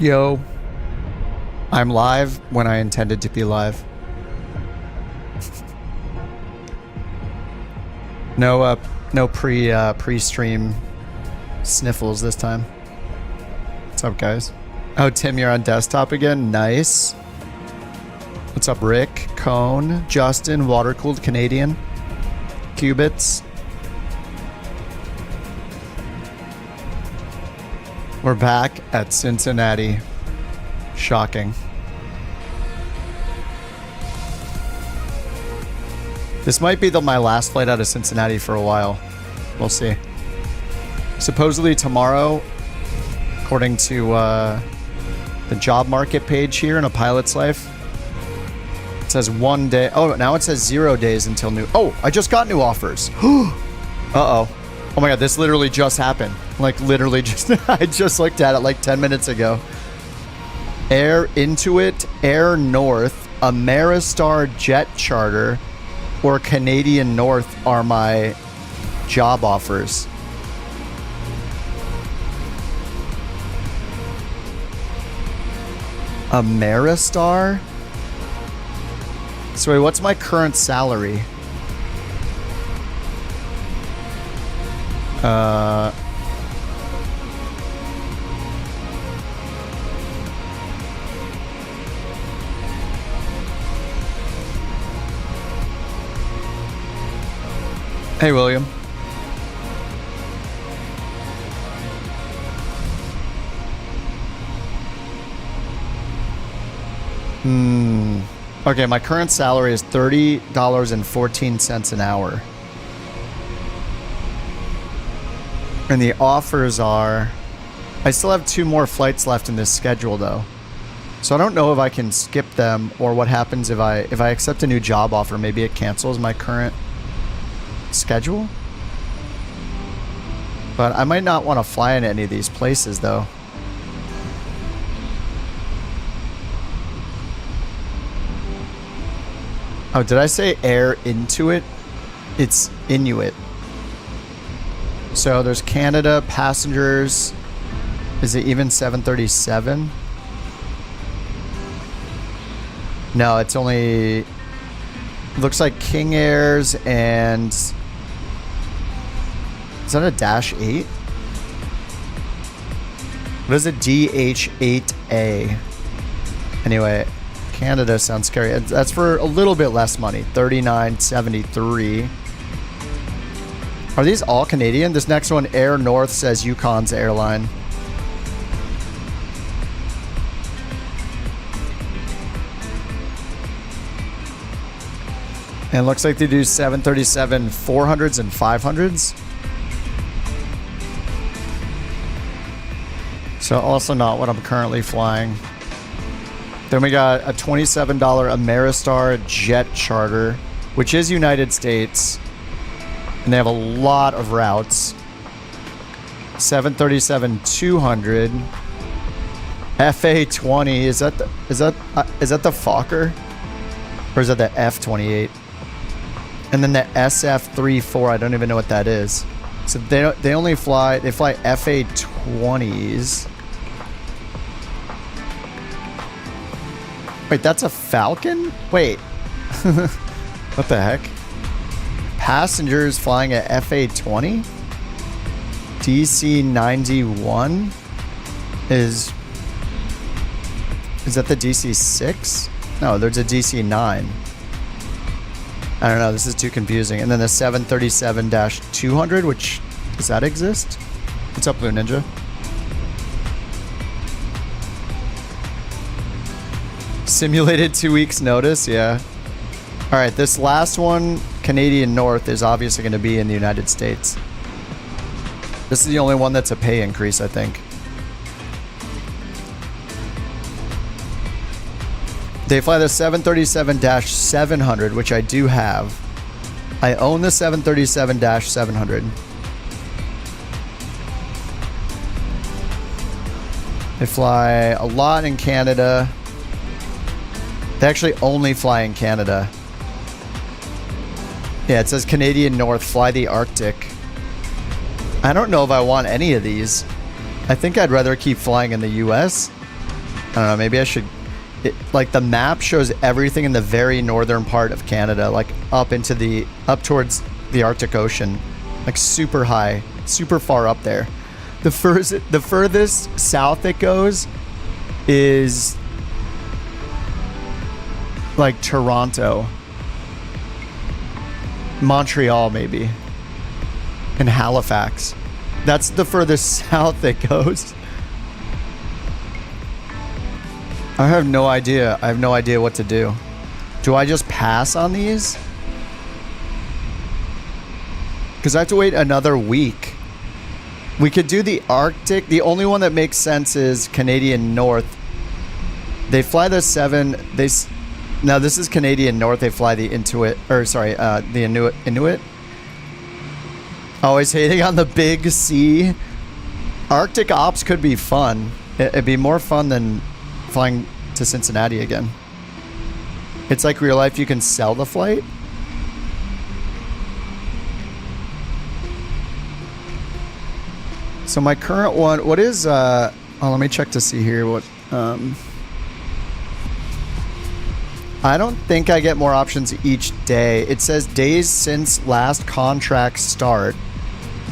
Yo. I'm live when I intended to be live. No pre-stream sniffles this time. What's up, guys? Oh, Tim, you're on desktop again? Nice. What's up, Rick, Cone, Justin, water-cooled Canadian, Qubits. We're back at Cincinnati. Shocking. This might be my last flight out of Cincinnati for a while. We'll see. Supposedly tomorrow, according to the job market page here in A Pilot's Life, it says 1 day. Oh, now it says 0 days until new. Oh, I just got new offers. Uh-oh. Oh my god, this literally just happened. Like, literally just, I just looked at it like 10 minutes ago. Air Intuit, Air North, Ameristar Jet Charter, or Canadian North are my job offers. Ameristar? So wait, what's my current salary? Hey, William. Okay, my current salary is $30.14 an hour. And the offers are... I still have 2 more flights left in this schedule, though. So I don't know if I can skip them or what happens if I accept a new job offer. Maybe it cancels my current schedule. But I might not want to fly into any of these places, though. Oh, did I say Air Intuit? It's Inuit. So there's Canada passengers. Is it even 737? No, it's only... Looks like King Airs and... Is that a Dash 8? What is a DH-8A? Anyway, Canada sounds scary. That's for a little bit less money. $39.73. Are these all Canadian? This next one, Air North, says Yukon's airline. And it looks like they do 737 400s and 500s. So also not what I'm currently flying. Then we got a $27 Ameristar Jet Charter, which is United States. And they have a lot of routes. 737-200. FA-20. Is that the Fokker? Or is that the F-28? And then the SF-34. I don't even know what that is. So they only fly FA-20s. Wait, that's a Falcon? Wait. What the heck? Passengers flying at FA-20? DC-91 is that the DC-6? No, there's a DC-9. I don't know, this is too confusing. And then the 737-200, which, does that exist? What's up, Blue Ninja? Simulated 2 weeks notice, yeah. All right, this last one, Canadian North, is obviously going to be in the United States. This is the only one that's a pay increase, I think. They fly the 737-700, which I do have. I own the 737-700. They fly a lot in Canada. They actually only fly in Canada. Yeah, it says Canadian North, fly the Arctic. I don't know if I want any of these. I think I'd rather keep flying in the US. I don't know, maybe I should... like the map shows everything in the very northern part of Canada, like up towards the Arctic Ocean, like super high, super far up there. The furthest south it goes is like Toronto, Montreal maybe, and Halifax. That's the furthest south it goes. I have no idea. I have no idea what to do. Do I just pass on these? Because I have to wait another week. We could do the Arctic. The only one that makes sense is Canadian North. They fly the 7. Now this is Canadian North. They fly the Inuit, or sorry, the Inuit. Always hating on the big C. Arctic Ops could be fun. It'd be more fun than flying to Cincinnati again. It's like real life. You can sell the flight. So my current one, what is, oh, let me check to see here what, I don't think I get more options each day. It says days since last contract start,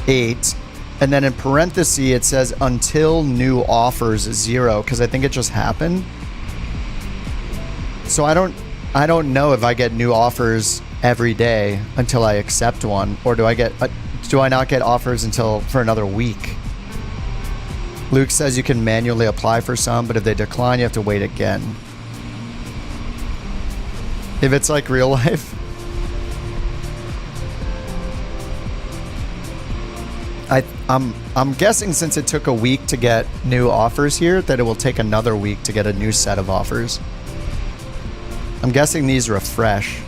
8. And then in parentheses, it says until new offers, 0, because I think it just happened. So I don't know if I get new offers every day until I accept one, or do I not get offers until for another week? Luke says you can manually apply for some, but if they decline, you have to wait again. If it's like real life. I'm guessing since it took a week to get new offers here, that it will take another week to get a new set of offers. I'm guessing these refresh.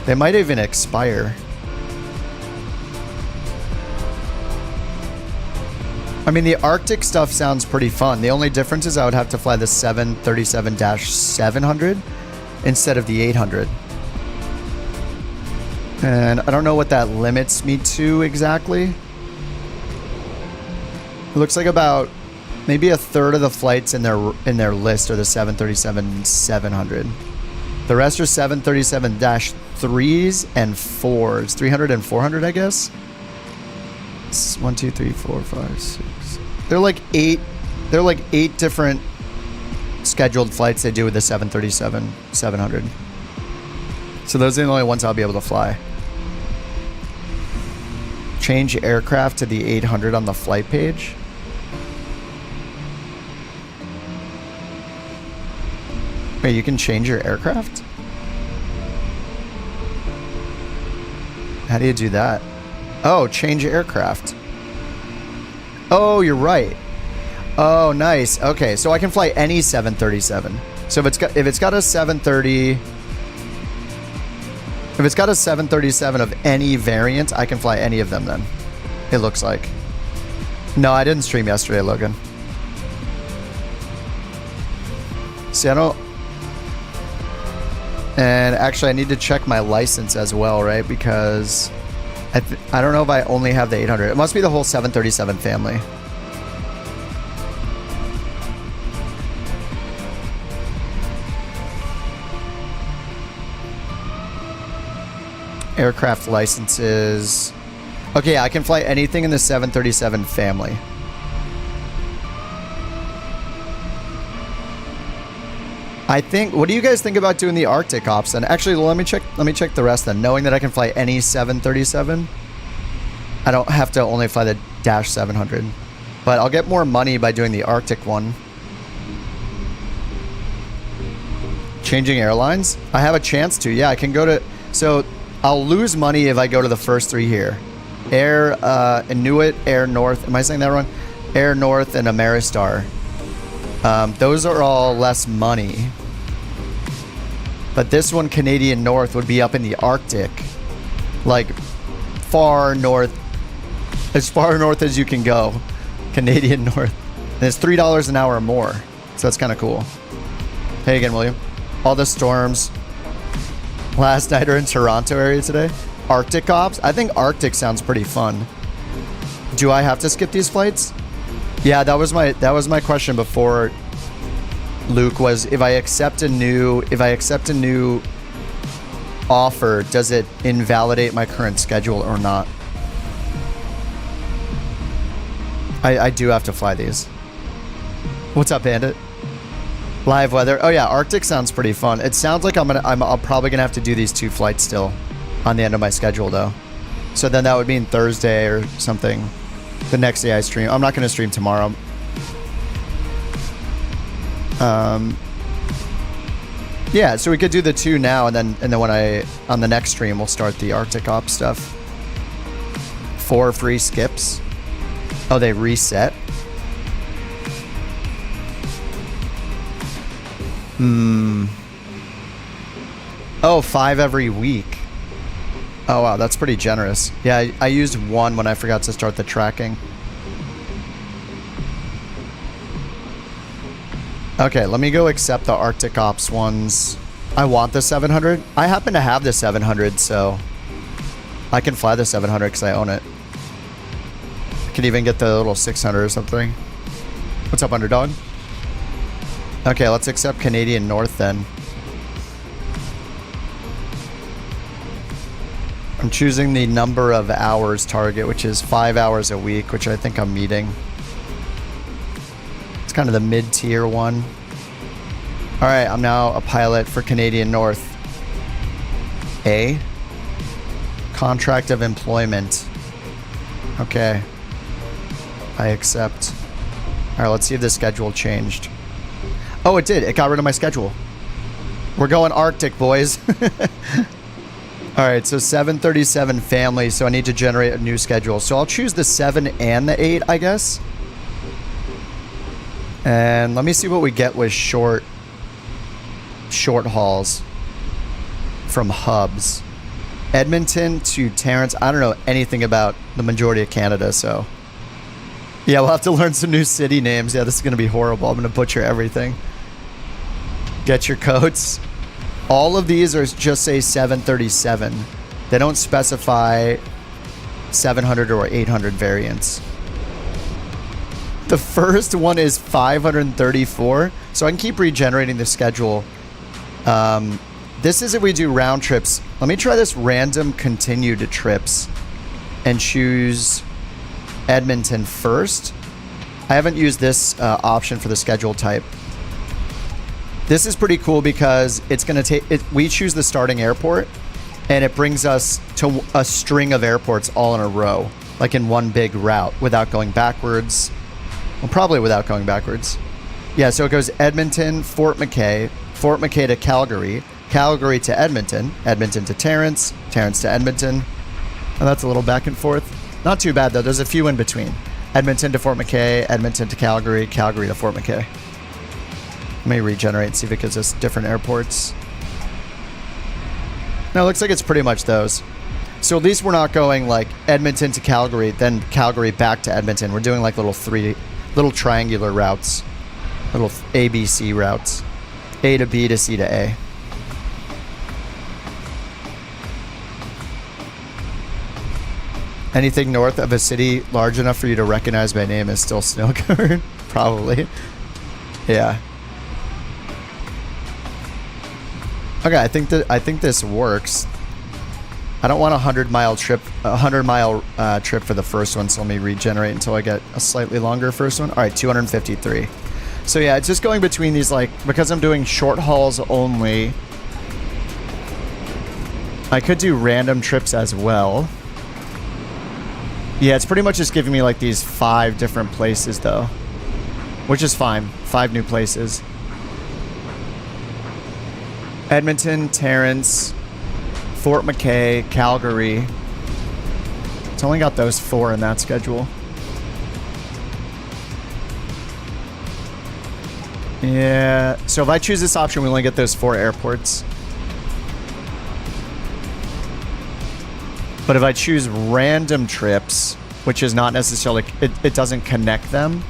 They might even expire. I mean, the Arctic stuff sounds pretty fun. The only difference is I would have to fly the 737-700 instead of the 800. And I don't know what that limits me to exactly. It looks like about maybe a third of the flights in their list are the 737-700. The rest are 737-3s and 4s, 300 and 400, I guess. It's 1, 2, 3, 4, 5, 6. They're like 8. They're like 8 different scheduled flights they do with the 737-700. So those are the only ones I'll be able to fly. Change aircraft to the 800 on the flight page. Wait, you can change your aircraft? How do you do that? Oh, change aircraft. Oh, you're right. Oh, nice. Okay, so I can fly any 737. So if it's got a 730, if it's got a 737 of any variant, I can fly any of them then. It looks like. No, I didn't stream yesterday, Logan. See, I don't. And actually, I need to check my license as well, right? Because I don't know if I only have the 800. It must be the whole 737 family. Aircraft licenses. Okay, I can fly anything in the 737 family. I think, what do you guys think about doing the Arctic Ops then? Actually, let me check the rest then. Knowing that I can fly any 737, I don't have to only fly the Dash 700. But I'll get more money by doing the Arctic one. Changing airlines? I have a chance to. Yeah, I can go to... So, I'll lose money if I go to the first 3 here. Air Inuit, Air North. Am I saying that wrong? Air North and Ameristar. Those are all less money. But this one, Canadian North, would be up in the Arctic. Like, far north. As far north as you can go. Canadian North. And it's $3 an hour more. So that's kind of cool. Hey again, William. All the storms last night are in Toronto area today. Arctic Ops? I think Arctic sounds pretty fun. Do I have to skip these flights? Yeah, that was my question before Luke, was if I accept a new offer, does it invalidate my current schedule or not? I do have to fly these. What's up, Bandit? Live weather. Oh yeah, Arctic sounds pretty fun. It sounds like I'm probably gonna have to do these 2 flights still on the end of my schedule though. So then that would mean Thursday or something. The next day I stream. I'm not gonna stream tomorrow. Yeah, so we could do the 2 now, and then when on the next stream we'll start the Arctic Op stuff. 4 free skips. Oh, they reset. Oh, 5 every week. Oh wow, that's pretty generous. Yeah, I used 1 when I forgot to start the tracking. Okay, let me go accept the Arctic Ops ones. I want the 700. I happen to have the 700, so I can fly the 700 because I own it. I can even get the little 600 or something. What's up, Underdog? Okay, let's accept Canadian North then. I'm choosing the number of hours target, which is 5 hours a week, which I think I'm meeting. It's kind of the mid-tier one. All right, I'm now a pilot for Canadian North. A. Contract of employment. Okay. I accept. All right, let's see if the schedule changed. Oh, it did. It got rid of my schedule. We're going Arctic, boys. All right, so 737 family, so I need to generate a new schedule. So I'll choose the 7 and the 8, I guess. And let me see what we get with short hauls from hubs. Edmonton to Terrence. I don't know anything about the majority of Canada, so yeah, we'll have to learn some new city names. Yeah, this is going to be horrible. I'm going to butcher everything. Get your codes. All of these are just say 737. They don't specify 700 or 800 variants. The first one is 534, so I can keep regenerating the schedule. This is if we do round trips. Let me try this random continue to trips and choose Edmonton first. I haven't used this option for the schedule type. This is pretty cool because it's going to take it. We choose the starting airport and it brings us to a string of airports all in a row, like in one big route without going backwards. Well, probably without going backwards. Yeah, so it goes Edmonton, Fort McKay to Calgary, Calgary to Edmonton, Edmonton to Terrence, Terrence to Edmonton. And that's a little back and forth. Not too bad, though. There's a few in between. Edmonton to Fort McKay, Edmonton to Calgary, Calgary to Fort McKay. Let me regenerate and see if it gives us different airports. No, it looks like it's pretty much those. So at least we're not going like Edmonton to Calgary, then Calgary back to Edmonton. We're doing like little triangular routes, little ABC routes. A to B to C to A. Anything north of a city large enough for you to recognize my name is still snow covered? Probably. Yeah. Okay, I think this works. I don't want a 100-mile trip for the first one, so let me regenerate until I get a slightly longer first one. All right, 253. So yeah, it's just going between these, like, because I'm doing short hauls only. I could do random trips as well. Yeah, it's pretty much just giving me like these 5 different places though, which is fine. 5 new places. Edmonton, Terrence, Fort McKay, Calgary. It's only got those 4 in that schedule. Yeah, so if I choose this option, we only get those 4 airports. But if I choose random trips, which is not necessarily, it doesn't connect them.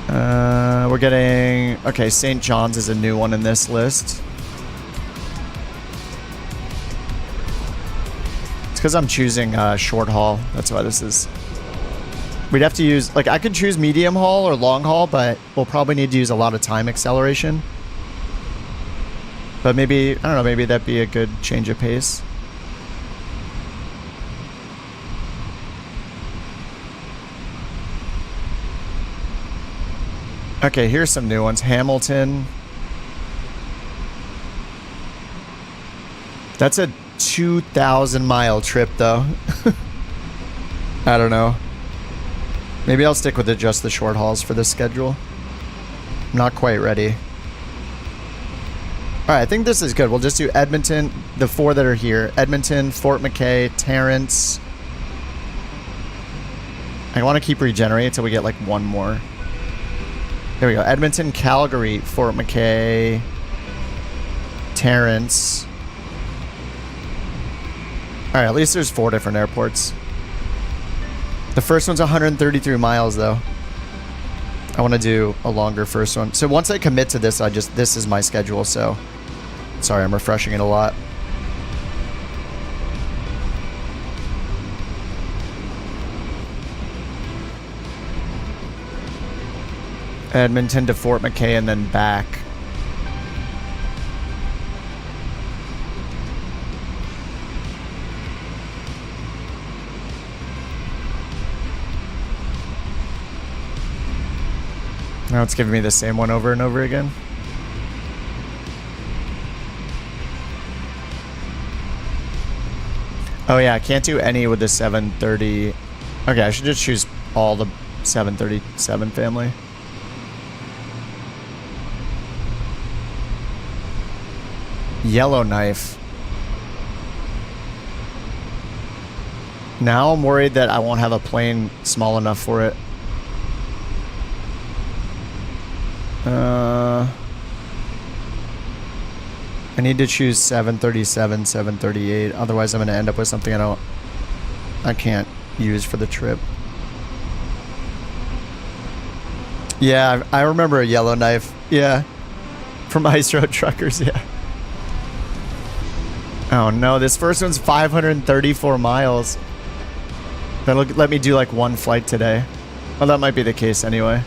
We're getting, okay, St. John's is a new one in this list. It's because I'm choosing short haul. That's why this is We'd have to use, like, I could choose medium haul or long haul, but we'll probably need to use a lot of time acceleration. But maybe, I don't know, maybe that'd be a good change of pace. Okay, here's some new ones. Hamilton. That's a 2,000-mile trip, though. I don't know. Maybe I'll stick with just the short hauls for this schedule. I'm not quite ready. All right, I think this is good. We'll just do Edmonton, the 4 that are here. Edmonton, Fort McKay, Terrence. I want to keep regenerating until we get like one more. There we go. Edmonton, Calgary, Fort McKay, Terrence. All right, at least there's 4 different airports. The first one's 133 miles, though. I want to do a longer first one. So once I commit to this, this is my schedule, so... Sorry, I'm refreshing it a lot. Edmonton to Fort McKay and then back. Now it's giving me the same one over and over again. Oh yeah, I can't do any with the 730. Okay, I should just choose all the 737 family. Yellowknife. Now I'm worried that I won't have a plane small enough for it. I need to choose 737, 738. Otherwise, I'm going to end up with something I can't use for the trip. Yeah, I remember a Yellowknife. Yeah, from Ice Road Truckers. Yeah. Oh no, this first one's 534 miles. That'll let me do like one flight today. Well, that might be the case anyway.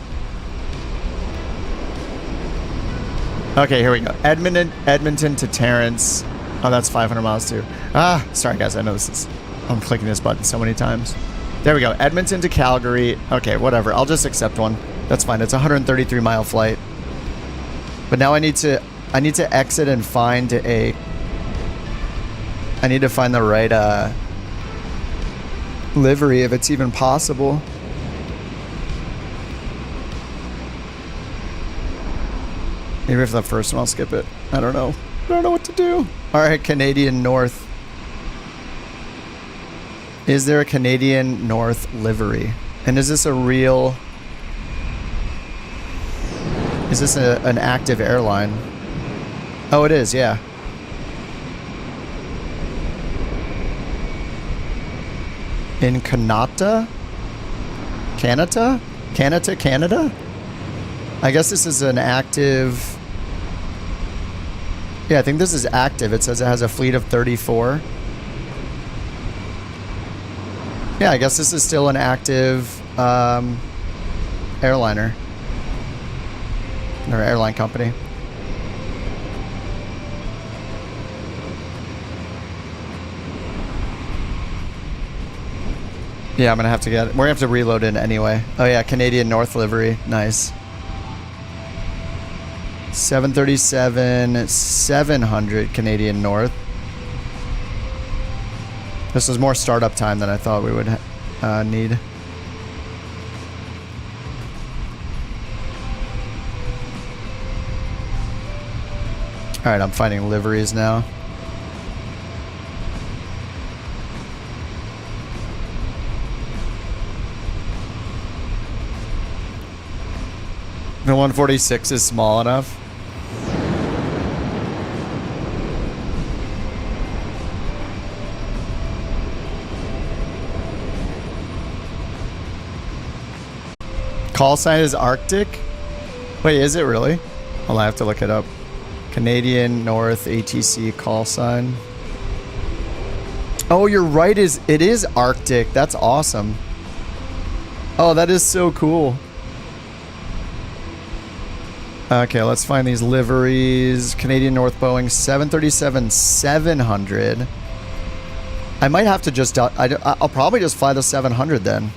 Okay, here we go. Edmonton to Terrence. Oh, that's 500 miles too. Ah, sorry guys, I know this is... I'm clicking this button so many times. There we go. Edmonton to Calgary. Okay, whatever. I'll just accept one. That's fine. It's a 133 mile flight. But now I need to exit and find a... I need to find the right livery if it's even possible. Maybe for the first one I'll skip it. I don't know. I don't know what to do. Alright, Canadian North. Is there a Canadian North livery? And is this a real... Is this an active airline? Oh, it is, yeah. In Canada? Canada? Canada? I guess this is an active... Yeah, I think this is active. It says it has a fleet of 34. Yeah, I guess this is still an active airliner. Or airline company. Yeah, I'm gonna have to get it. We're gonna have to reload it anyway. Oh yeah, Canadian North livery. Nice. 737, 700 Canadian North. This was more startup time than I thought we would need. Alright, I'm finding liveries now. The 146 is small enough. Call sign is Arctic? Wait, is it really? I'll have to look it up. Canadian North ATC call sign. Oh, you're right. It is Arctic. That's awesome. Oh, that is so cool. Okay, let's find these liveries. Canadian North Boeing 737-700. I might have to just... I'll probably just fly the 700 then.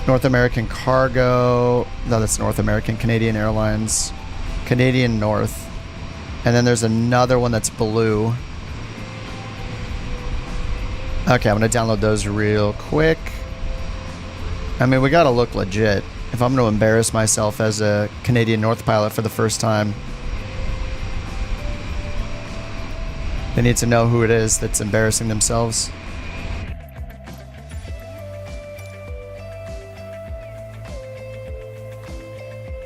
North American Cargo. No, that's North American. Canadian Airlines. Canadian North. And then there's another one that's blue. Okay, I'm going to download those real quick. I mean, we got to look legit. If I'm going to embarrass myself as a Canadian North pilot for the first time, they need to know who it is that's embarrassing themselves.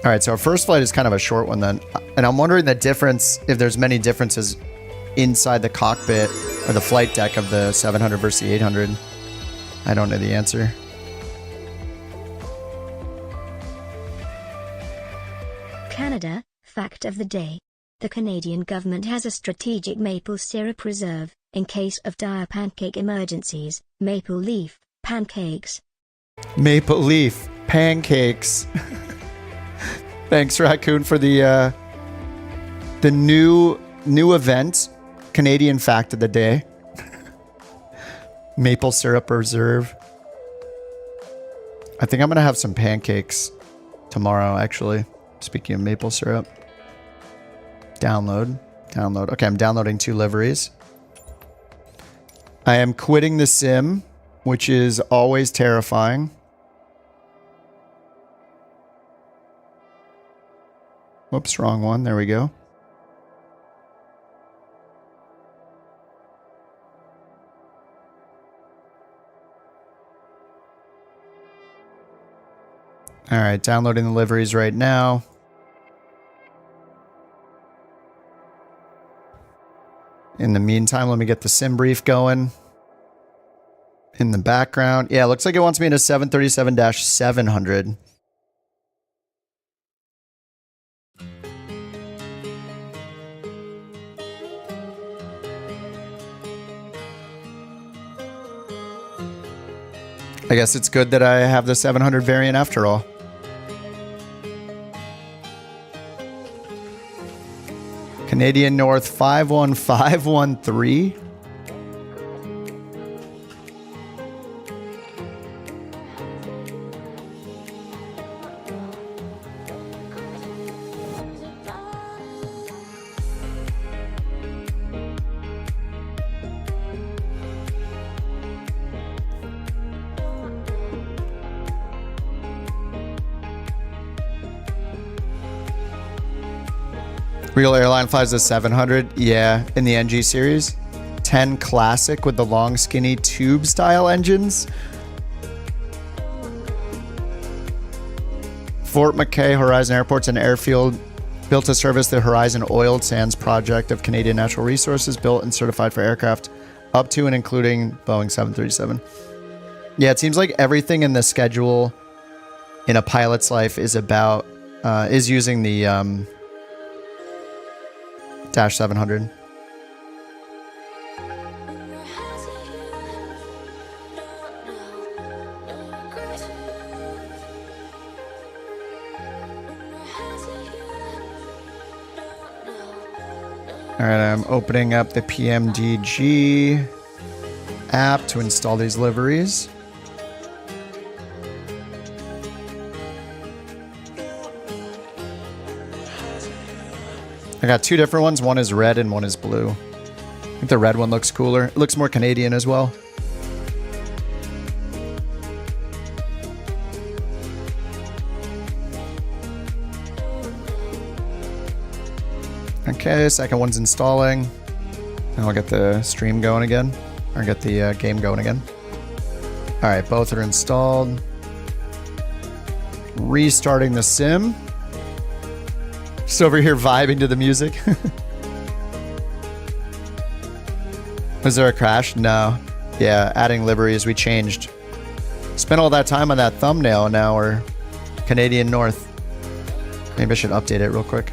All right, so our first flight is kind of a short one then. And I'm wondering the difference, if there's many differences inside the cockpit or the flight deck of the 700 versus the 800. I don't know the answer. Canada, fact of the day. The Canadian government has a strategic maple syrup reserve, in case of dire pancake emergencies. Maple leaf pancakes. Maple leaf pancakes. Thanks, Raccoon, for the new event, Canadian fact of the day. Maple syrup reserve. I think I'm gonna have some pancakes tomorrow, actually. Speaking of maple syrup. Download. Okay, I'm downloading 2 liveries. I am quitting the sim, which is always terrifying. Whoops, wrong one. There we go. All right, downloading the liveries right now. In the meantime, let me get the sim brief going. In the background. Yeah, looks like it wants me in a 737-700. I guess it's good that I have the 700 variant after all. Canadian North 51513. Real airline flies the 700. Yeah, in the NG series. 10 Classic with the long, skinny tube-style engines. Fort McKay Horizon Airport's an airfield built to service the Horizon Oil Sands project of Canadian Natural Resources, built and certified for aircraft up to and including Boeing 737. Yeah, it seems like everything in the schedule in a pilot's life is about, is using the Dash 700. All right, I'm opening up the PMDG app to install these liveries. I got 2 different ones. One is red and one is blue. I think the red one looks cooler. It looks more Canadian as well. Okay, second one's installing. And I'll get the stream going again. Or get the game going again. Alright, both are installed. Restarting the sim. Just over here vibing to the music. Was there a crash? No. Yeah, adding liveries, we changed. Spent all that time on that thumbnail, and now we're Canadian North. Maybe I should update it real quick.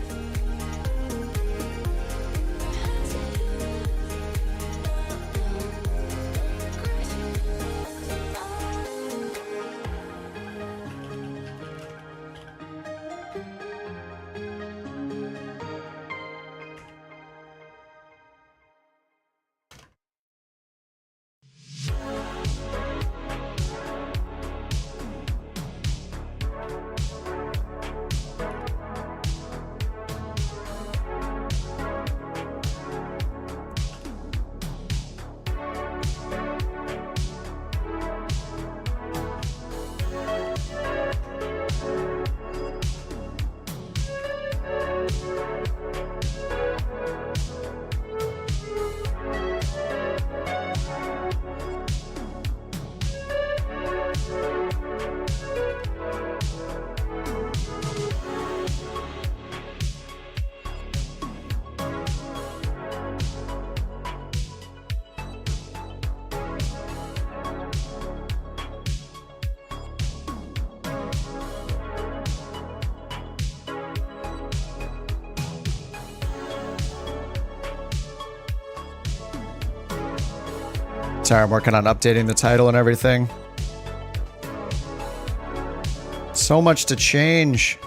Sorry, I'm working on updating the title and everything. So much to change.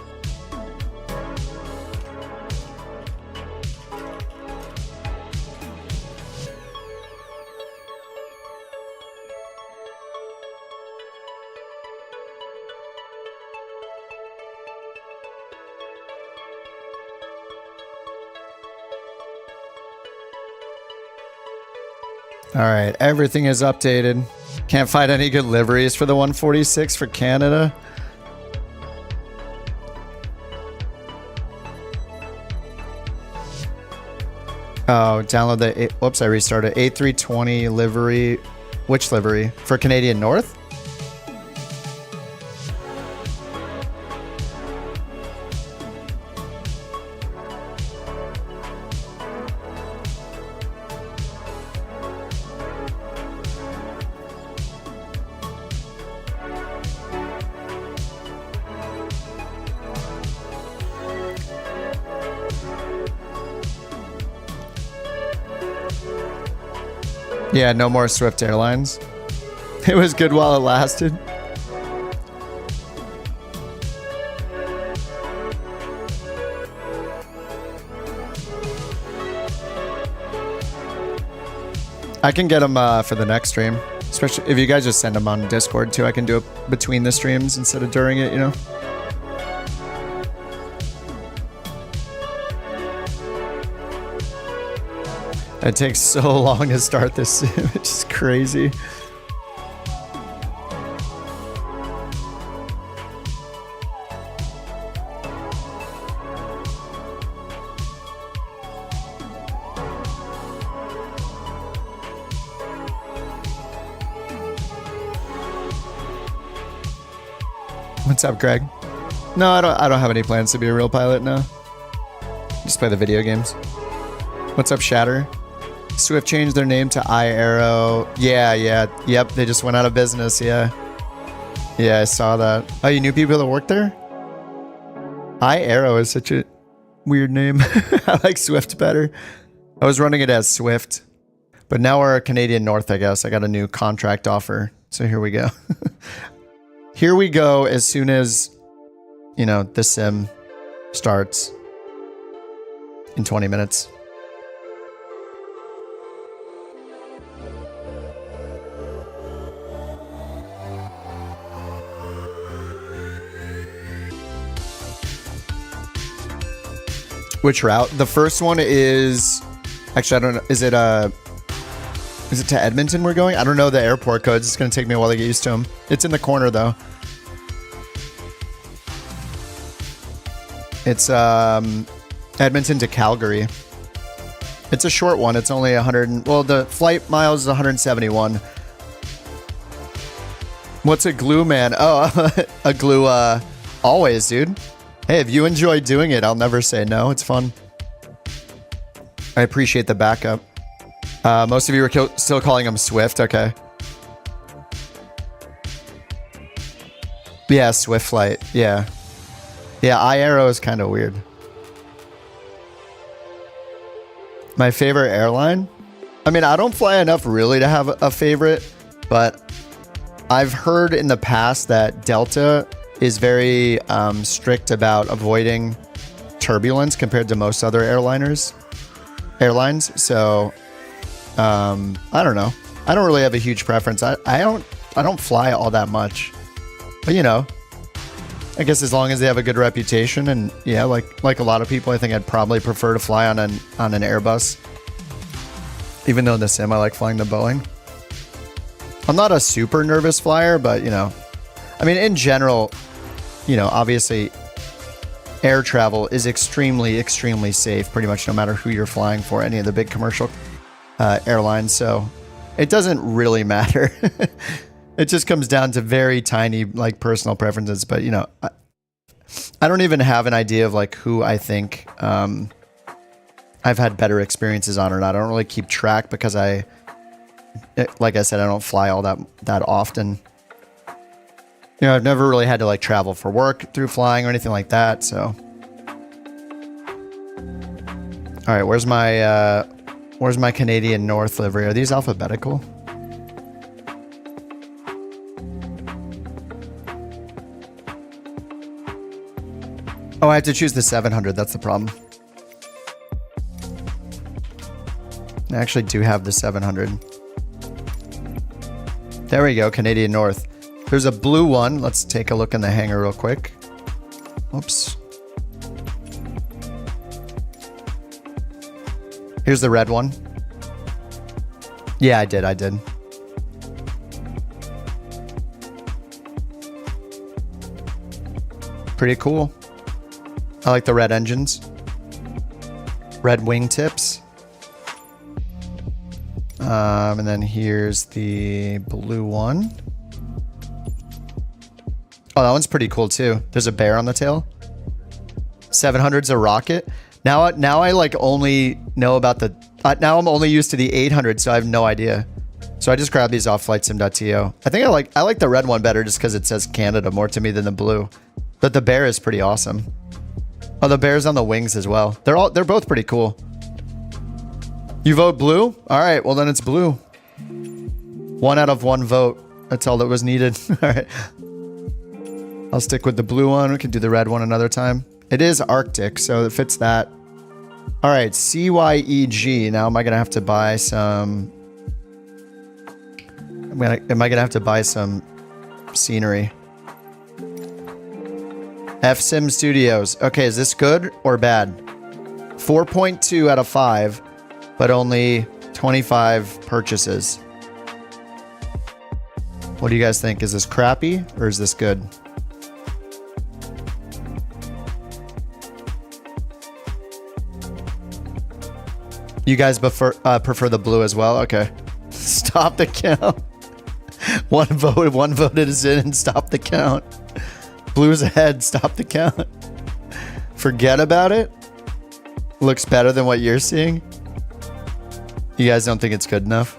All right, everything is updated. Can't find any good liveries for the 146 for Canada. Oh, download the, whoops, I restarted. A320 livery. Which livery? For Canadian North? Yeah, no more Swift Airlines. It was good while it lasted. I can get them for the next stream. Especially if you guys just send them on Discord too. I can do it between the streams instead of during it, you know? It takes so long to start this sim. It's just crazy. What's up, Greg? No, I don't have any plans to be a real pilot now. Just play the video games. What's up, Shatter? Swift changed their name to iAero. Yeah, yep, they just went out of business, yeah. Yeah, I saw that. Oh, you knew people that worked there? iAero is such a weird name. I like Swift better. I was running it as Swift. But now we're Canadian North, I guess. I got a new contract offer. So here we go. Here we go as soon as, you know, the sim starts in 20 minutes. Which route? The first one is... Actually, I don't know. Is it to Edmonton we're going? I don't know the airport codes. It's going to take me a while to get used to them. It's in the corner, though. It's Edmonton to Calgary. It's a short one. It's only 100... Well, the flight miles is 171. What's a glue, man? Oh, a glue, always, dude. Hey, if you enjoy doing it, I'll never say no. It's fun. I appreciate the backup. Most of you are still calling him Swift. Okay. Yeah, Swift Flight. Yeah. Yeah, iAero is kind of weird. My favorite airline? I mean, I don't fly enough really to have a favorite, but I've heard in the past that Delta is very strict about avoiding turbulence compared to most other airlines. So I don't know. I don't really have a huge preference. I don't fly all that much, but you know, I guess as long as they have a good reputation, and yeah, like a lot of people, I think I'd probably prefer to fly on an Airbus. Even though in the sim I like flying the Boeing. I'm not a super nervous flyer, but you know, I mean, in general, you know, obviously air travel is extremely, extremely safe, pretty much no matter who you're flying for, any of the big commercial airlines. So it doesn't really matter. It just comes down to very tiny, like, personal preferences. But, you know, I don't even have an idea of like who I think I've had better experiences on or not. I don't really keep track because like I said, I don't fly all that often. You know, I've never really had to like travel for work through flying or anything like that. So, all right, where's my Canadian North livery? Are these alphabetical? Oh, I have to choose the 700. That's the problem. I actually do have the 700. There we go, Canadian North. There's a blue one. Let's take a look in the hangar real quick. Oops. Here's the red one. Yeah, I did. Pretty cool. I like the red engines. Red wingtips. And then here's the blue one. Oh, that one's pretty cool too. There's a bear on the tail. 700's a rocket. Now I like only know about the... now I'm only used to the 800, so I have no idea. So I just grabbed these off flightsim.to. I think I like the red one better just because it says Canada more to me than the blue. But the bear is pretty awesome. Oh, the bear's on the wings as well. They're both pretty cool. You vote blue? All right, well then it's blue. 1 out of 1 vote. That's all that was needed. All right. I'll stick with the blue one. We can do the red one another time. It is Arctic, so it fits that. All right, CYEG. Now, am I gonna have to buy some? Am I gonna have to buy some scenery? FSim Studios. Okay, is this good or bad? 4.2 out of 5, but only 25 purchases. What do you guys think? Is this crappy or is this good? You guys prefer the blue as well? Okay. Stop the count. One voted is in and stop the count. Blue's ahead, stop the count. Forget about it. Looks better than what you're seeing. You guys don't think it's good enough?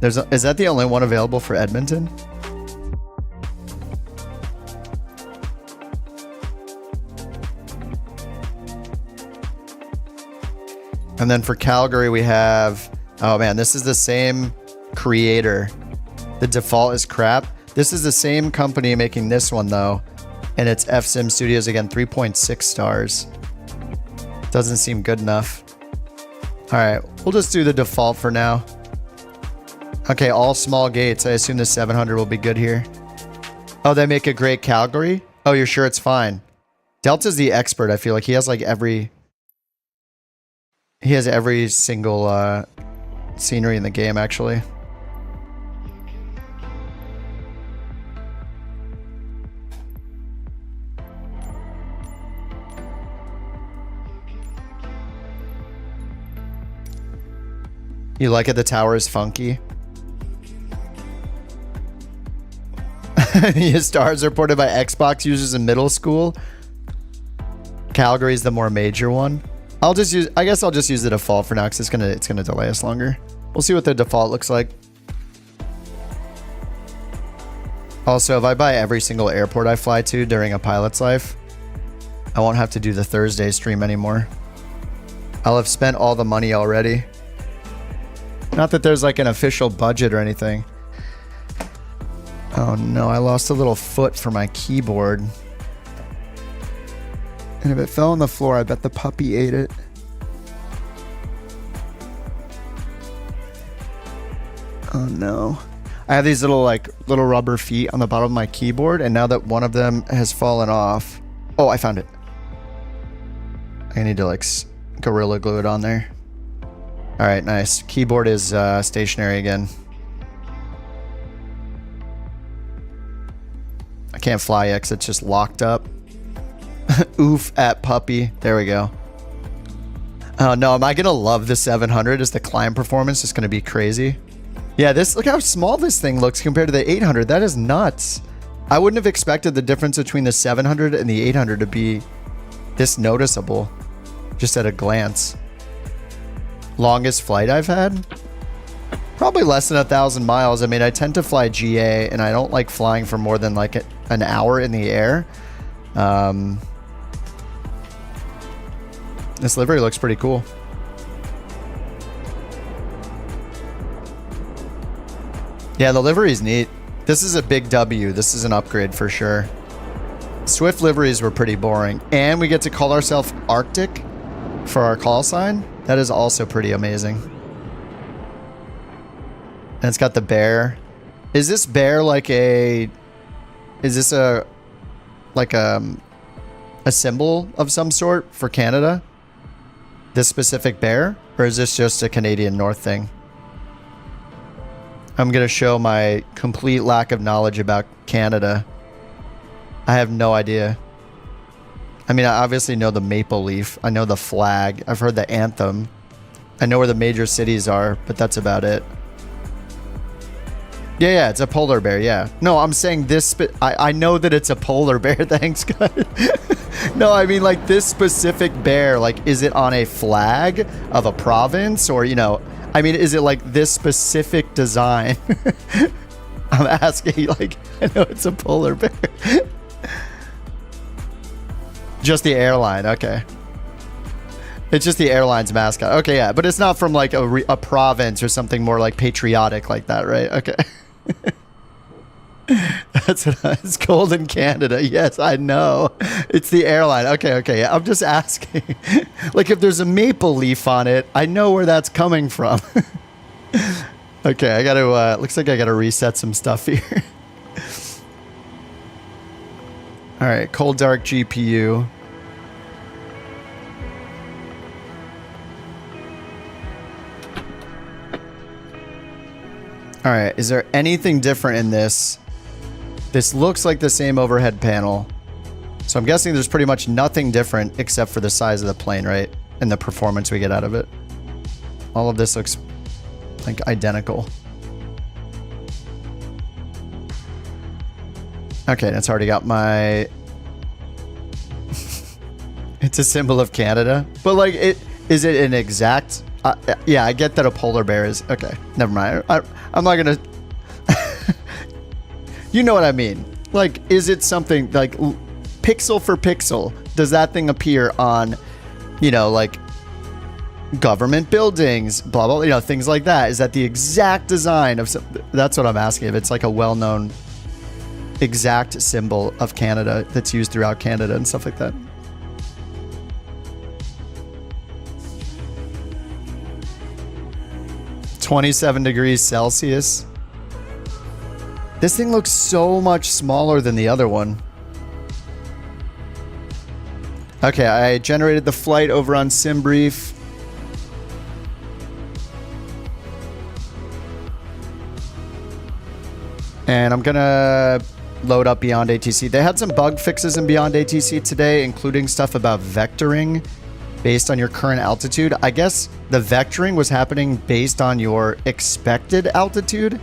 Is that the only one available for Edmonton? And then for Calgary, we have... Oh man, this is the same creator. The default is crap. This is the same company making this one though. And it's FSim Studios again, 3.6 stars. Doesn't seem good enough. All right, we'll just do the default for now. Okay, all small gates. I assume the 700 will be good here. Oh, they make a great Calgary? Oh, you're sure it's fine? Delta's the expert, I feel like. He has like every... He has every single scenery in the game, actually. You like it? The tower is funky. His stars are ported by Xbox users in middle school. Calgary's the more major one. I guess I'll just use the default for now because it's gonna delay us longer. We'll see what the default looks like. Also, if I buy every single airport I fly to during a pilot's life, I won't have to do the Thursday stream anymore. I'll have spent all the money already. Not that there's like an official budget or anything. Oh no, I lost a little foot for my keyboard. And if it fell on the floor, I bet the puppy ate it. Oh no. I have these little rubber feet on the bottom of my keyboard, and now that one of them has fallen off. Oh, I found it. I need to like Gorilla Glue it on there. All right, nice. Keyboard is stationary again. I can't fly yet because it's just locked up. Oof at puppy. There we go. Oh no, am I gonna love the 700? Is the climb performance just gonna be crazy? Yeah, look how small this thing looks compared to the 800. That is nuts. I wouldn't have expected the difference between the 700 and the 800 to be this noticeable, just at a glance. Longest flight I've had? Probably less than 1,000 miles. I mean, I tend to fly GA, and I don't like flying for more than like an hour in the air. This livery looks pretty cool. Yeah, the livery is neat. This is a big W. This is an upgrade for sure. Swift liveries were pretty boring. And we get to call ourselves Arctic for our call sign. That is also pretty amazing. And it's got the bear. Is this bear like a... Is this like a symbol of some sort for Canada? This specific bear? Or is this just a Canadian North thing? I'm going to show my complete lack of knowledge about Canada. I have no idea. I mean, I obviously know the maple leaf. I know the flag. I've heard the anthem. I know where the major cities are, but that's about it. Yeah, it's a polar bear, yeah. No, I'm saying this... I know that it's a polar bear, thanks, guys. No, I mean, like, this specific bear, like, is it on a flag of a province? Or, you know, I mean, is it, like, this specific design? I'm asking, like, I know it's a polar bear. Just the airline, okay. It's just the airline's mascot. Okay, yeah, but it's not from, like, a province or something more, like, patriotic like that, right? Okay. That's what it's cold in Canada. Yes, I know. It's the airline. Okay. I'm just asking. Like, if there's a maple leaf on it, I know where that's coming from. Okay, I gotta, looks like I gotta reset some stuff here. All right, cold dark GPU. All right, is there anything different in this? This looks like the same overhead panel. So I'm guessing there's pretty much nothing different except for the size of the plane, right? And the performance we get out of it. All of this looks like identical. Okay, that's already got my... It's a symbol of Canada. But like, is it an exact... yeah, I get that a polar bear is... Okay, never mind. I'm not gonna... You know what I mean. Like, is it something like pixel for pixel? Does that thing appear on, you know, like government buildings, blah, blah, you know, things like that? Is that the exact design of... That's what I'm asking. If it's like a well-known exact symbol of Canada that's used throughout Canada and stuff like that. (27°C). This thing looks so much smaller than the other one. Okay, I generated the flight over on SimBrief. And I'm gonna load up BeyondATC. They had some bug fixes in BeyondATC today, including stuff about vectoring based on your current altitude. I guess the vectoring was happening based on your expected altitude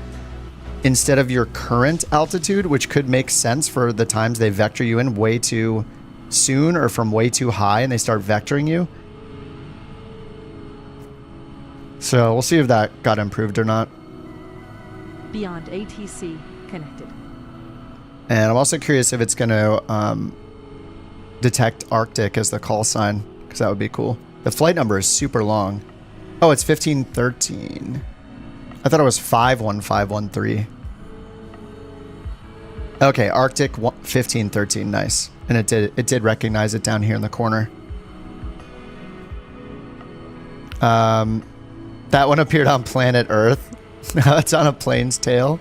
instead of your current altitude, which could make sense for the times they vector you in way too soon or from way too high and they start vectoring you. So we'll see if that got improved or not. BeyondATC connected. And I'm also curious if it's going to detect Arctic as the call sign, because that would be cool. The flight number is super long. Oh, it's 1513. I thought it was 51513. Okay, Arctic 1513, nice. And it did recognize it down here in the corner. That one appeared on planet Earth. Now it's on a plane's tail.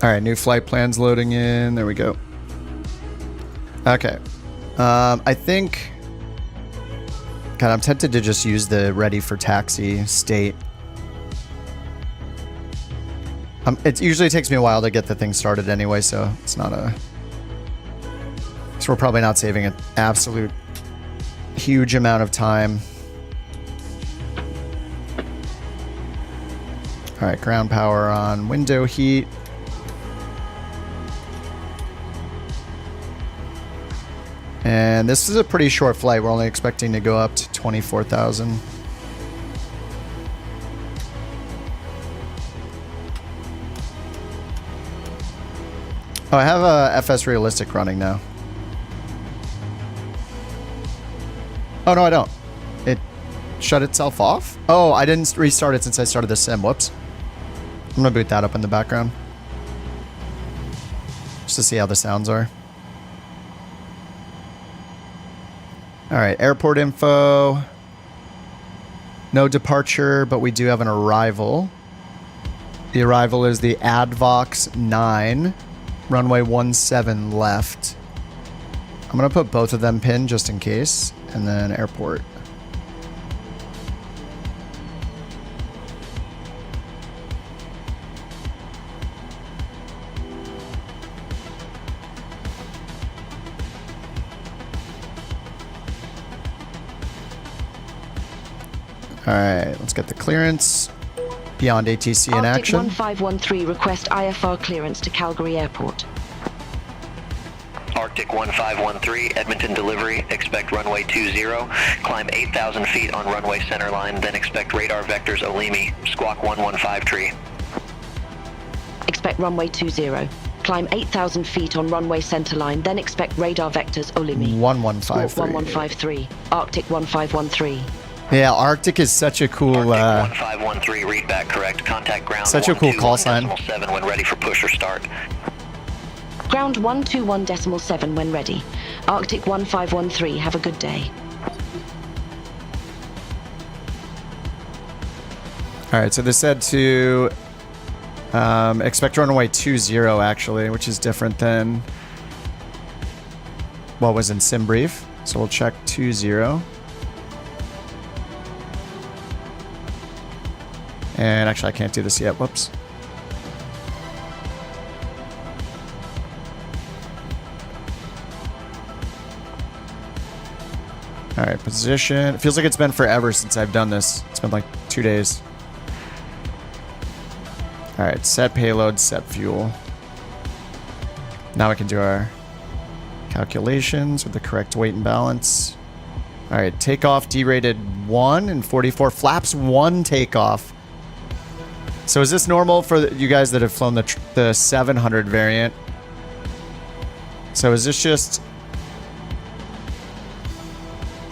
All right, new flight plans loading in. There we go. Okay. I think... God, I'm tempted to just use the ready for taxi state. It usually takes me a while to get the thing started anyway, so it's not a... So we're probably not saving an absolute huge amount of time. All right, ground power on, window heat. And this is a pretty short flight. We're only expecting to go up to 24,000. Oh, I have a FS Realistic running now. Oh, no, I don't. It shut itself off? Oh, I didn't restart it since I started the sim. Whoops. I'm gonna boot that up in the background. Just to see how the sounds are. Alright, airport info. No departure, but we do have an arrival. The arrival is the Advox 9. Runway 17 left. I'm gonna put both of them pinned just in case. And then airport. Alright, let's get the clearance. BeyondATC in action. Arctic 1513 request IFR clearance to Calgary Airport. Arctic 1513, Edmonton delivery, expect runway 20, climb 8,000 feet on runway centerline, then expect radar vectors Olimi, squawk 115 tree. Expect runway 20, climb 8,000 feet on runway centerline, then expect radar vectors Olimi. 1153. Squawk 1153, Arctic 1513. Yeah, Arctic is such a cool, Arctic 1513, read back correct, contact ground such a cool call sign. 121.7 when ready for push or start. Ground 121.7 when ready. Arctic 1513, have a good day. Alright, so they said to expect runway 20 actually, which is different than what was in sim brief. So we'll check 20. And actually I can't do this yet, whoops. Alright, position. It feels like it's been forever since I've done this. It's been like 2 days. Alright, set payload, set fuel. Now we can do our calculations with the correct weight and balance. Alright, takeoff derated 1 and 44. Flaps 1 takeoff. So is this normal for you guys that have flown the 700 variant? So is this just...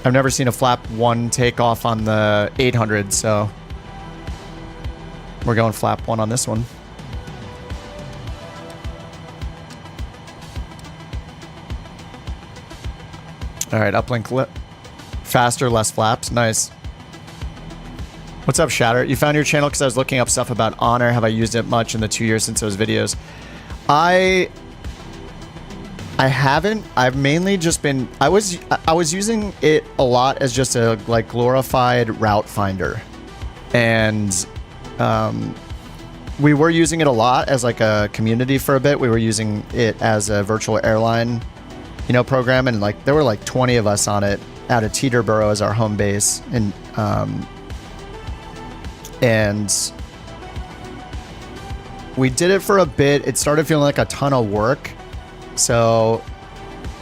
I've never seen a flap 1 takeoff on the 800, so... We're going flap 1 on this one. Alright, uplink faster, less flaps. Nice. What's up, Shatter? You found your channel because I was looking up stuff about Honor. Have I used it much in the 2 years since those videos? I haven't. I've mainly just been... I was using it a lot as just a like glorified route finder. And we were using it a lot as like a community for a bit. We were using it as a virtual airline, you know, program. And like there were like 20 of us on it out of Teterboro as our home base. And we did it for a bit. It started feeling like a ton of work. So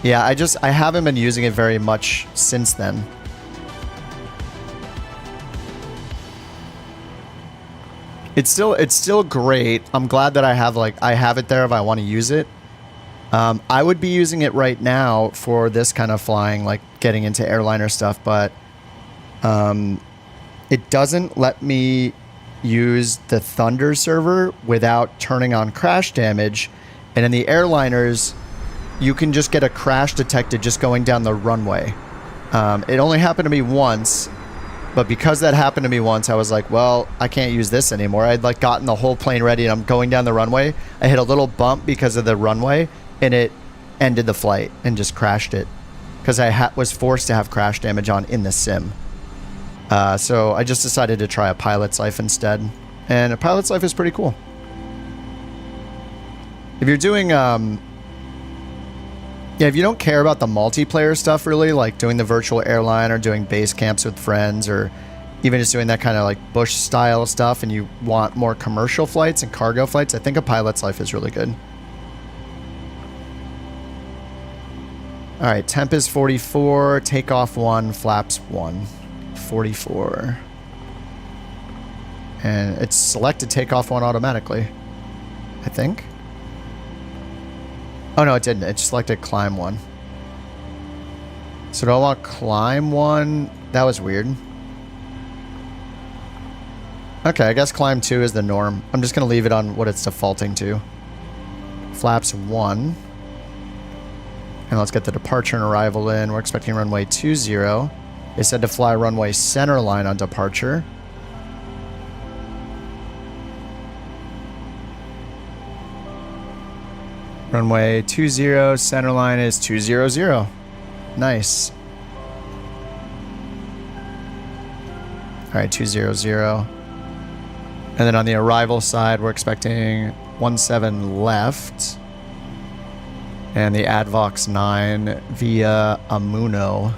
yeah, I haven't been using it very much since then. It's still great. I'm glad that I have it there if I want to use it. I would be using it right now for this kind of flying, like getting into airliner stuff, but it doesn't let me use the Thunder server without turning on crash damage. And in the airliners, you can just get a crash detected just going down the runway. It only happened to me once, but because that happened to me once, I was like, well, I can't use this anymore. I'd like gotten the whole plane ready and I'm going down the runway. I hit a little bump because of the runway and it ended the flight and just crashed it because I was forced to have crash damage on in the sim. So I just decided to try a pilot's life instead. And a pilot's life is pretty cool. If you're doing, if you don't care about the multiplayer stuff really, like doing the virtual airline or doing base camps with friends or even just doing that kind of like bush style stuff and you want more commercial flights and cargo flights, I think a pilot's life is really good. All right, temp is 44, takeoff 1, flaps 1. 44. And it's selected takeoff 1 automatically, I think. Oh no, it didn't. It selected climb 1. So do I want climb 1? That was weird. Okay, I guess climb 2 is the norm. I'm just going to leave it on what it's defaulting to. Flaps 1. And let's get the departure and arrival in. We're expecting runway 20. They said to fly runway center line on departure. Runway 20, center line is 200. Nice. All right, 200. And then on the arrival side, we're expecting 17 left. And the Advox 9 via Amuno.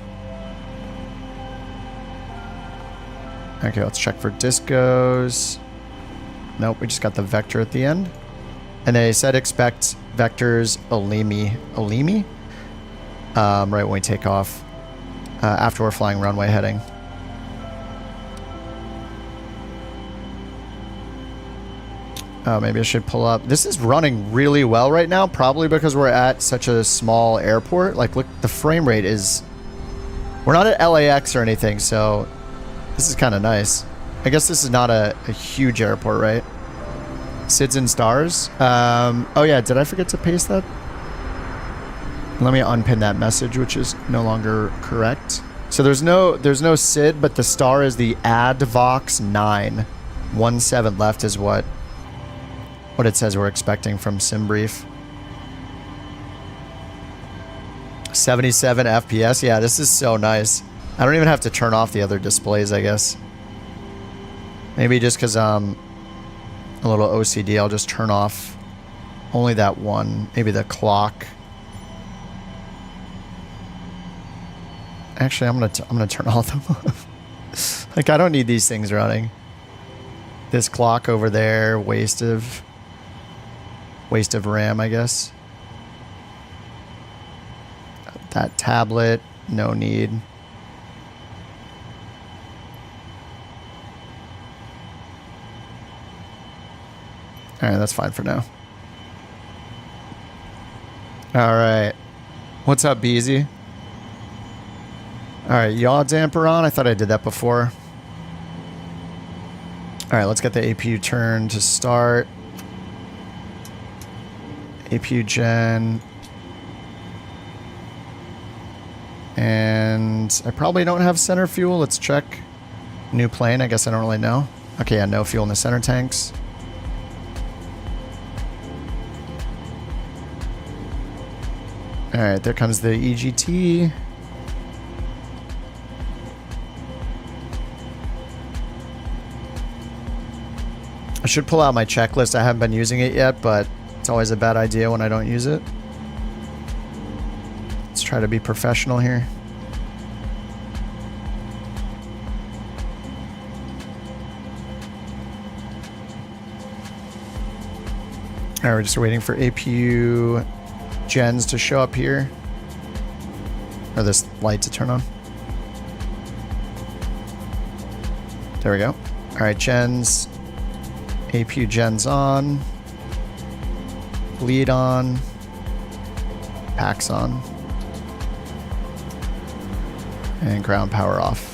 Okay, let's check for discos. Nope, we just got the vector at the end. And they said expect vectors Olimi. Olimi? Right when we take off. After we're flying runway heading. Maybe I should pull up. This is running really well right now, probably because we're at such a small airport. Like, look, the frame rate is... We're not at LAX or anything, so this is kind of nice. I guess this is not a huge airport, right? SIDS and stars. Oh yeah, did I forget to paste that? Let me unpin that message, which is no longer correct. So there's no SID, but the star is the Advox 9. 17 left is what it says we're expecting from SimBrief. 77 FPS. Yeah, this is so nice. I don't even have to turn off the other displays, I guess. Maybe just because I'm a little OCD, I'll just turn off only that one. Maybe the clock. Actually, I'm gonna turn all of them off. Like, I don't need these things running. This clock over there, waste of RAM, I guess. That tablet, no need. Alright, that's fine for now. Alright. What's up, Beezy? Alright, yaw damper on. I thought I did that before. Alright, let's get the APU turn to start. APU gen. And I probably don't have center fuel. Let's check. New plane. I guess I don't really know. Okay, yeah, no fuel in the center tanks. Alright, there comes the EGT. I should pull out my checklist. I haven't been using it yet, but it's always a bad idea when I don't use it. Let's try to be professional here. Alright, we're just waiting for APU gens to show up here. Or this light to turn on. There we go. Alright, gens. APU gens on. Bleed on. Packs on. And ground power off.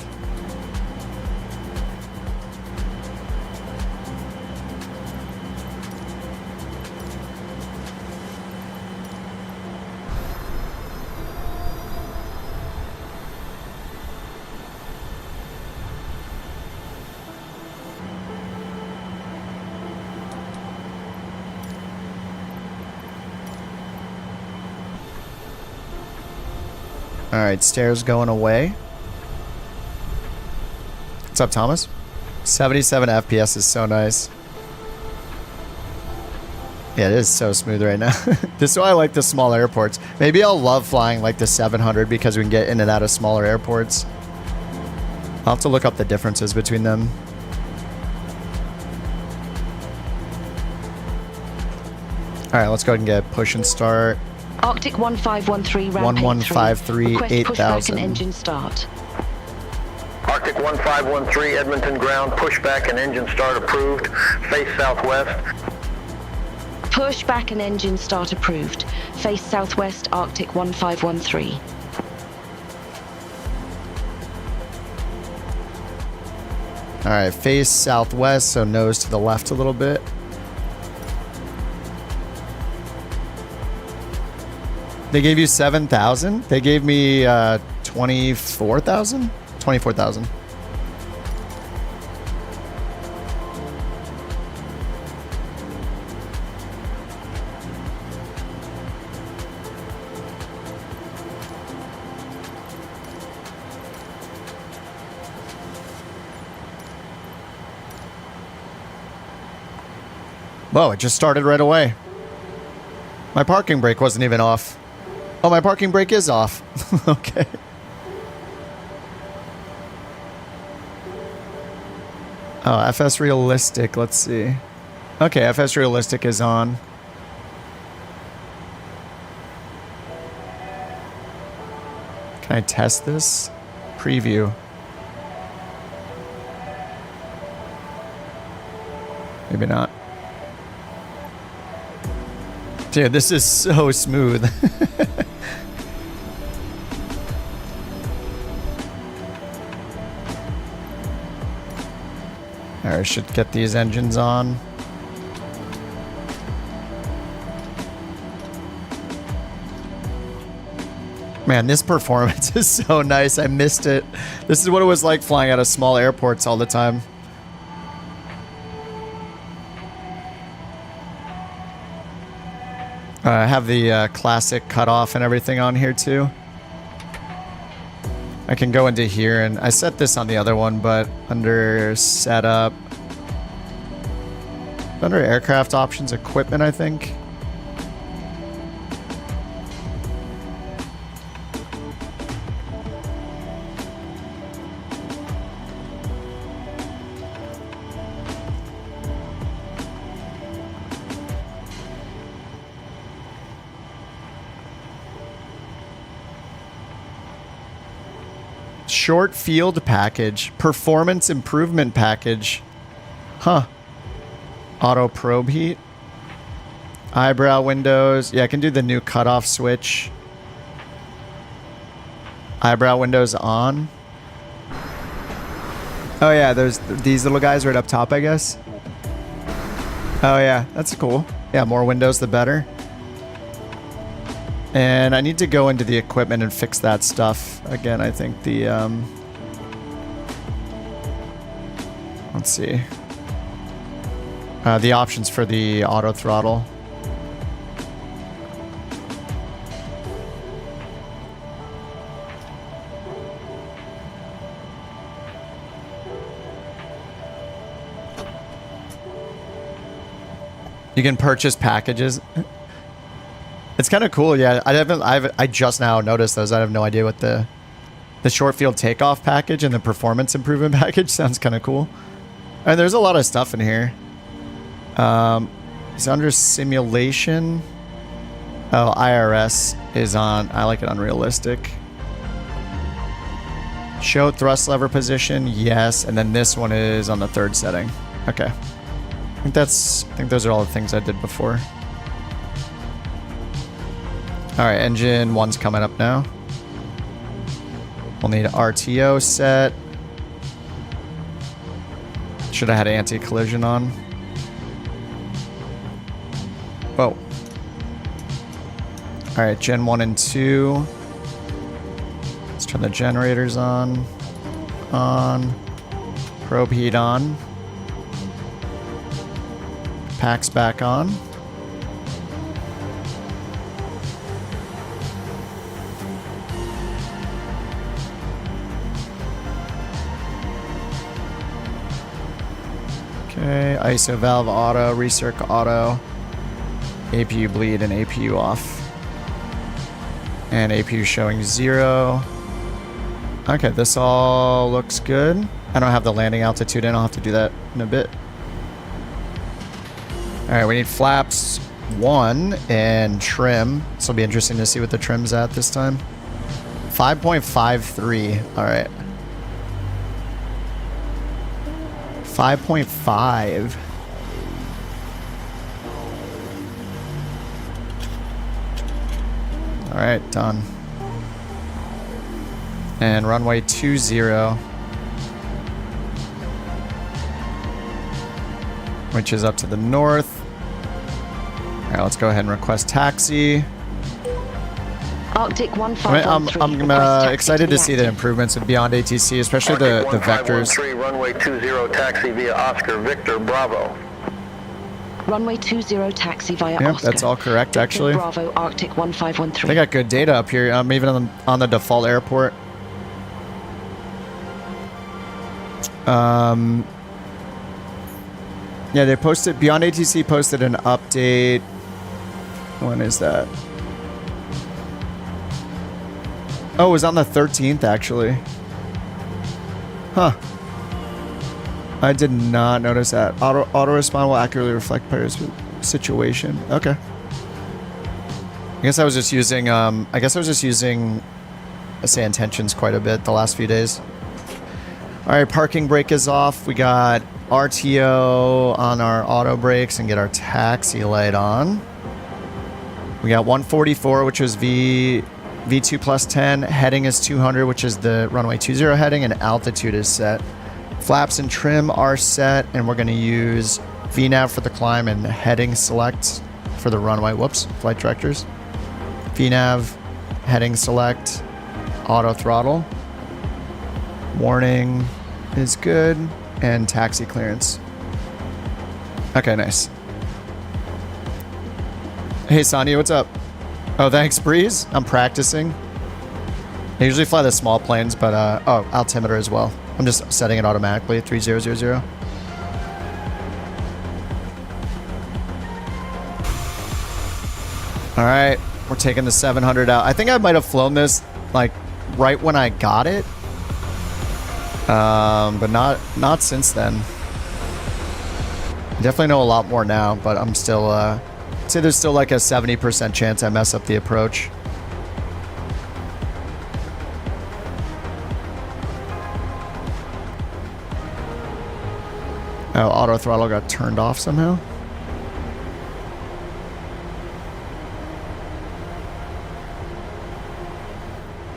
Alright, stairs going away. What's up, Thomas? 77 FPS is so nice. Yeah, it is so smooth right now. This is why I like the small airports. Maybe I'll love flying like the 700 because we can get in and out of smaller airports. I'll have to look up the differences between them. Alright, let's go ahead and get push and start. Arctic 1513 ramp 1153 Request pushback 8000. and engine start. Arctic 1513 Edmonton ground, pushback and engine start approved. Face southwest. Pushback and engine start approved. Face southwest, Arctic 1513. All right, face southwest, so nose to the left a little bit. They gave you 7,000? They gave me 24,000? 24,000. Whoa, it just started right away. My parking brake wasn't even off. Oh, my parking brake is off. Okay. Oh, FS Realistic, let's see. Okay, FS Realistic is on. Can I test this? Preview. Maybe not. Dude, this is so smooth. Alright, should get these engines on. Man, this performance is so nice. I missed it. This is what it was like flying out of small airports all the time. I have the classic cutoff and everything on here too. I can go into here, and I set this on the other one, but under setup, under aircraft options, equipment, I think. Short field package. Performance improvement package. Huh. Auto probe heat. Eyebrow windows. Yeah, I can do the new cutoff switch. Eyebrow windows on. Oh yeah, there's these little guys right up top, I guess. Oh yeah, that's cool. Yeah, more windows the better. And I need to go into the equipment and fix that stuff. Again, I think the, let's see. The options for the auto throttle. You can purchase packages. It's kind of cool, yeah. I just now noticed those. I have no idea what the short field takeoff package and the performance improvement package sounds kind of cool. And there's a lot of stuff in here. It's under simulation. Oh, IRS is on. I like it on realistic. Show thrust lever position, yes. And then this one is on the third setting. Okay. I think those are all the things I did before. Alright, engine 1's coming up now. We'll need RTO set. Should have had anti-collision on. Whoa. Alright, Gen 1 and 2. Let's turn the generators on. On. Probe heat on. Packs back on. Okay, ISO valve auto, recirc auto, APU bleed and APU off. And APU showing 0. Okay, this all looks good. I don't have the landing altitude in, I'll have to do that in a bit. Alright, we need flaps 1 and trim. This will be interesting to see what the trim's at this time. 5.53, alright. 5.5. Alright, done. And runway 20. which is up to the north. All right, let's go ahead and request taxi. Arctic 1513. I'm excited to see the improvements in BeyondATC, especially the vectors. Runway 20 taxi via Oscar Victor Bravo. Runway 20 taxi via Yep, Oscar. that's all correct, Victor actually. Bravo Arctic 1513. They got good data up here. I'm even on the default airport. Yeah, they posted, BeyondATC posted an update. When is that? Oh, it was on the 13th, actually. Huh. I did not notice that. Auto respond will accurately reflect player's situation. Okay. I guess I was just using say intentions quite a bit the last few days. All right, parking brake is off. We got RTO on our auto brakes and get our taxi light on. We got 144, which was V2 plus 10. Heading is 200, which is the runway 20 heading, and altitude is set. Flaps and trim are set, and we're going to use VNAV for the climb and heading select for the runway. Whoops, flight directors. VNAV, heading select, auto throttle. Warning is good, and taxi clearance. Okay, nice. Hey, Sonia, what's up? Oh, thanks, Breeze. I'm practicing. I usually fly the small planes, but, oh, altimeter as well. I'm just setting it automatically at 3000. All right, we're taking the 700 out. I think I might have flown this, like, right when I got it. But not since then. I definitely know a lot more now, but I'm still, I'd say there's still like a 70% chance I mess up the approach. Oh, auto throttle got turned off somehow.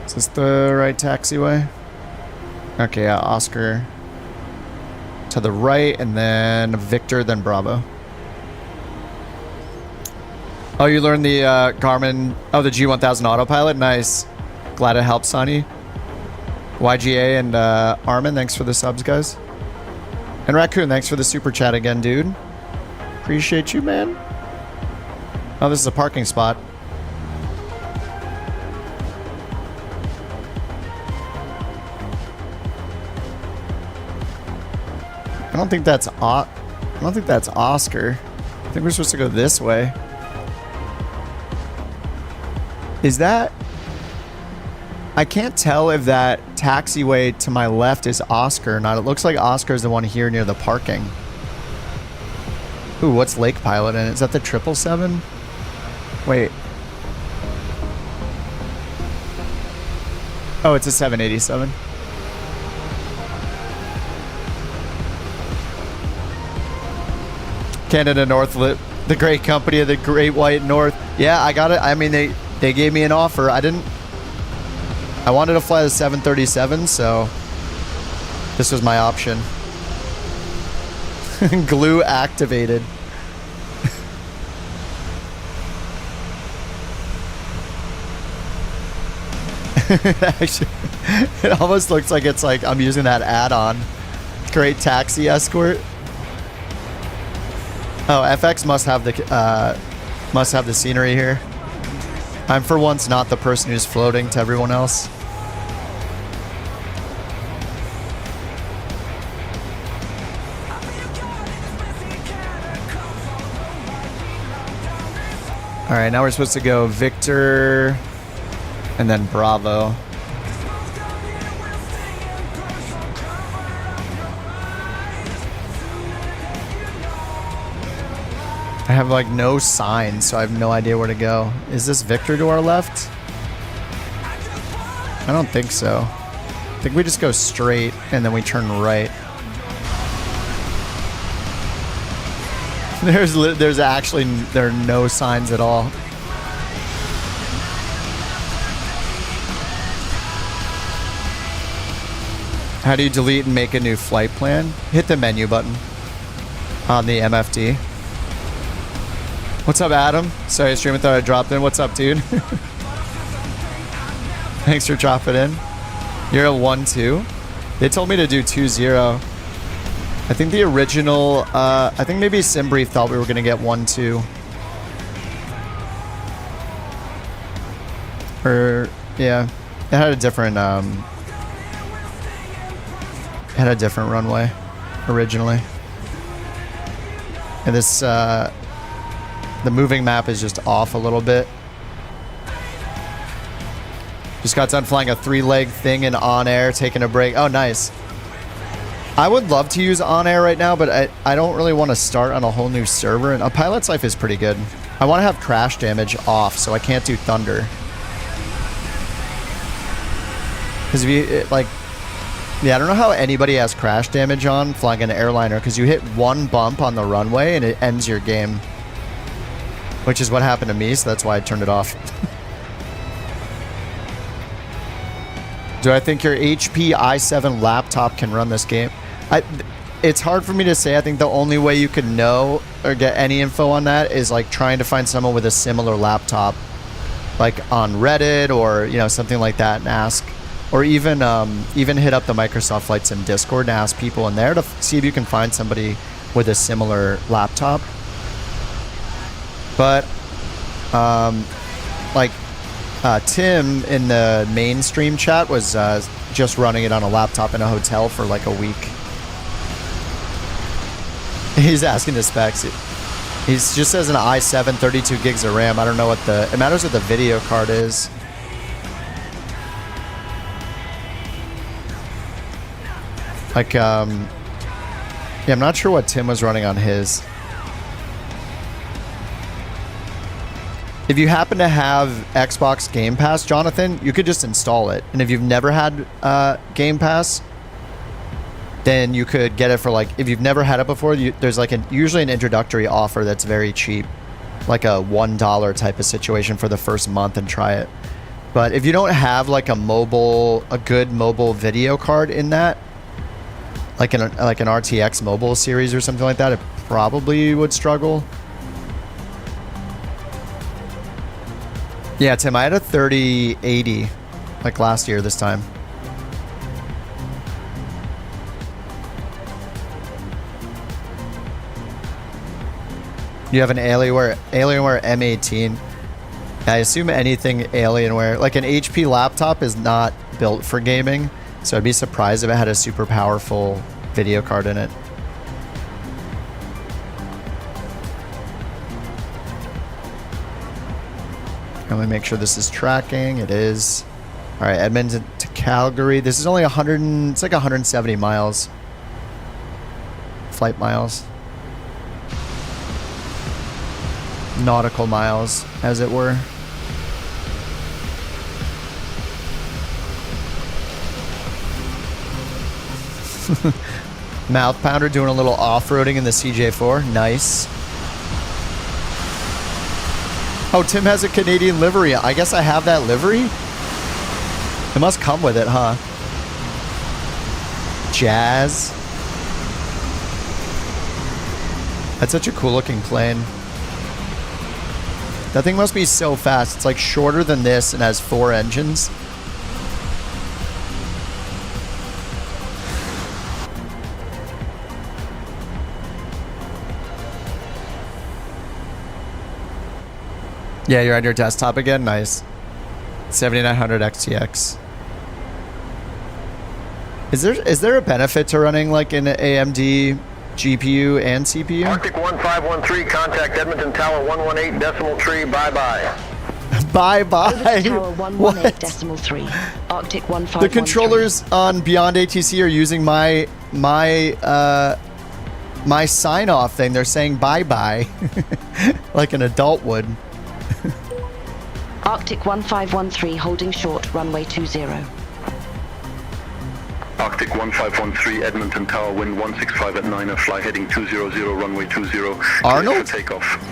Is this the right taxiway? Okay, yeah, Oscar to the right, and then Victor, then Bravo. Oh, you learned the Garmin, oh, the G1000 autopilot? Nice. Glad it helped, Sonny. YGA and Armin, thanks for the subs, guys. And Raccoon, thanks for the super chat again, dude. Appreciate you, man. Oh, this is a parking spot. I don't think that's Oscar. I think we're supposed to go this way. Is that? I can't tell if that taxiway to my left is Oscar or not. It looks like Oscar is the one here near the parking. Ooh, what's Lake Pilot in? Is that the 777? Wait. Oh, it's a 787. Canada North, the great company of the Great White North. Yeah, I got it. I mean, they gave me an offer. I wanted to fly the 737, so this was my option. Glue activated. Actually, it almost looks like it's like I'm using that add-on. Great taxi escort. Oh, FX must have the scenery here. I'm for once not the person who's floating to everyone else. All right, now we're supposed to go Victor and then Bravo. I have like no signs, so I have no idea where to go. Is this Victor to our left? I don't think so. I think we just go straight and then we turn right. There are no signs at all. How do you delete and make a new flight plan? Hit the menu button. on the MFD. What's up, Adam? Sorry, streamer thought I dropped in. What's up, dude? Thanks for dropping in. You're a 1-2. They told me to do 2-0. I think the original, I think maybe Simbrief thought we were going to get 1-2. Or, yeah. It had a different, runway originally. And this, the moving map is just off a little bit. Just got done flying a 3-leg thing in on air, taking a break. Oh, nice. I would love to use on air right now, but I don't really want to start on a whole new server. And a pilot's life is pretty good. I want to have crash damage off, so I can't do thunder. Because if you, like, yeah, I don't know how anybody has crash damage on flying an airliner, because you hit one bump on the runway and it ends your game. Which is what happened to me, so that's why I turned it off. Do I think your HP i7 laptop can run this game? It's hard for me to say. I think the only way you could know or get any info on that is like trying to find someone with a similar laptop, like on Reddit or, you know, something like that, and ask, or even hit up the Microsoft Flight Sim Discord and ask people in there to see if you can find somebody with a similar laptop. But Tim in the mainstream chat was just running it on a laptop in a hotel for like a week. He's asking the specs. He just says an i7, 32 gigs of RAM. I don't know what it matters what the video card is. Like, yeah, I'm not sure what Tim was running on his. If you happen to have Xbox Game Pass, Jonathan, you could just install it. And if you've never had Game Pass, then you could get it for like, if you've never had it before, there's like usually an introductory offer that's very cheap, like a $1 type of situation for the first month, and try it. But if you don't have like a good mobile video card in that, like an RTX mobile series or something like that, it probably would struggle. Yeah, Tim, I had a 3080 like last year this time. You have an Alienware M18. I assume anything Alienware, like an HP laptop is not built for gaming, so I'd be surprised if it had a super powerful video card in it. Let me make sure this is tracking. It is. All right, Edmonton to Calgary. This is only 100. It's like 170 miles. Flight miles. Nautical miles, as it were. Mouth pounder doing a little off-roading in the CJ4. Nice. Oh, Tim has a Canadian livery. I guess I have that livery? It must come with it, huh? Jazz. That's such a cool looking plane. That thing must be so fast. It's like shorter than this and has 4 engines. Yeah, you're on your desktop again? Nice. 7900 XTX. Is there a benefit to running like an AMD GPU and CPU? Arctic 1513, contact Edmonton Tower 118.3, bye-bye. Bye-bye. Tower 118.3, Arctic 1513. The controllers on BeyondATC are using my sign-off thing. They're saying bye-bye. Like an adult would. Arctic 1513, holding short, runway 20. Arctic 1513, Edmonton Tower, wind 165 at 9, fly heading 200, runway 20. Arnold? For takeoff.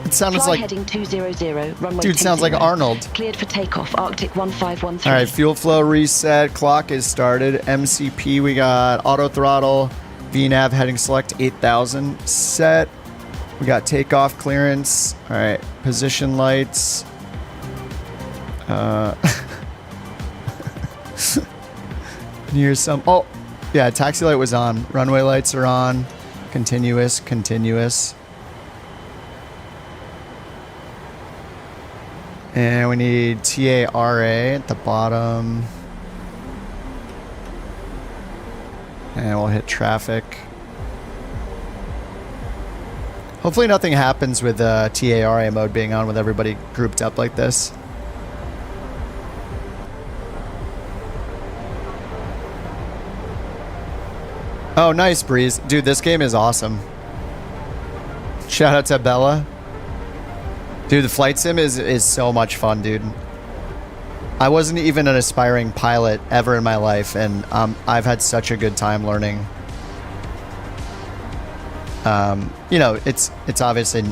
It sounds Fly like... heading 200, runway Dude, sounds like Arnold. Cleared for takeoff, Arctic 1513. All right, fuel flow reset. Clock is started. MCP, we got auto throttle. VNAV heading select 8,000 set. We got takeoff clearance. All right, position lights. Near some. Oh, yeah, taxi light was on. Runway lights are on. Continuous, continuous. And we need TARA at the bottom. And we'll hit traffic. Hopefully nothing happens with TARA mode being on with everybody grouped up like this. Oh, nice, Breeze. Dude, this game is awesome. Shout out to Bella. Dude, the flight sim is so much fun, dude. I wasn't even an aspiring pilot ever in my life, and I've had such a good time learning. You know, it's obviously,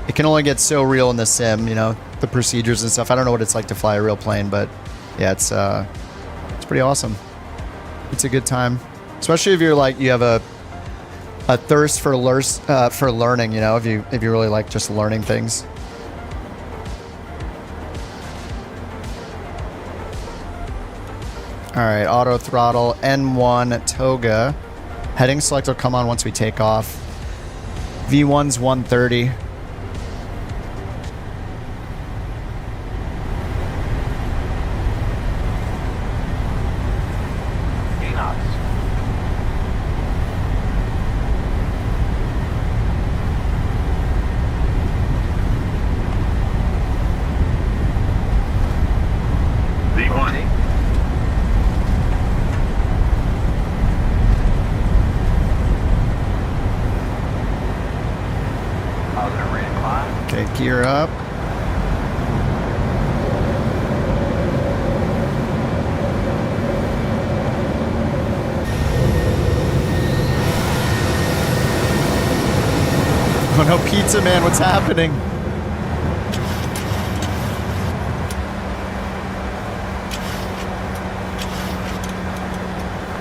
it can only get so real in the sim, you know, the procedures and stuff. I don't know what it's like to fly a real plane, but yeah, it's pretty awesome. It's a good time, especially if you're like, you have a thirst for learning, you know, if you really like just learning things. All right, auto throttle, N1 toga. Heading select will come on once we take off. V1's 130. Gear up. Oh no, Pizza Man, what's happening?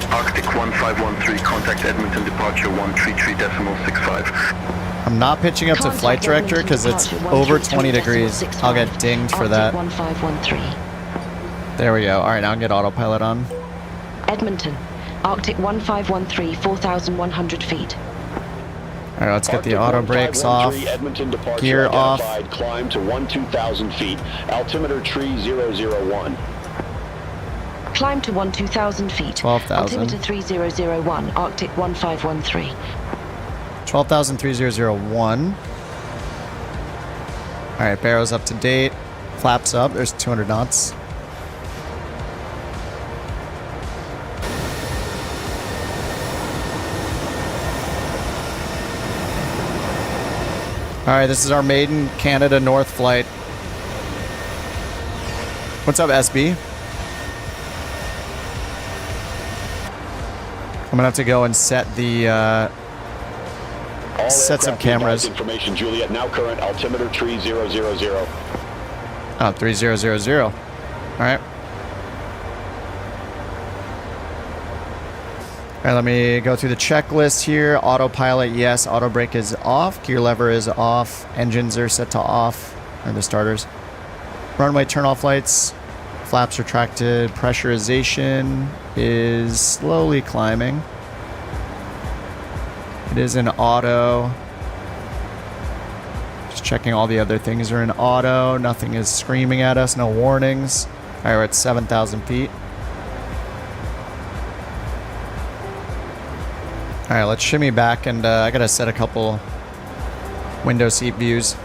Arctic 1513, contact Edmonton departure 133.65. I'm not pitching up to flight director because it's over 20 degrees. I'll get dinged for that. 1513. There we go. All right, now I can get autopilot on. Edmonton, Arctic 1513, 4,100 feet. All right, let's get the auto brakes off. Gear off. Climb to 12,000 feet. Altimeter tree 001. Climb to 12,000 feet. 12,000. Altimeter 3001, Arctic 1513. 12,3001. All right, barrels up to date. Flaps up. There's 200 knots. All right, this is our maiden Canada North flight. What's up, SB? I'm gonna have to go and set the set some cameras. Information, Juliet. Now current altimeter tree 000. Oh, 3000. All right. All right, let me go through the checklist here. Autopilot, yes. Auto brake is off. Gear lever is off. Engines are set to off. And the starters. Runway turn-off lights. Flaps retracted. Pressurization is slowly climbing. It is in auto. Just checking all the other things are in auto. Nothing is screaming at us. No warnings. All right, we're at 7,000 feet. All right, let's shimmy back, and I gotta set a couple window seat views.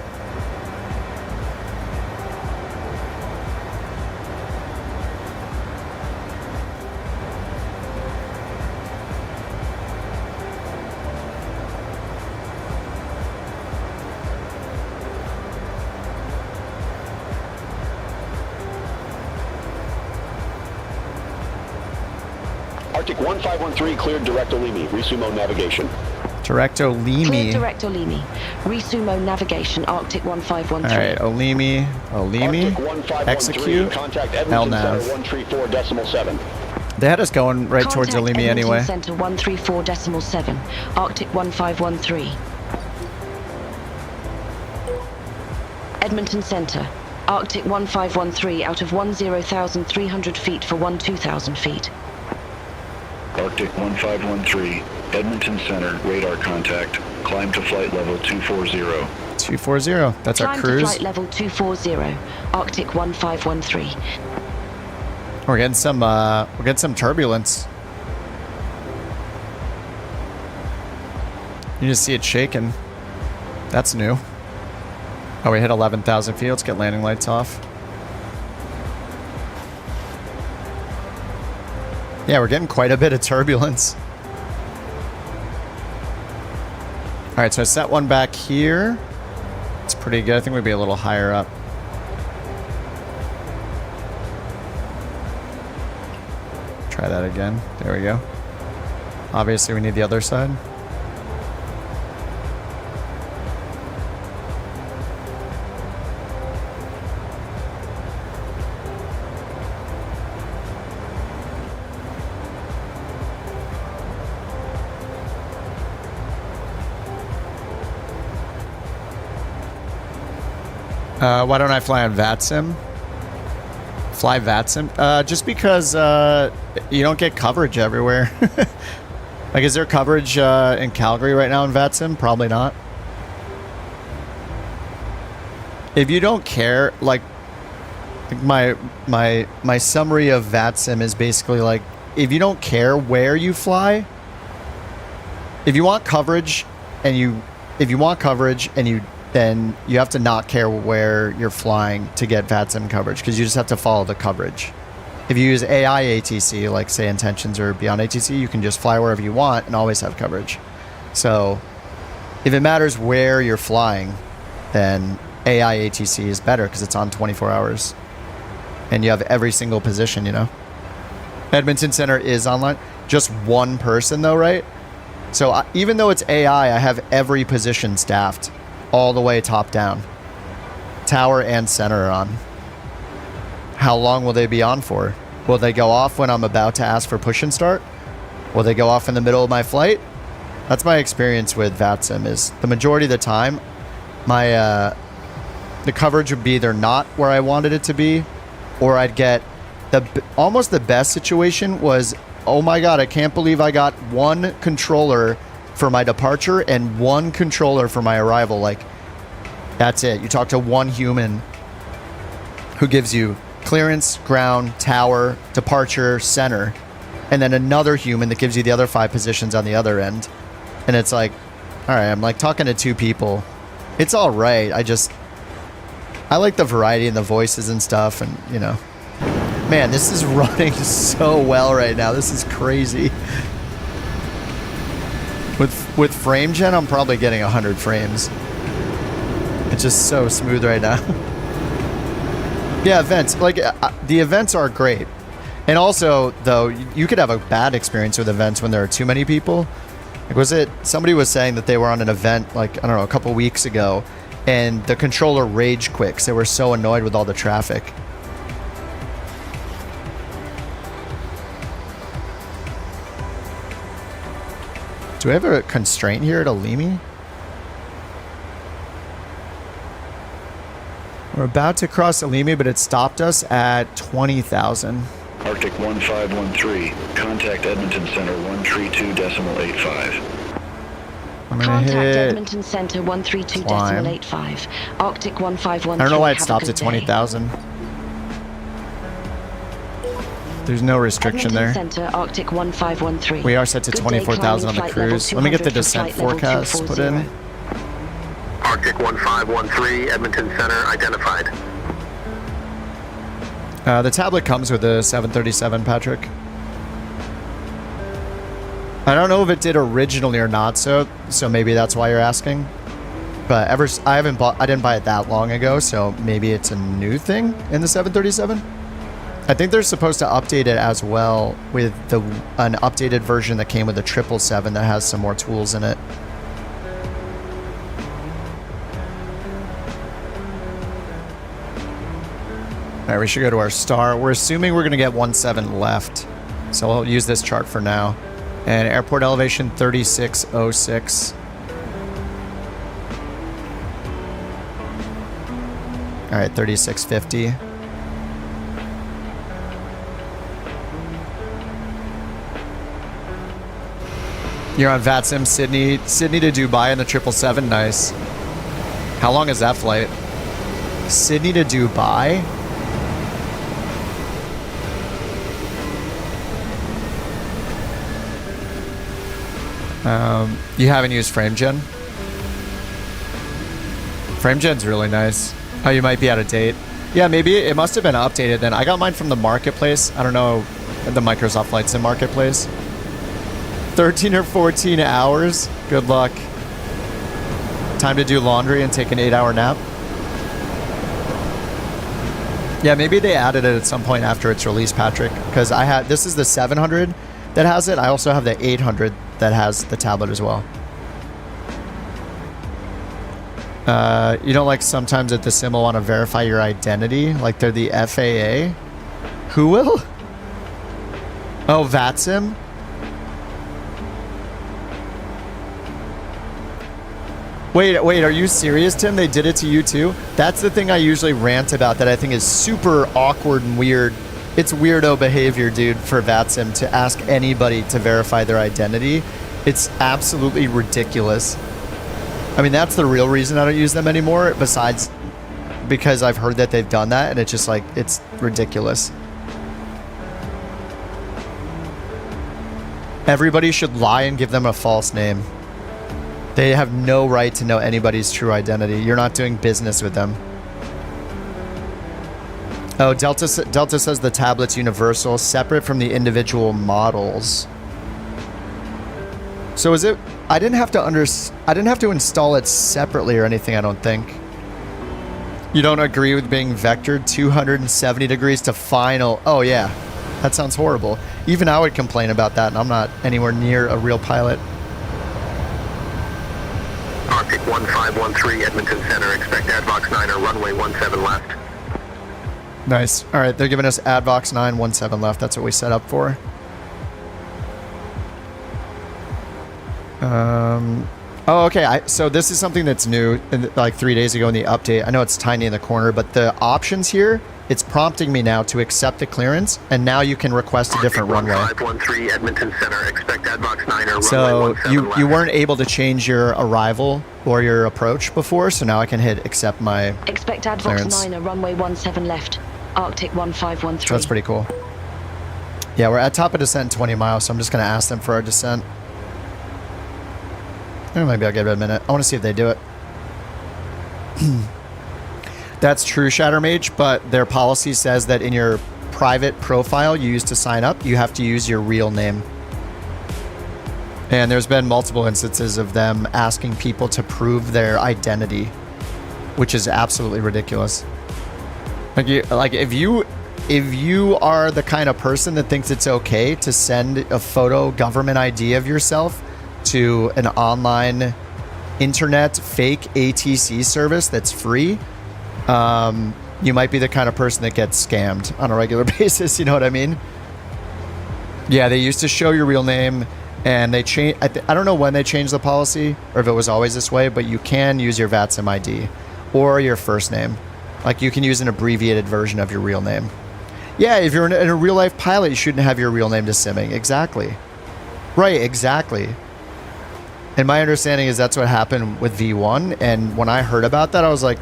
Arctic 1513 cleared direct Olimi. Resumo navigation. Direct Olimi. Clear direct Olimi. Resumo navigation, Arctic 1513. All right, Olimi. Arctic 1513, Execute. contact Hell Edmonton nav. Center 134.7. They had us going right towards Contact Alimi Edmonton anyway. Center 134.7, Arctic 1513. Edmonton Center, Arctic 1513 out of 10,300 feet for 12,000 feet. Arctic 1513, Edmonton Center, radar contact. Climb to flight level 240. 240. That's our Climb to cruise. flight level 240, Arctic 1513. We're getting some turbulence. You just see it shaking. That's new. Oh, we hit 11,000 feet. Let's get landing lights off. Yeah, we're getting quite a bit of turbulence. All right, so I set one back here. It's pretty good. I think we'd be a little higher up. Try that again. There we go. Obviously, we need the other side. Why don't I fly on VATSIM? Fly VATSIM? Just because you don't get coverage everywhere. Like, is there coverage in Calgary right now in VATSIM? Probably not. If you don't care, like, my summary of VATSIM is basically like, if you don't care where you fly, if you want coverage and you then you have to not care where you're flying to get VATSIM coverage, because you just have to follow the coverage. If you use AI ATC, like say Intentions or BeyondATC, you can just fly wherever you want and always have coverage. So if it matters where you're flying, then AI ATC is better because it's on 24 hours. And you have every single position, you know? Edmonton Center is online. Just one person though, right? So even though it's AI, I have every position staffed. All the way top down. Tower and center are on. How long will they be on for? Will they go off when I'm about to ask for push and start? Will they go off in the middle of my flight? That's my experience with VATSIM, is the majority of the time, the coverage would be either not where I wanted it to be, or I'd get almost the best situation was, oh my God, I can't believe I got one controller for my departure and one controller for my arrival. Like, that's it. You talk to one human who gives you clearance, ground, tower, departure, center, and then another human that gives you the other 5 positions on the other end. And it's like, all right, I'm like talking to 2 people. It's all right. I like the variety in the voices and stuff, and you know, man, this is running so well right now. This is crazy. With frame gen, I'm probably getting 100 frames. It's just so smooth right now. Yeah, events. Like, the events are great. And also, though, you could have a bad experience with events when there are too many people. Like, somebody was saying that they were on an event, like, I don't know, a couple weeks ago, and the controller rage quits. They were so annoyed with all the traffic. Do we have a constraint here at Alimi? We're about to cross Alimi, but it stopped us at 20,000. Arctic 1513, contact Edmonton Center 132.85. I'm gonna Contact hit Edmonton Center 132.85, Arctic 1513. I don't know why it Have a stopped good at day. 20,000. There's no restriction there. Edmonton Center, Arctic 1513. We are set to Good day, 24,000 on the climbing flight level cruise. Let me get the 200 for descent flight level forecast put in. 240. Arctic 1513, Edmonton Center identified. The tablet comes with a 737, Patrick. I don't know if it did originally or not, so maybe that's why you're asking. But I didn't buy it that long ago, so maybe it's a new thing in the 737. I think they're supposed to update it as well with an updated version that came with the 777 that has some more tools in it. All right, we should go to our star. We're assuming we're going to get 17 left. So we'll use this chart for now. And airport elevation 3606. All right, 3650. You're on VATSIM, Sydney to Dubai in the 777. Nice. How long is that flight? Sydney to Dubai? You haven't used FrameGen? FrameGen's really nice. Oh, you might be out of date. Yeah, maybe it must have been updated then. I got mine from the marketplace. I don't know, the Microsoft Flight Sim marketplace. 13 or 14 hours. Good luck. Time to do laundry and take an 8-hour nap. Yeah, maybe they added it at some point after its release, Patrick. Because this is the 700 that has it. I also have the 800 that has the tablet as well. You know, like sometimes at the sim will want to verify your identity, like they're the FAA. Who will? Oh, VATSIM? Wait, are you serious, Tim? They did it to you too? That's the thing I usually rant about that I think is super awkward and weird. It's weirdo behavior, dude, for VATSIM to ask anybody to verify their identity. It's absolutely ridiculous. I mean, that's the real reason I don't use them anymore, besides because I've heard that they've done that, and it's just like, it's ridiculous. Everybody should lie and give them a false name. They have no right to know anybody's true identity. You're not doing business with them. Oh, Delta says the tablet's universal, separate from the individual models. So is it? I didn't have to install it separately or anything, I don't think. You don't agree with being vectored 270 degrees to final? Oh yeah, that sounds horrible. Even I would complain about that, and I'm not anywhere near a real pilot. Arctic 1513, Edmonton Center, expect ADVOX 9 or runway 17 left. Nice. All right, they're giving us ADVOX 917 left. That's what we set up for. Oh, okay. So this is something that's new, like 3 days ago in the update. I know it's tiny in the corner, but the options here, it's prompting me now to accept the clearance, and now you can request a different runway. 1513, Edmonton Center, expect ADVOX 9 or so runway 17 left. you weren't able to change your arrival or your approach before, so now I can hit accept my Expect ADVOX clearance. 9 or runway 17 left. Arctic 1513. So that's pretty cool. Yeah, we're at top of descent 20 miles, so I'm just going to ask them for our descent. Maybe I'll give it a minute. I want to see if they do it. That's true, Shattermage, but their policy says that in your private profile you use to sign up, you have to use your real name. And there's been multiple instances of them asking people to prove their identity, which is absolutely ridiculous. Like if you are the kind of person that thinks it's okay to send a photo government ID of yourself to an online internet fake ATC service that's free, you might be the kind of person that gets scammed on a regular basis. You know what I mean? Yeah, they used to show your real name, and they changed. I don't know when they changed the policy or if it was always this way, but you can use your VATSIM ID or your first name. Like you can use an abbreviated version of your real name. Yeah, if you're in a real life pilot, you shouldn't have your real name to simming. Exactly. Right, exactly. And my understanding is that's what happened with V1. And when I heard about that, I was like,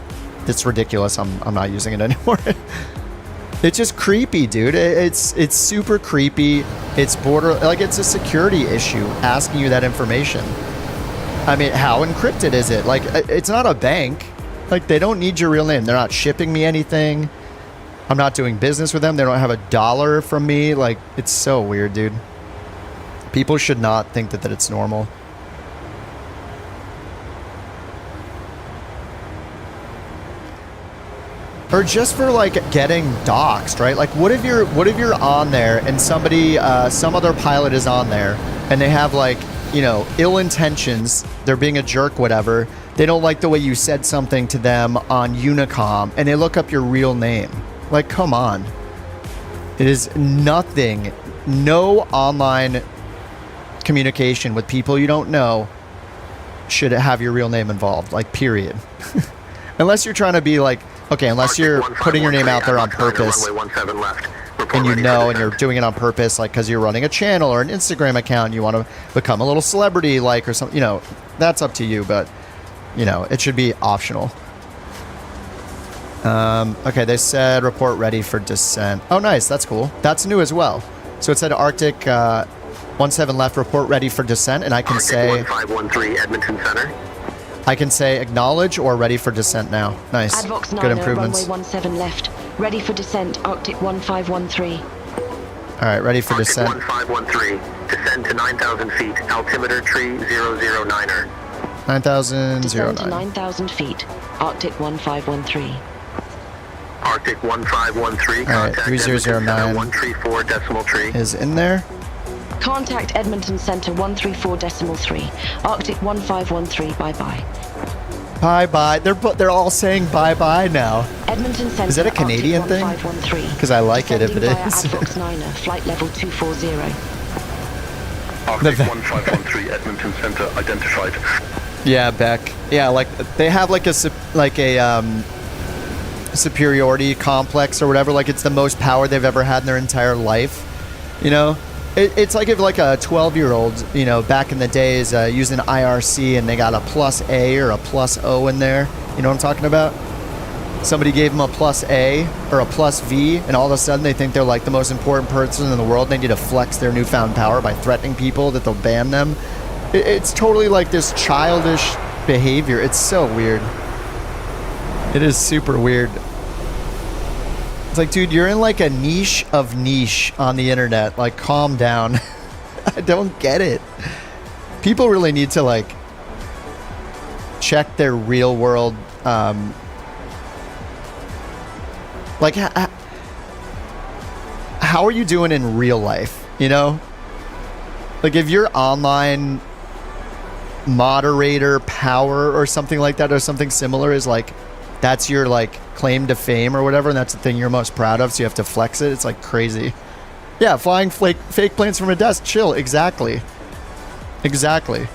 "It's ridiculous. I'm not using it anymore." It's just creepy, dude. It's super creepy. It's it's a security issue asking you that information. I mean, how encrypted is it? Like, it's not a bank. Like, they don't need your real name. They're not shipping me anything. I'm not doing business with them. They don't have $1 from me. Like, it's so weird, dude. People should not think that it's normal. Or just for like getting doxxed, right? Like what if you're on there and somebody, some other pilot is on there and they have like, you know, ill intentions, they're being a jerk, whatever. They don't like the way you said something to them on Unicom and they look up your real name. Like, come on. It is nothing no online communication with people you don't know should have your real name involved, like, period. Unless you're trying to be like, okay, unless you're putting your name out there on purpose and you know, and you're doing it on purpose, like because you're running a channel or an Instagram account, you want to become a little celebrity, like, or something, you know, that's up to you, but, you know, it should be optional. Okay, they said report ready for descent. Oh, nice, that's cool. That's new as well. So it said Arctic 17 left, report ready for descent, and I can say 1513 Edmonton Center. I can say acknowledge or ready for descent now. Nice. Advox Good 9 improvements. runway 17 left. Ready for descent, Arctic 1513. All right, ready for Arctic descent. 1513, descend to 9,000 feet, altimeter tree 009er. 9,009. Descend to 9,000 feet, Arctic 1513. Arctic 1513, All right, contact 3009 Edmonton Center 134 decimal tree. is in there. Contact Edmonton Center 134.3. Arctic 1513, bye-bye. Bye-bye. They're all saying bye-bye now. Edmonton Center. Is that a Canadian Arctic thing? 1513. Because I like it if it Descending is. via Advox 9er, flight level 240. Arctic 1513, Edmonton Center identified. Yeah, Beck. Yeah, like they have like a superiority complex or whatever. Like it's the most power they've ever had in their entire life. You know, it's like if like a 12-year-old, you know, back in the days using IRC and they got a plus A or a plus O in there. You know what I'm talking about? Somebody gave them a plus A or a plus V, and all of a sudden they think they're like the most important person in the world, and they need to flex their newfound power by threatening people that they'll ban them. It's totally like this childish behavior. It's so weird. It is super weird. It's like, dude, you're in like a niche of niche on the internet. Like, calm down. I don't get it. People really need to like check their real world. Like, how are you doing in real life? You know, like if your online moderator power or something like that or something similar is like, that's your like claim to fame or whatever, and that's the thing you're most proud of, so you have to flex it. It's like crazy. Yeah, flying fake planes from a desk. Chill. Exactly. Exactly.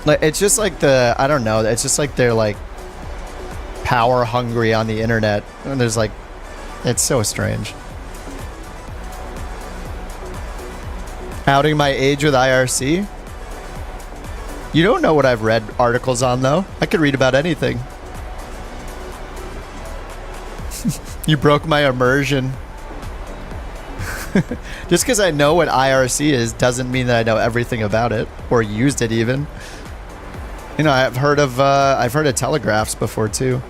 Like, it's just like I don't know, it's just like they're like power hungry on the internet, and there's like, it's so strange. Outing my age with IRC? You don't know what I've read articles on, though. I could read about anything. You broke my immersion. Just because I know what IRC is doesn't mean that I know everything about it or used it even. You know, I've heard of telegraphs before too.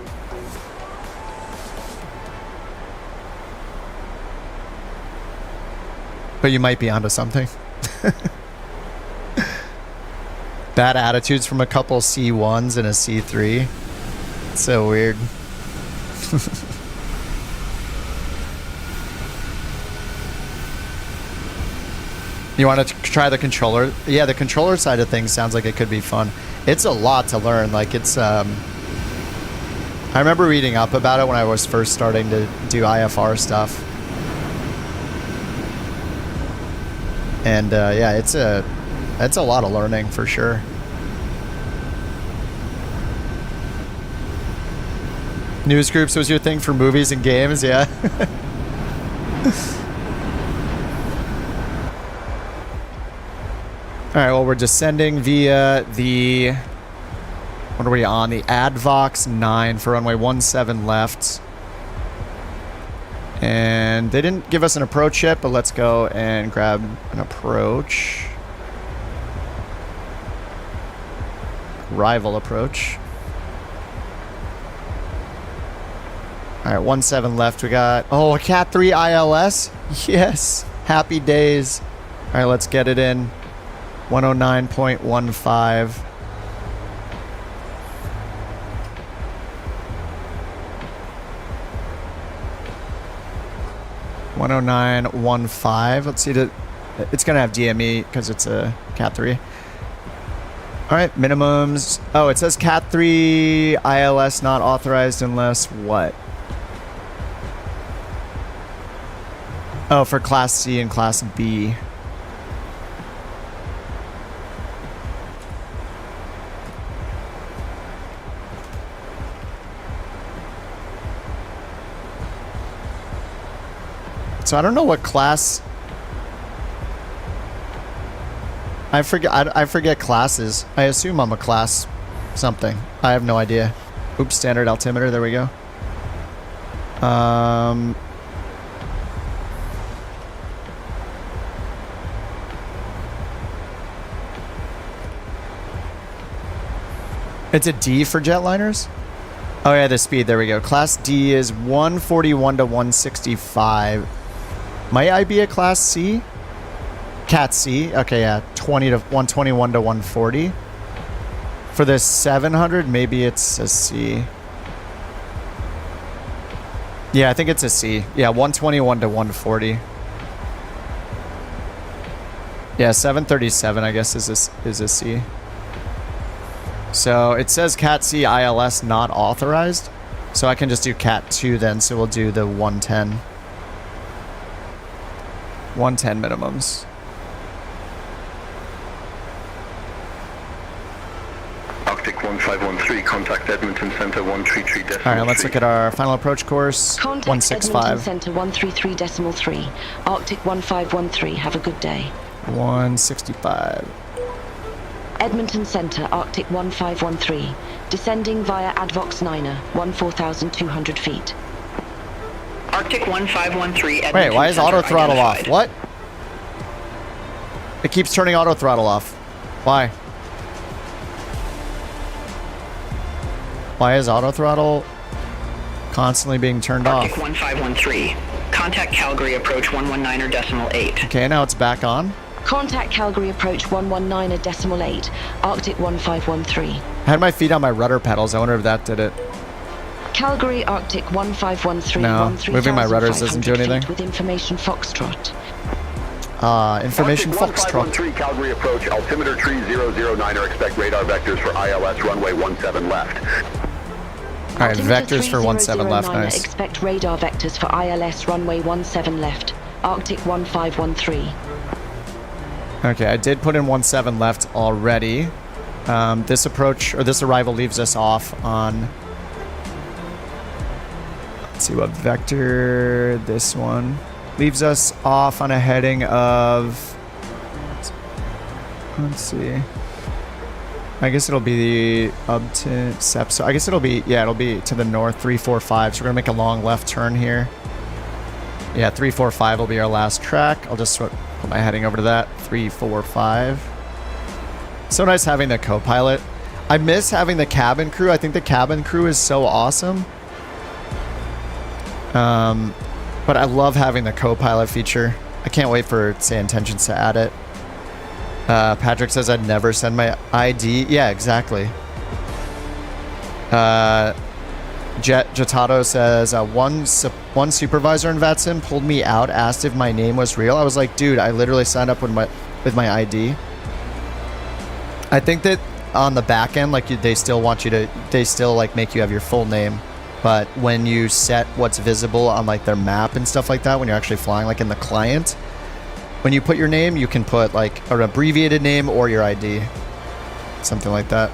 But you might be onto something. Bad attitudes from a couple C1s and a C3. It's so weird. You want to try the controller? Yeah, the controller side of things sounds like it could be fun. It's a lot to learn. Like it's, I remember reading up about it when I was first starting to do IFR stuff. And yeah, it's a lot of learning for sure. News groups was your thing for movies and games, yeah. All right, well, we're descending via the, what are we on? The Advox 9 for runway 17 left. And they didn't give us an approach yet, but let's go and grab an approach. Rival approach. All right, 17 left. We got, oh, a Cat 3 ILS. Yes, happy days. All right, let's get it in. 109.15. $109.15. Let's see, it's gonna have DME because it's a Cat 3. All right, minimums. Oh, it says Cat 3 ILS not authorized unless what? Oh, for Class C and Class B. So I don't know what class. I forget classes. I assume I'm a class something. I have no idea. Oops, standard altimeter. There we go. It's a D for jetliners? Oh yeah, the speed. There we go. Class D is 141 to 165. Might I be a Class C? Cat C. Okay, yeah. 121 to 140. For this 700, maybe it's a C. Yeah, I think it's a C. Yeah, 121 to 140. Yeah, 737, I guess, is a C. So it says Cat C ILS not authorized. So I can just do Cat 2 then. So we'll do the 110. 110 minimums. Arctic 1513, contact Edmonton Center 133.3. All right, let's look at our final approach course. Contact 165. Edmonton Center 133.3. Arctic 1513. Have a good day. 165. Edmonton Center, Arctic 1513. Descending via Advox 9er, 14,200 feet. Arctic 1513. Edmonton Wait, why is Center auto throttle identified. off? What? It keeps turning auto throttle off. Why? Why is auto throttle constantly being turned Arctic off? 1513. Contact Calgary approach 119.8. Okay, now it's back on. Contact Calgary approach 119.8. Arctic 1513. I had my feet on my rudder pedals. I wonder if that did it. Calgary Arctic 1513. No, moving my rudders doesn't do anything. With information Foxtrot. Information Arctic Foxtrot. 1513, Calgary approach, altimeter tree 009, or expect radar vectors for ILS runway 17 left. All right, vectors for 17 left. 3009, Nice. Expect radar vectors for ILS runway 17 left. Arctic 1513. Okay, I did put in 17 left already. This approach, or this arrival leaves us off on... Let's see what vector this one... Leaves us off on a heading of... Let's see. I guess it'll be up to Sepso. I guess it'll be, yeah, it'll be to the north, 345. So we're gonna make a long left turn here. Yeah, 345 will be our last track. I'll just put my heading over to that. 345. So nice having the co-pilot. I miss having the cabin crew. I think the cabin crew is so awesome. But I love having the co-pilot feature. I can't wait for, say, Intentions to add it. Patrick says I'd never send my ID. Yeah, exactly. Jatato says one supervisor in VATSIM pulled me out, asked if my name was real. I was like, dude, I literally signed up with my ID. I think that on the back end, like they still want you to, they still like make you have your full name. But when you set what's visible on like their map and stuff like that, when you're actually flying, like in the client, when you put your name, you can put like an abbreviated name or your ID, something like that.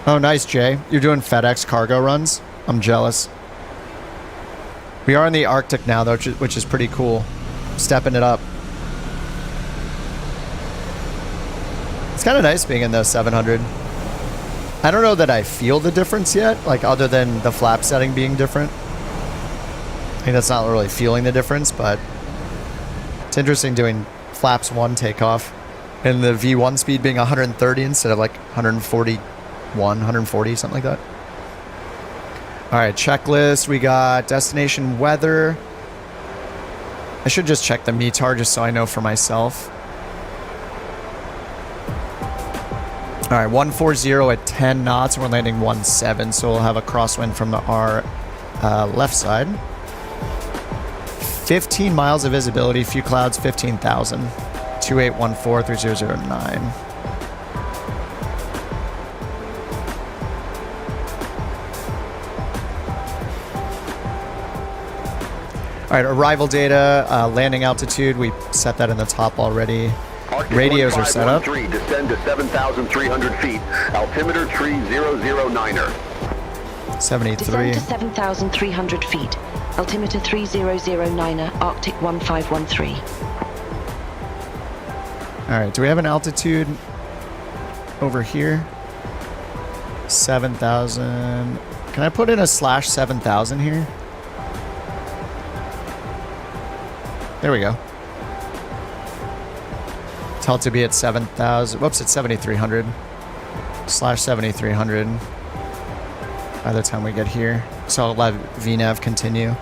Oh, nice, Jay. You're doing FedEx cargo runs. I'm jealous. We are in the Arctic now, though, which is pretty cool. Stepping it up. It's kind of nice being in the 700. I don't know that I feel the difference yet, like other than the flap setting being different. I think that's not really feeling the difference, but it's interesting doing flaps 1 takeoff and the V1 speed being 130 instead of like 141, 140, something like that. All right, checklist. We got destination weather. I should just check the METAR just so I know for myself. All right, 140 at 10 knots. We're landing 17, so we'll have a crosswind from our left side. 15 miles of visibility, few clouds, 15,000. 2814-3009. right, arrival data, landing altitude, we set that in the top already. Radios are set up. Descend to 7,300 feet. Altimeter tree 009er. 73. Descend to 7,300 feet. Altimeter 3009er, Arctic 1513. All right, do we have an altitude over here? 7,000. Can I put in a /7,000 here? There we go. Tell it to be at 7,000. Whoops, it's 7,300. /7,300 by the time we get here. So I'll let VNAV continue.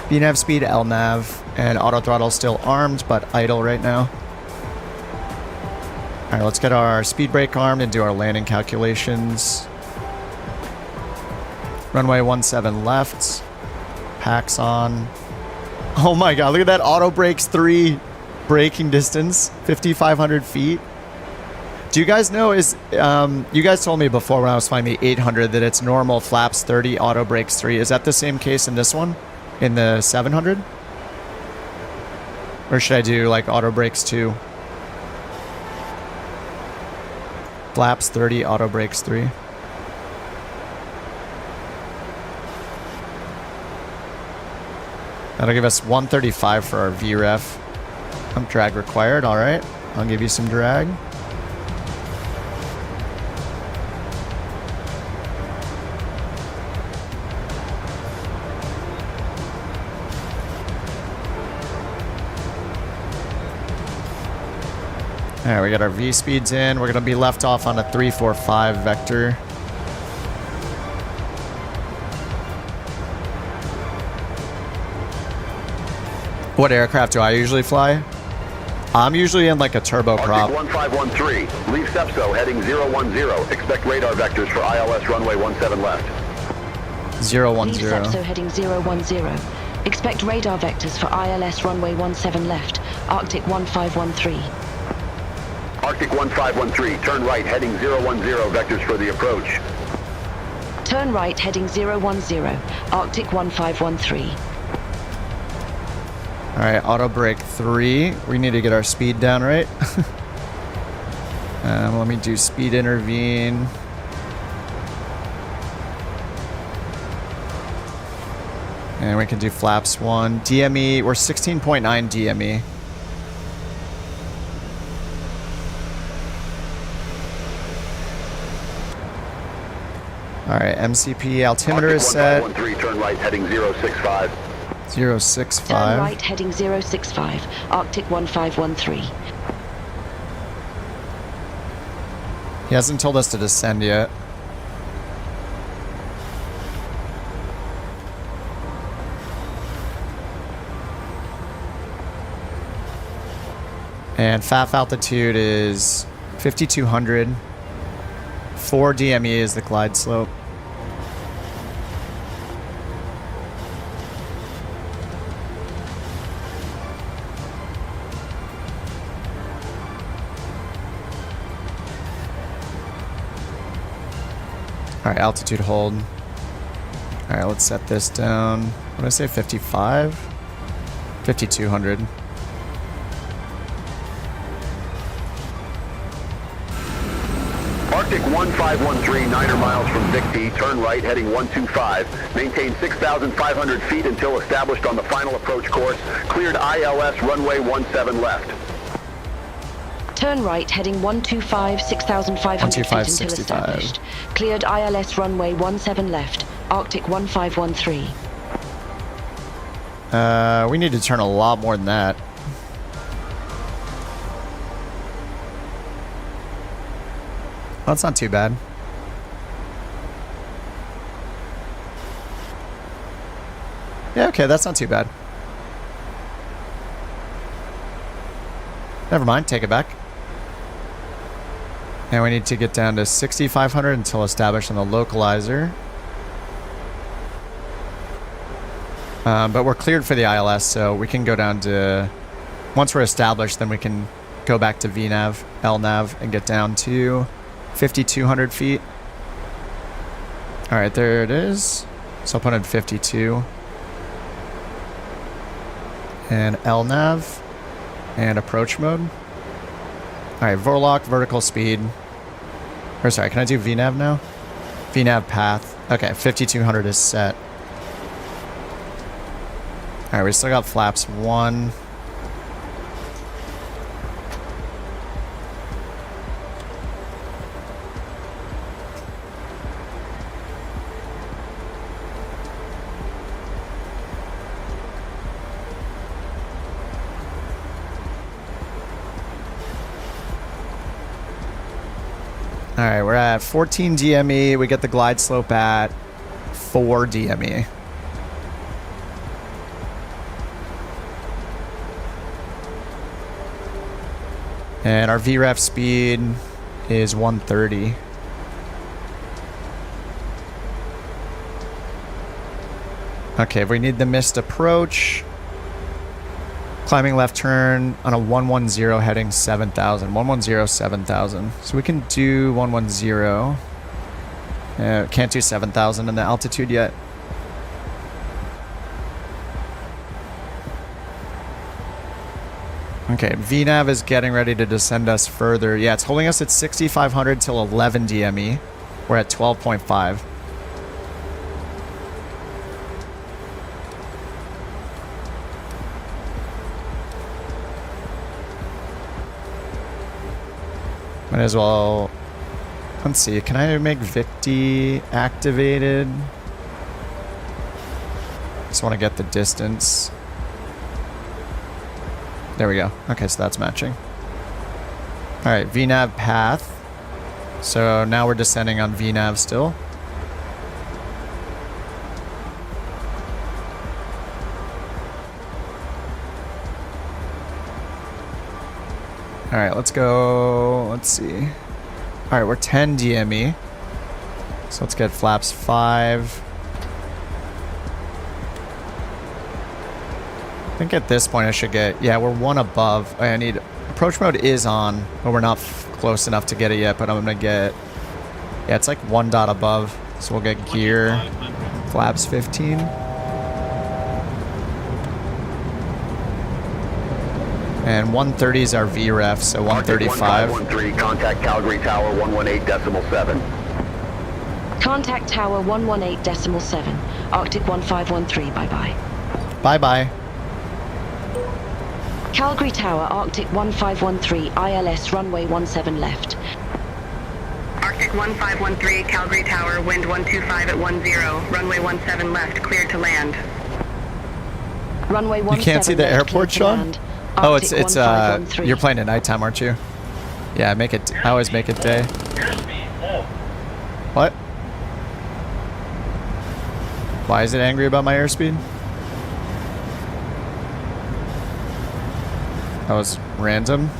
VNAV speed, LNAV, and auto throttle still armed, but idle right now. All right, let's get our speed brake armed and do our landing calculations. Runway 17 left. Packs on. Oh my god, look at that. Auto brakes 3 braking distance, 5,500 feet. Do you guys know, you guys told me before when I was flying the 800 that it's normal flaps 30, auto brakes 3. Is that the same case in this one? In the 700? Or should I do like auto brakes 2? Flaps 30, auto brakes 3. That'll give us 135 for our VREF. Drag required, alright. I'll give you some drag. Alright, we got our V speeds in. We're going to be left off on a 345 vector. What aircraft do I usually fly? I'm usually in like a turboprop. 1513, leave SEPSO heading 010. Expect radar vectors for ILS runway 17 left. 010. Leave SEPSO heading 010. Expect radar vectors for ILS runway 17 left, Arctic 1513. Arctic 1513, turn right heading 010, vectors for the approach. Turn right heading 010, Arctic 1513. Alright, auto brake 3. We need to get our speed down, right? Let me do speed intervene. And we can do flaps 1. DME, we're 16.9 DME. Alright, MCP altimeter is set. 1513, turn right heading 065. 065. Turn right heading 065, Arctic 1513. He hasn't told us to descend yet. And FAF altitude is 5,200. 4 DME is the glide slope. Alright, altitude hold. Alright, let's set this down. What did I say, 55? 5,200. Arctic 1513, 9 miles from Victi, turn right heading 125. Maintain 6,500 feet until established on the final approach course. Cleared ILS runway 17 left. Turn right heading 125, 6,500 feet until 65. established. Cleared ILS runway 17 left, Arctic 1513. We need to turn a lot more than that. Well, that's not too bad. Yeah, okay, that's not too bad. Never mind, take it back. And we need to get down to 6,500 until established on the localizer. But we're cleared for the ILS, so we can go down to... Once we're established, then we can go back to VNAV, LNAV, and get down to 5,200 feet. Alright, there it is. So I'll put in 52. And LNAV. And approach mode. Alright, Vorlock, vertical speed. Or sorry, can I do VNAV now? VNAV path. Okay, 5200 is set. Alright, we still got flaps 1. Alright, we're at 14 DME. We get the glide slope at 4 DME. And our VREF speed is 130. Okay, if we need the missed approach, climbing left turn on a 110 heading 7,000. 110, 7,000. So we can do 110. Can't do 7,000 in the altitude yet. Okay, VNAV is getting ready to descend us further. Yeah, it's holding us at 6,500 till 11 DME. We're at 12.5. Might as well... Let's see, can I make VICTI activated? Just want to get the distance. There we go. Okay, so that's matching. Alright, VNAV path. So now we're descending on VNAV still. Alright, let's go. Let's see. Alright, we're 10 DME. So let's get flaps 5. I think at this point I should get... Yeah, we're 1 above. I need... Approach mode is on, but we're not close enough to get it yet, but I'm going to get... Yeah, it's like 1 dot above. So we'll get gear. Flaps 15. And 130 is our VREF, so 135. 1513, contact Calgary Tower 118.7. Contact Tower 118.7. Arctic 1513, bye-bye. Bye-bye. Calgary Tower, Arctic 1513, ILS runway 17 left. Arctic 1513, Calgary Tower, wind 125 at 10, runway 17 left, cleared to land. Runway 17 You can't see the left, airport, cleared to Sean? land. Oh, Arctic it's 1513. you're playing at nighttime, aren't you? Yeah, make it. I always make it day. What? Why is it angry about my airspeed? That was random.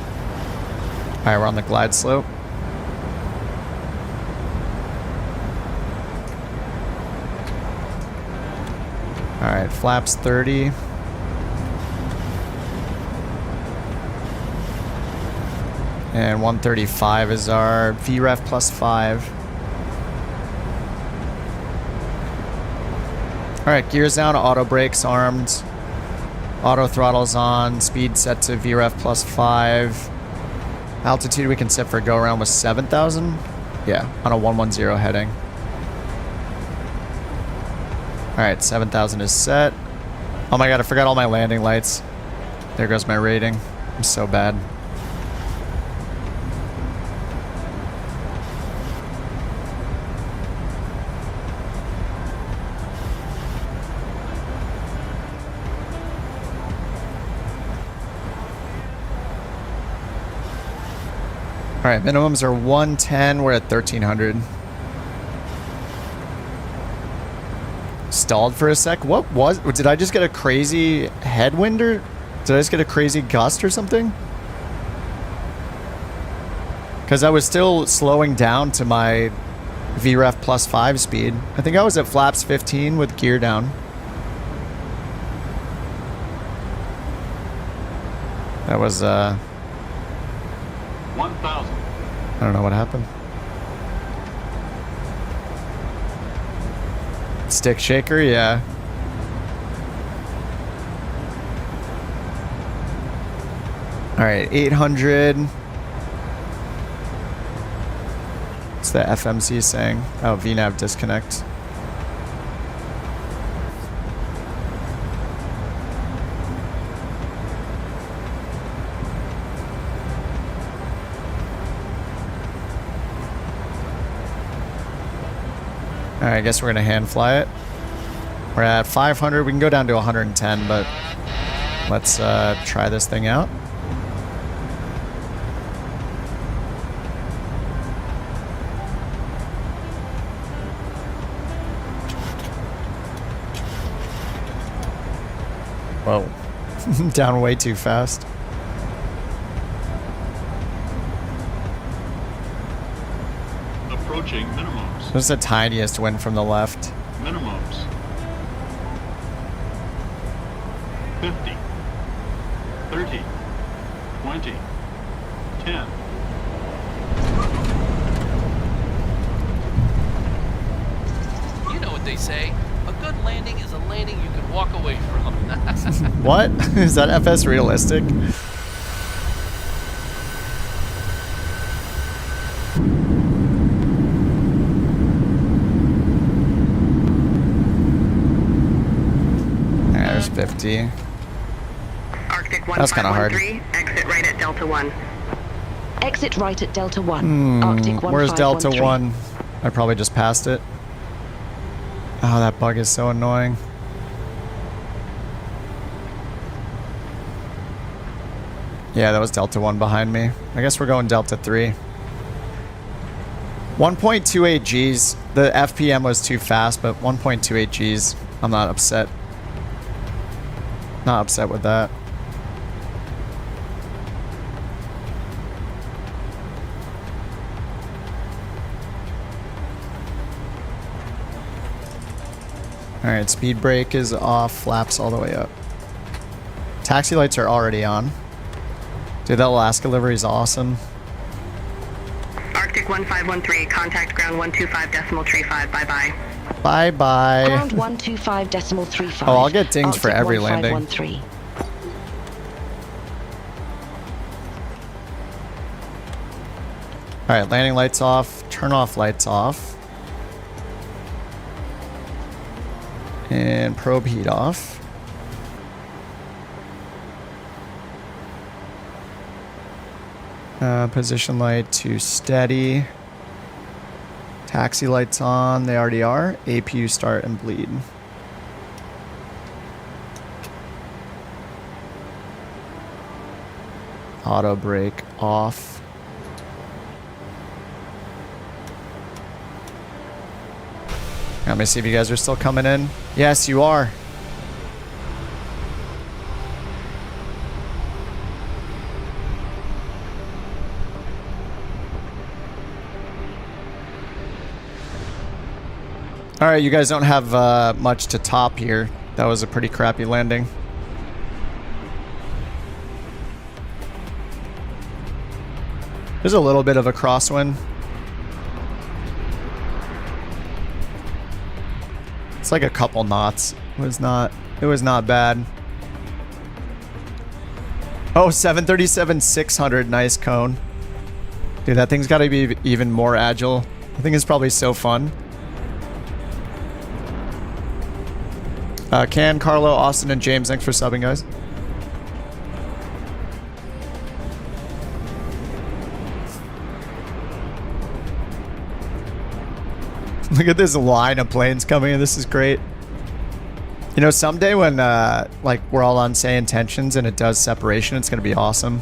Alright, we're on the glide slope. Alright, flaps 30. And 135 is our VREF plus 5. Alright, gears down, auto brakes armed. Auto throttles on, speed set to VREF plus 5. Altitude we can set for go around with 7,000. Yeah, on a 110 heading. Alright, 7,000 is set. Oh my god, I forgot all my landing lights. There goes my rating. I'm so bad. Alright, minimums are 110. We're at 1,300. Stalled for a sec. What was... Did I just get a crazy headwind or... Did I just get a crazy gust or something? Because I was still slowing down to my VREF plus 5 speed. I think I was at flaps 15 with gear down. That was, 1,000. I don't know what happened. Stick shaker, yeah. Alright, 800. What's the FMC saying? Oh, VNAV disconnect. Alright, I guess we're gonna hand fly it. We're at 500. We can go down to 110, but let's try this thing out. Whoa. Down way too fast. Approaching minimums. This is the tiniest wind from the left. Minimums. 50. 30. 20. 10. You know what they say. A good landing is a landing you can walk away from. What? Is that FS realistic? There's 50. Arctic That's kinda hard. 1513, exit right at Delta 1. Exit right at Delta 1. Arctic 1513. Where's Delta 1? I probably just passed it. Oh, that bug is so annoying. Yeah, that was Delta 1 behind me. I guess we're going Delta 3. 1.28 Gs. The FPM was too fast, but 1.28 Gs. I'm not upset. Not upset with that. Alright, speed brake is off, flaps all the way up. Taxi lights are already on. Dude, that Alaska livery is awesome. Arctic 1513, contact ground 125.35, bye-bye. Bye-bye. Ground 125.35. Oh, I'll get dings for Arctic every landing. 1513. Alright, landing lights off, turn off lights off. And probe heat off. Position light to steady. Taxi lights on, they already are. APU start and bleed. Auto brake off. Let me see if you guys are still coming in. Yes, you are. All right, you guys don't have much to top here. That was a pretty crappy landing. There's a little bit of a crosswind. It's like a couple knots. It was not bad. Oh, 737-600, nice cone. Dude, that thing's got to be even more agile. I think it's probably so fun. Can, Carlo, Austin, and James, thanks for subbing, guys. Look at this line of planes coming in. This is great. You know, someday when like we're all on say intentions and it does separation, it's going to be awesome.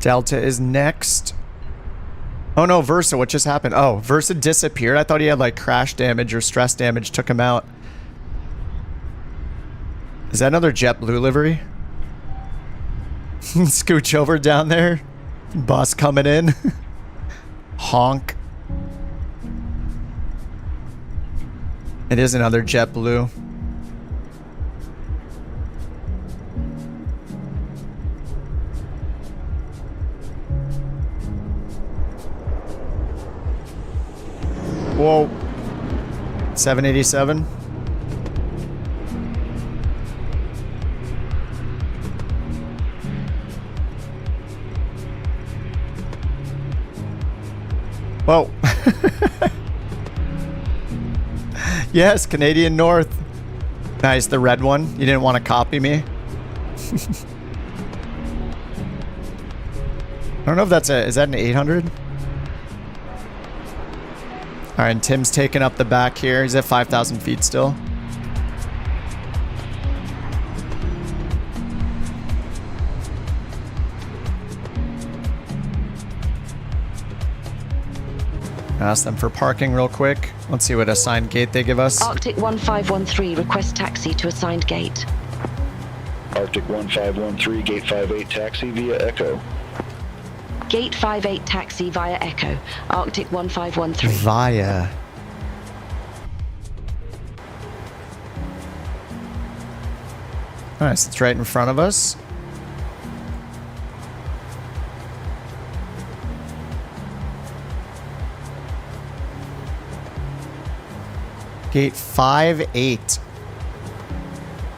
Delta is next. Oh no, Versa, what just happened? Oh, Versa disappeared. I thought he had like crash damage or stress damage, took him out. Is that another JetBlue livery? Scooch over down there. Bus coming in. Honk. It is another JetBlue. Whoa. 787. Whoa. Yes, Canadian North. Nice, the red one. You didn't want to copy me? I don't know if that's a... Is that an 800? Alright, and Tim's taking up the back here. He's at 5,000 feet still. Ask them for parking real quick. Let's see what assigned gate they give us. Arctic 1513, request taxi to assigned gate. Arctic 1513, gate 58 taxi via Echo. Gate 58 taxi via Echo. Arctic 1513. Via. Alright, so it's right in front of us. Gate 58.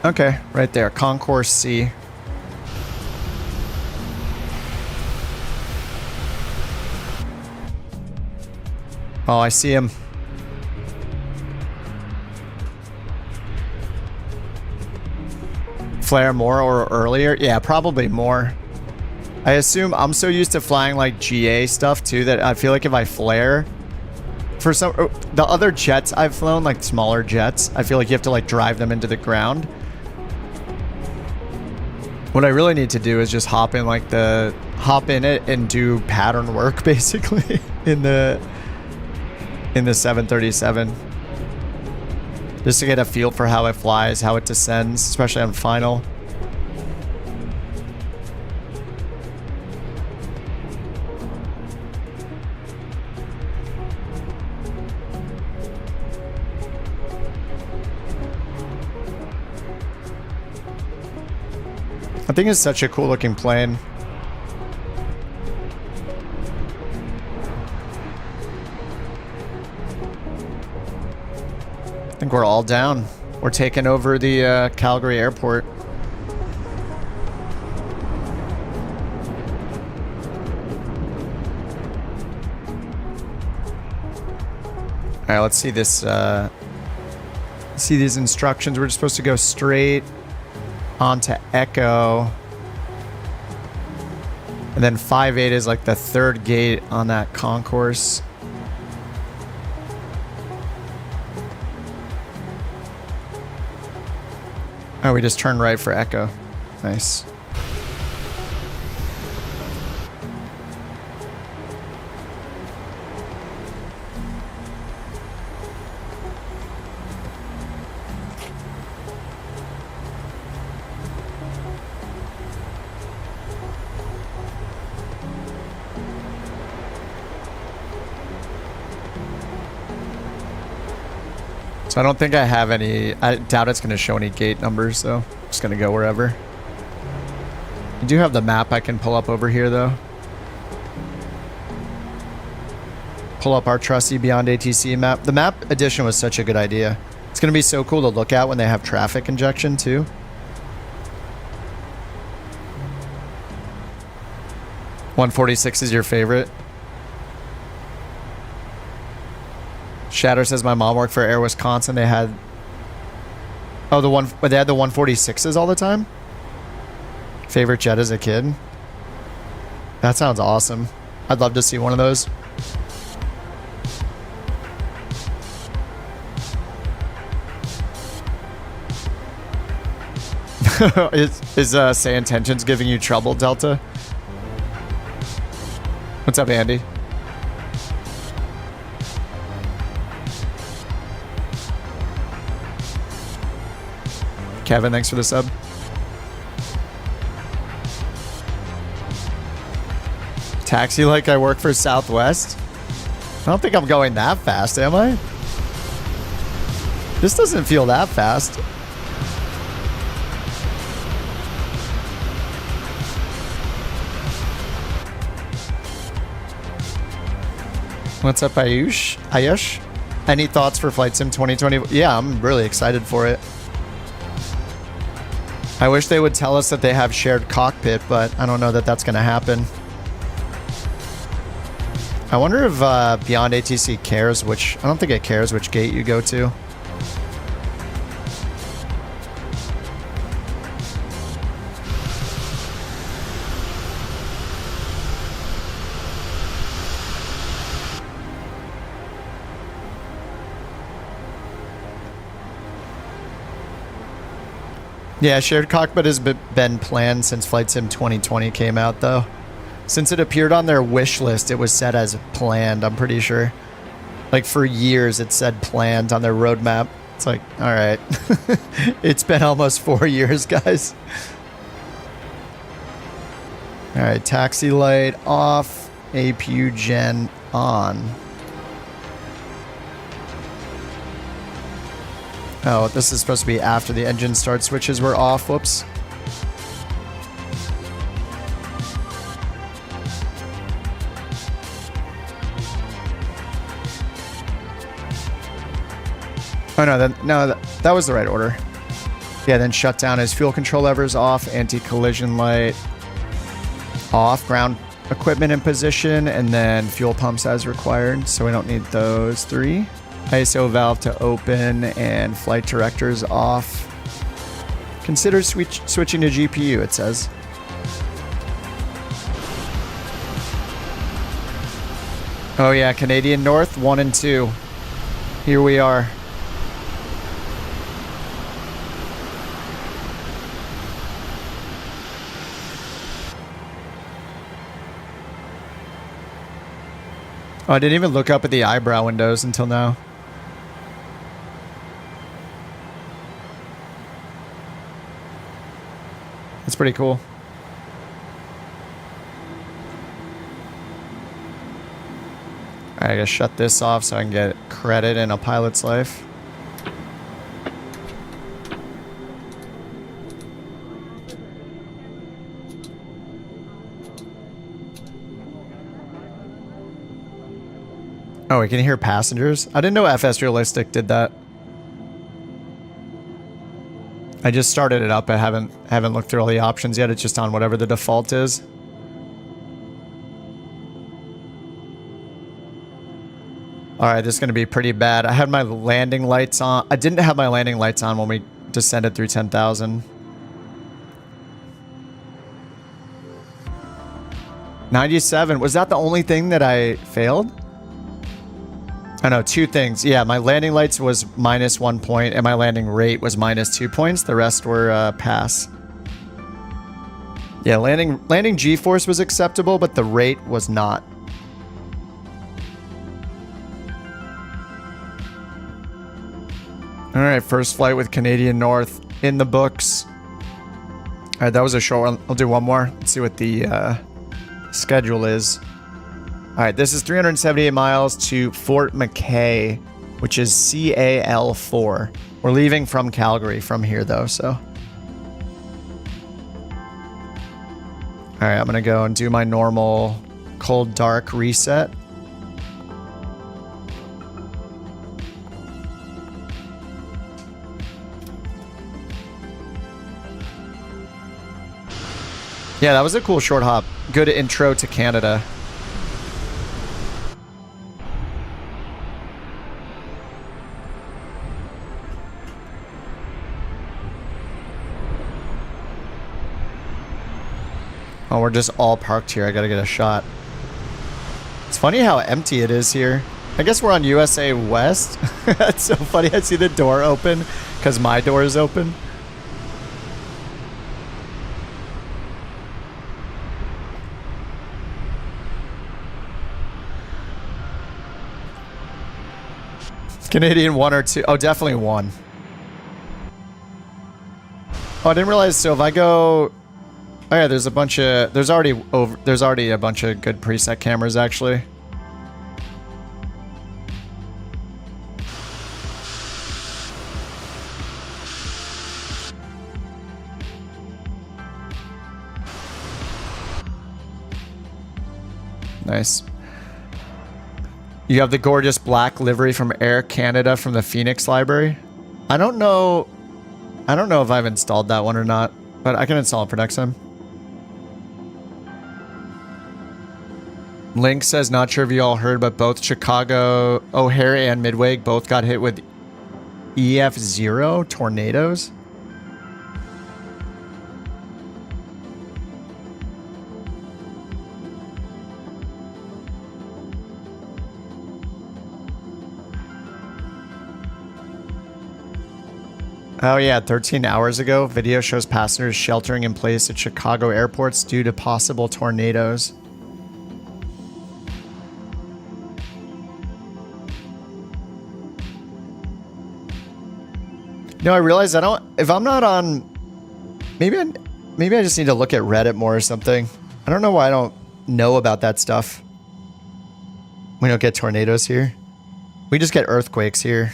Okay, right there. Concourse C. Oh, I see him. Flare more or earlier? Yeah, probably more. I assume I'm so used to flying like GA stuff too that I feel like if I flare... For some, the other jets I've flown, like smaller jets, I feel like you have to like drive them into the ground. What I really need to do is just hop in it and do pattern work basically in the 737. Just to get a feel for how it flies, how it descends, especially on final. I think it's such a cool looking plane. I think we're all down. We're taking over the Calgary airport. Alright, let's see this. See these instructions. We're just supposed to go straight onto Echo. And then 58 is like the third gate on that concourse. Oh, we just turned right for Echo. Nice. So I don't think I have any... I doubt it's going to show any gate numbers, so I'm just going to go wherever. I do have the map I can pull up over here, though. Pull up our trusty BeyondATC map. The map addition was such a good idea. It's going to be so cool to look at when they have traffic injection, too. .146 is your favorite? Shatter says my mom worked for Air Wisconsin. They had... Oh, they had the 146s all the time? Favorite jet as a kid? That sounds awesome. I'd love to see one of those. Is Say Intentions giving you trouble, Delta? What's up, Andy? Kevin, thanks for the sub. Taxi like I work for Southwest? I don't think I'm going that fast, am I? This doesn't feel that fast. What's up, Ayush? Ayush? Any thoughts for Flight Sim 2020? Yeah, I'm really excited for it. I wish they would tell us that they have shared cockpit, but I don't know that that's going to happen. I wonder if BeyondATC cares which... I don't think it cares which gate you go to. Yeah, shared cockpit has been planned since Flight Sim 2020 came out, though. Since it appeared on their wish list, it was set as planned, I'm pretty sure. Like, for years, it said planned on their roadmap. It's like, all right. It's been almost 4 years, guys. All right, taxi light off, APU gen on. Oh, this is supposed to be after the engine start switches were off. Whoops. Oh no, that was the right order. Yeah, then shut down his fuel control levers off, anti-collision light off, ground equipment in position, and then fuel pumps as required. So we don't need those three. ISO valve to open and flight directors off. Consider switching to GPU, it says. Oh yeah, Canadian North 1 and 2. Here we are. Oh, I didn't even look up at the eyebrow windows until now. That's pretty cool. Alright, I gotta shut this off so I can get credit in a pilot's life. Oh, we can hear passengers? I didn't know FS Realistic did that. I just started it up. I haven't looked through all the options yet. It's just on whatever the default is. Alright, this is going to be pretty bad. I had my landing lights on. I didn't have my landing lights on when we descended through 10,000. 97. Was that the only thing that I failed? I know, 2 things. Yeah, my landing lights was -1 point, and my landing rate was -2 points. The rest were pass. Yeah, landing G-force was acceptable, but the rate was not. All right, first flight with Canadian North in the books. All right, that was a short one. I'll do one more. Let's see what the schedule is. All right, this is 378 miles to Fort McKay, which is CAL4. We're leaving from Calgary from here, though, so. All right, I'm going to go and do my normal cold dark reset. Yeah, that was a cool short hop. Good intro to Canada. Oh, we're just all parked here. I gotta get a shot. It's funny how empty it is here. I guess we're on USA West. That's so funny. I see the door open because my door is open. Canadian 1 or 2. Oh, definitely 1. Oh, I didn't realize. So if I go, oh yeah, there's a bunch of, there's already a bunch of good preset cameras actually. Nice. You have the gorgeous black livery from Air Canada from the Phoenix library. I don't know if I've installed that one or not, but I can install it for next time. Link says, not sure if you all heard, but both Chicago, O'Hare, and Midway both got hit with EF0 tornadoes. Oh yeah, 13 hours ago, video shows passengers sheltering in place at Chicago airports due to possible tornadoes. No, I realize I don't, if I'm not on, maybe I just need to look at Reddit more or something. I don't know why I don't know about that stuff. We don't get tornadoes here. We just get earthquakes here.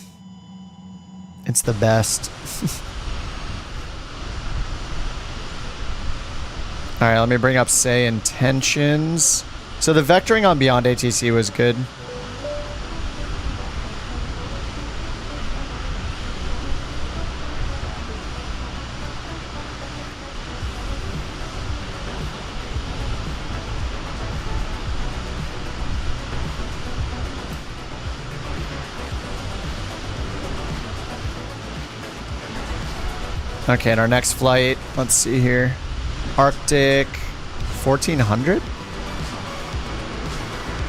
It's the best. All right, let me bring up say intentions. So the vectoring on BeyondATC was good. Okay, and our next flight, let's see here. Arctic 1400.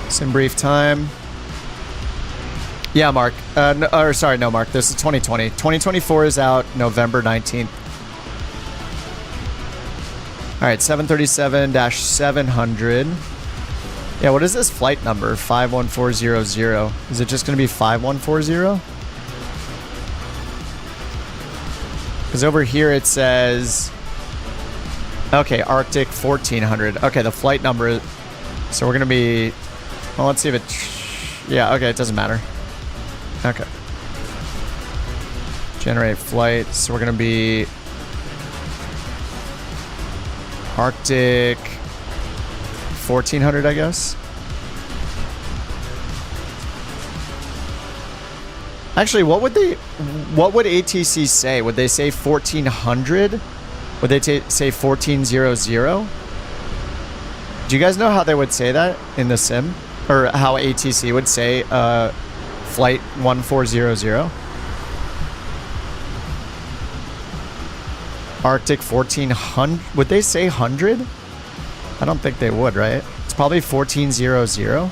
Sim brief time. Yeah, Mark. No, Mark. This is 2020. 2024 is out November 19th. All right, 737-700. Yeah, what is this flight number? 51400. Is it just going to be 5140? Because over here it says, okay, Arctic 1400. Okay, the flight number, so we're going to be, well, let's see if it, yeah, okay, it doesn't matter. Okay. Generate flight, so we're going to be Arctic 1400, I guess. Actually, what would ATC say? Would they say 1400? Would they say 1400? Do you guys know how they would say that in the sim? Or how ATC would say flight 1400? Arctic 1400? Would they say 100? I don't think they would, right? It's probably 1400.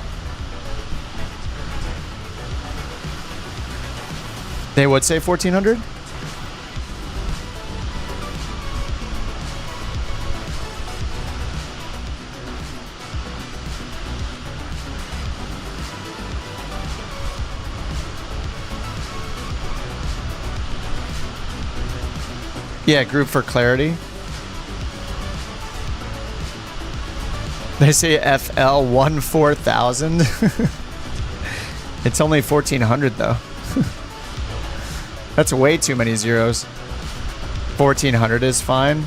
They would say 1400? Yeah, group for clarity. They say FL 14000. It's only 1400 though. That's way too many zeros. 1400 is fine.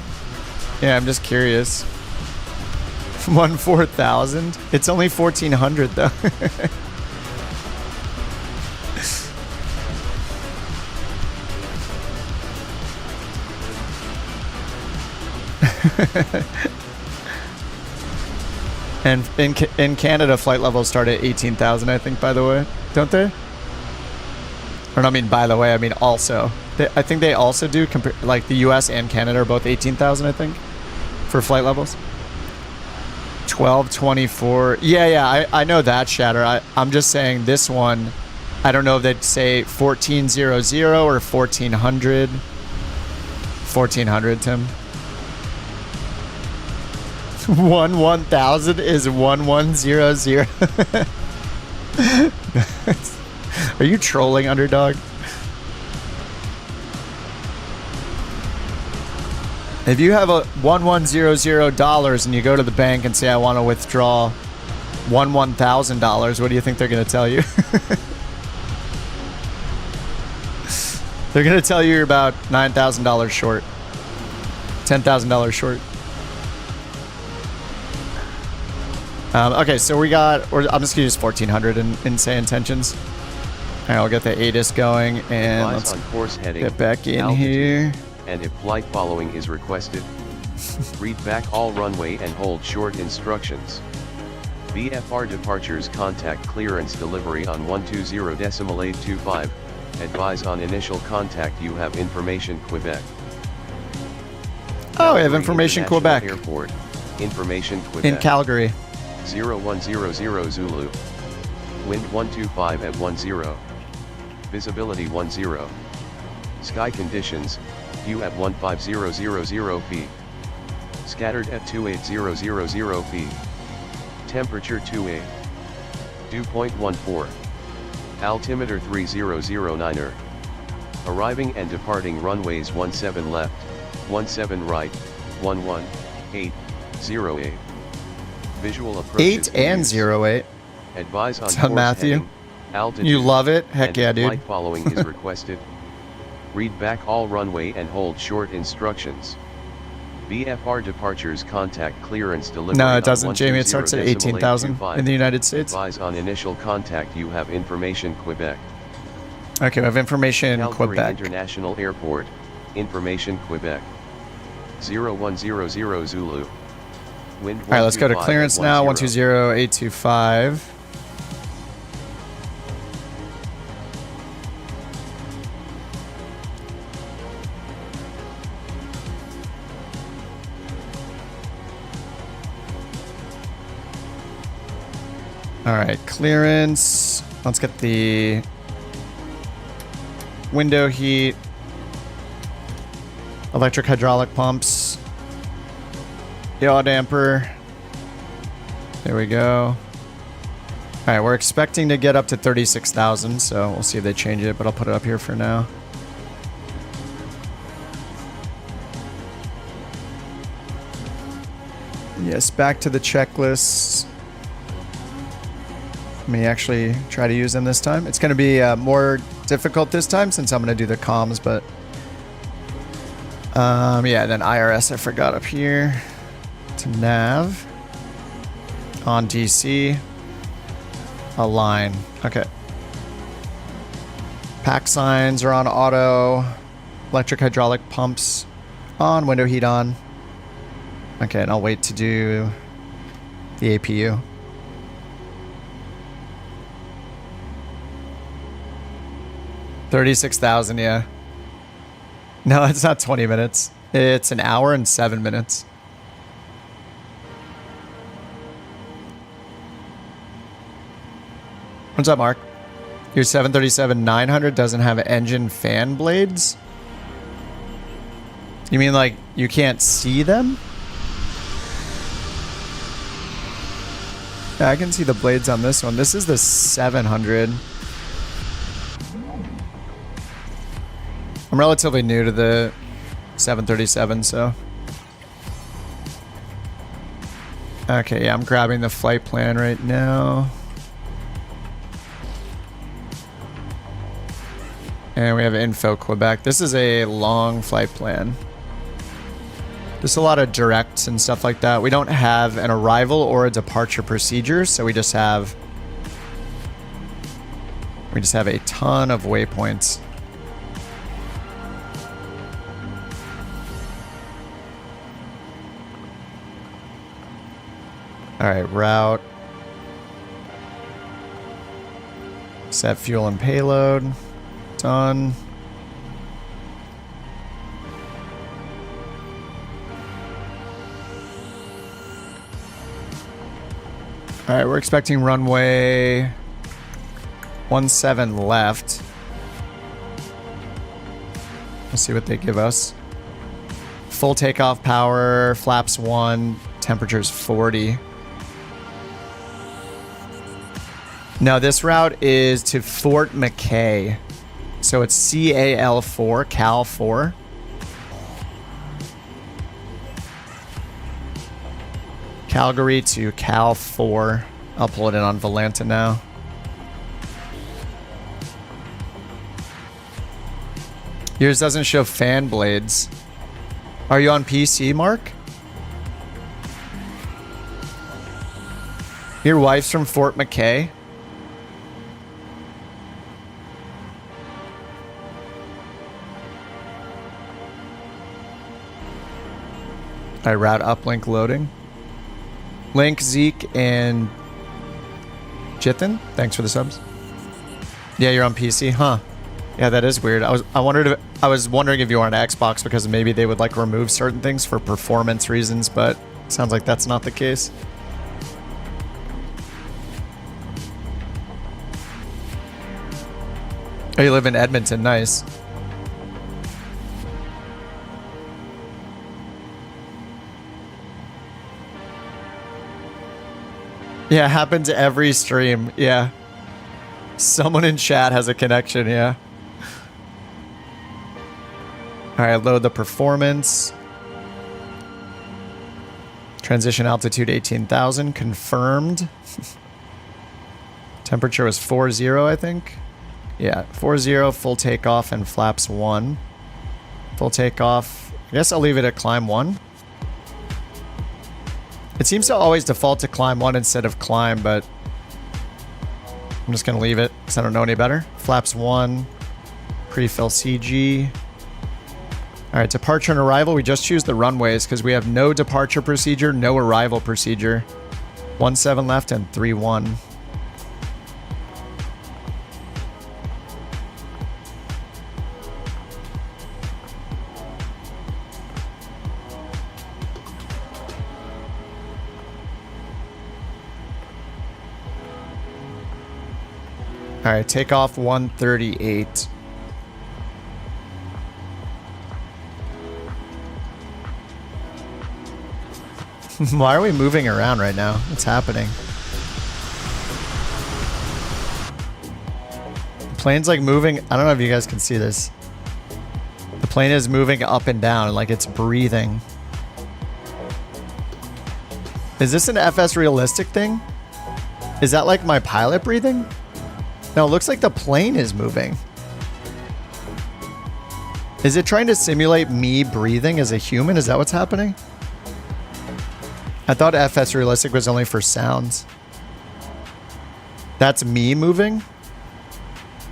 Yeah, I'm just curious. 14000. It's only 1400 though. And in Canada, flight levels start at 18,000, I think, by the way. Don't they? Or no, I mean, by the way, I mean also. I think they also do, like the US and Canada are both 18,000, I think, for flight levels. 1224. Yeah, I know that, Shatter. I'm just saying this one, I don't know if they'd say 1400 or 1400. 1400, Tim. 1000 is 1100. Are you trolling, Underdog? If you have a $1100 and you go to the bank and say, I want to withdraw $1,000, what do you think they're going to tell you? They're going to tell you you're about $9,000 short. $10,000 short. Okay, so I'm just going to use 1400 in say intentions. All right, I'll get the ATIS going and let's get back in here. And if flight following is requested, read back all runway and hold short instructions. VFR departures contact clearance delivery on 120.825. Advise on initial contact you have information Quebec. Oh, we have information Quebec. Airport. Information Quebec. In Calgary. 0100 Zulu. Wind 125 at 10. Visibility 10. Sky conditions, view at 15000 feet. Scattered at 28000 feet. Temperature 28. Dew point 14. Altimeter 3009er. Arriving and departing runways 17 left, 17 right, 11808. Visual approach 8 and 08. Advise on So Matthew, heading, altitude, you love it? Heck yeah, dude. Flight following is requested. Read back all runway and hold short instructions. VFR departures contact clearance delivery. No, it doesn't, Jamie. It starts at 18,000 in the United States. Advise on initial contact you have information Quebec. Okay, we have information Calgary Quebec. International Airport, information Quebec. 0100 Zulu. Wind All right, let's go to 125 clearance at now. 10. 120.825. All right, clearance. Let's get the window heat, electric hydraulic pumps, yaw damper. There we go. All right, we're expecting to get up to 36,000, so we'll see if they change it, but I'll put it up here for now. Yes, back to the checklists. Let me actually try to use them this time. It's going to be more difficult this time since I'm going to do the comms, but yeah, then IRS I forgot up here. To nav. On DC. Align. Okay. Pack signs are on auto. Electric hydraulic pumps on. Window heat on. Okay, and I'll wait to do the APU. $36,000, yeah. No, it's not 20 minutes. It's an hour and 7 minutes. What's up, Mark? Your 737-900 doesn't have engine fan blades? You mean like you can't see them? Yeah, I can see the blades on this one. This is the 700. I'm relatively new to the 737, so. Okay, yeah, I'm grabbing the flight plan right now. And we have info Quebec. This is a long flight plan. There's a lot of directs and stuff like that. We don't have an arrival or a departure procedure, so we just have a ton of waypoints. All right, route. Set fuel and payload. Done. All right, we're expecting runway 17 left. Let's see what they give us. Full takeoff power, flaps 1, temperature's 40. No, this route is to Fort McKay. So it's CAL4, Cal 4. Calgary to Cal 4. I'll pull it in on Volanta now. Yours doesn't show fan blades. Are you on PC, Mark? Your wife's from Fort McKay? I route uplink loading. Link, Zeke, and Jitin, thanks for the subs. Yeah, you're on PC, huh? Yeah, that is weird. I was wondering if you were on Xbox because maybe they would like remove certain things for performance reasons, but sounds like that's not the case. Oh, you live in Edmonton, nice. Yeah, happens every stream. Yeah. Someone in chat has a connection, yeah. Alright, load the performance. Transition altitude 18,000, confirmed. Temperature was 40, I think. Yeah, 40, full takeoff and flaps 1. Full takeoff. I guess I'll leave it at climb 1. It seems to always default to climb 1 instead of climb, but I'm just going to leave it because I don't know any better. Flaps 1. Pre-fill CG. Alright, departure and arrival. We just choose the runways because we have no departure procedure, no arrival procedure. 17 left and 31. Alright, takeoff 138. Why are we moving around right now? What's happening? The plane's like moving. I don't know if you guys can see this. The plane is moving up and down like it's breathing. Is this an FS realistic thing? Is that like my pilot breathing? No, it looks like the plane is moving. Is it trying to simulate me breathing as a human? Is that what's happening? I thought FS Realistic was only for sounds. That's me moving?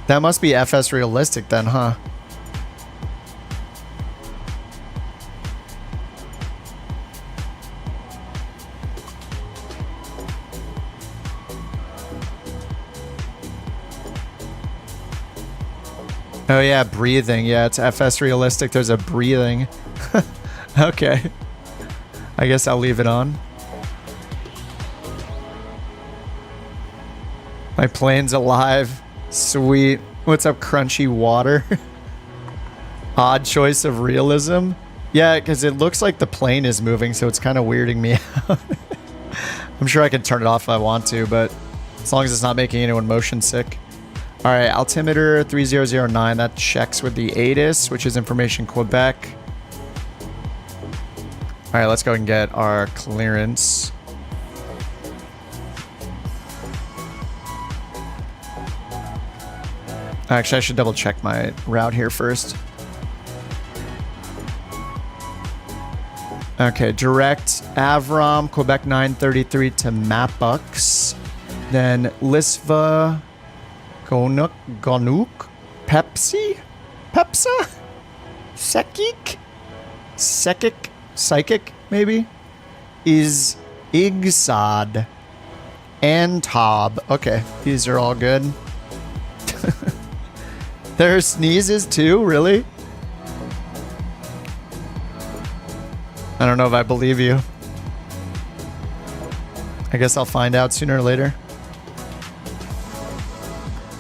That must be FS Realistic then, huh? Oh yeah, breathing. Yeah, it's FS Realistic. There's a breathing. Okay. I guess I'll leave it on. My plane's alive. Sweet. What's up, Crunchy Water? Odd choice of realism. Yeah, because it looks like the plane is moving, so it's kind of weirding me out. I'm sure I can turn it off if I want to, but as long as it's not making anyone motion sick. All right, altimeter 3009. That checks with the ATIS, which is Information Quebec. All right, let's go and get our clearance. Actually, I should double check my route here first. Okay, direct Avram, Quebec 933 to Mapux. Then Lisva, Gonuk, Pepsi? Pepsa? Sekik? Sekik? Psychic, maybe? Is Igsad. And Tob. Okay, these are all good. There are sneezes too, really? I don't know if I believe you. I guess I'll find out sooner or later.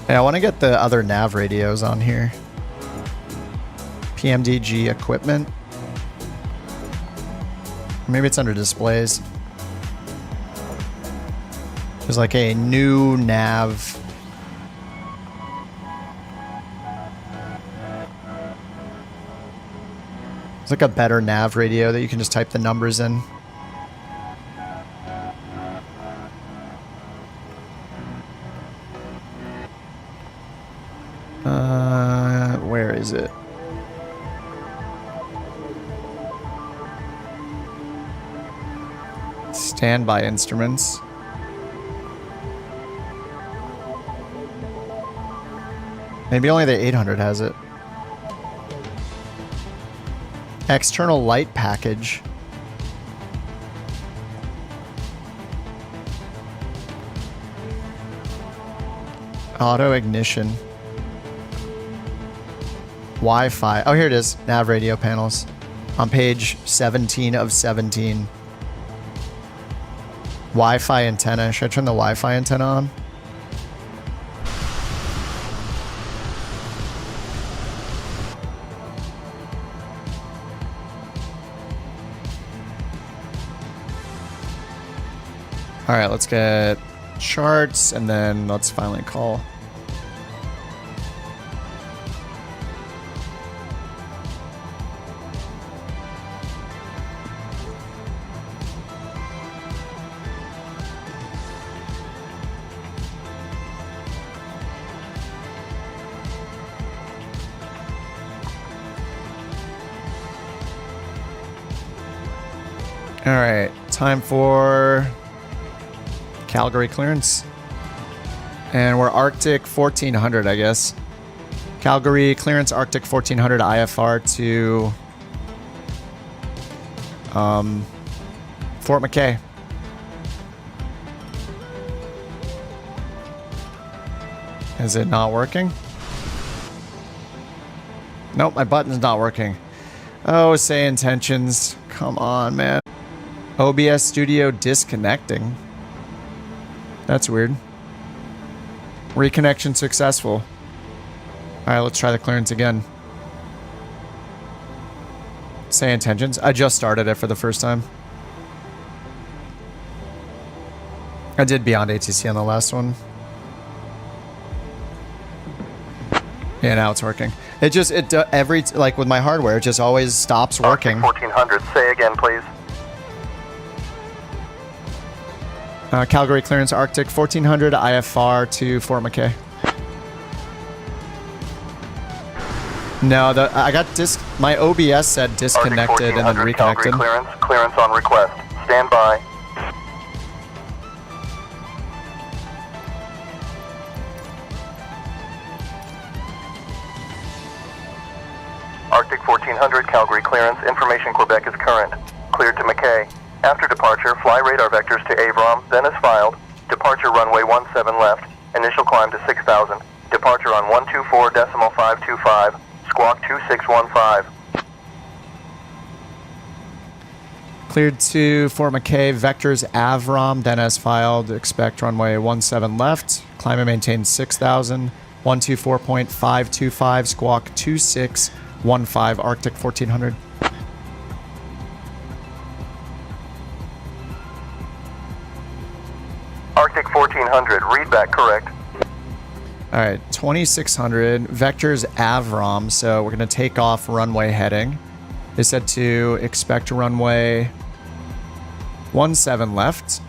Hey, I want to get the other nav radios on here. PMDG equipment. Maybe it's under displays. There's like a new nav. It's like a better nav radio that you can just type the numbers in. Where is it? Standby instruments. Maybe only the 800 has it. External light package. Auto ignition. Wi-Fi. Oh, here it is. Nav radio panels. On page 17 of 17. Wi-Fi antenna. Should I turn the Wi-Fi antenna on? All right, let's get charts and then let's finally call. All right, time for Calgary clearance. And we're Arctic 1400, I guess. Calgary clearance, Arctic 1400 IFR to Fort McKay. Is it not working? Nope, my button's not working. Oh, say intentions. Come on, man. OBS Studio disconnecting. That's weird. Reconnection successful. Alright, let's try the clearance again. Say intentions. I just started it for the first time. I did BeyondATC on the last one. Yeah, now it's working. It just, like with my hardware, it just always stops working. 1400, say again, please. Calgary clearance, Arctic 1400 IFR to Fort McKay. No, I got my OBS said disconnected and then reconnected. Clearance on request. Stand by. Arctic 1400, Calgary clearance. Information Quebec is current. Cleared to McKay. After departure, fly radar vectors to Avron, then as filed. Departure runway 17 left. Initial climb to 6,000. Departure on 124.525. Squawk 2615. Cleared to Fort McKay. Vectors Avron, then as filed. Expect runway 17 left. Climb and maintain 6,000. 124.525. Squawk 2615. Arctic 1400. Arctic 1400, read back correct. All right, 2600, vectors Avron, so we're going to take off runway heading. They said to expect runway 17 left.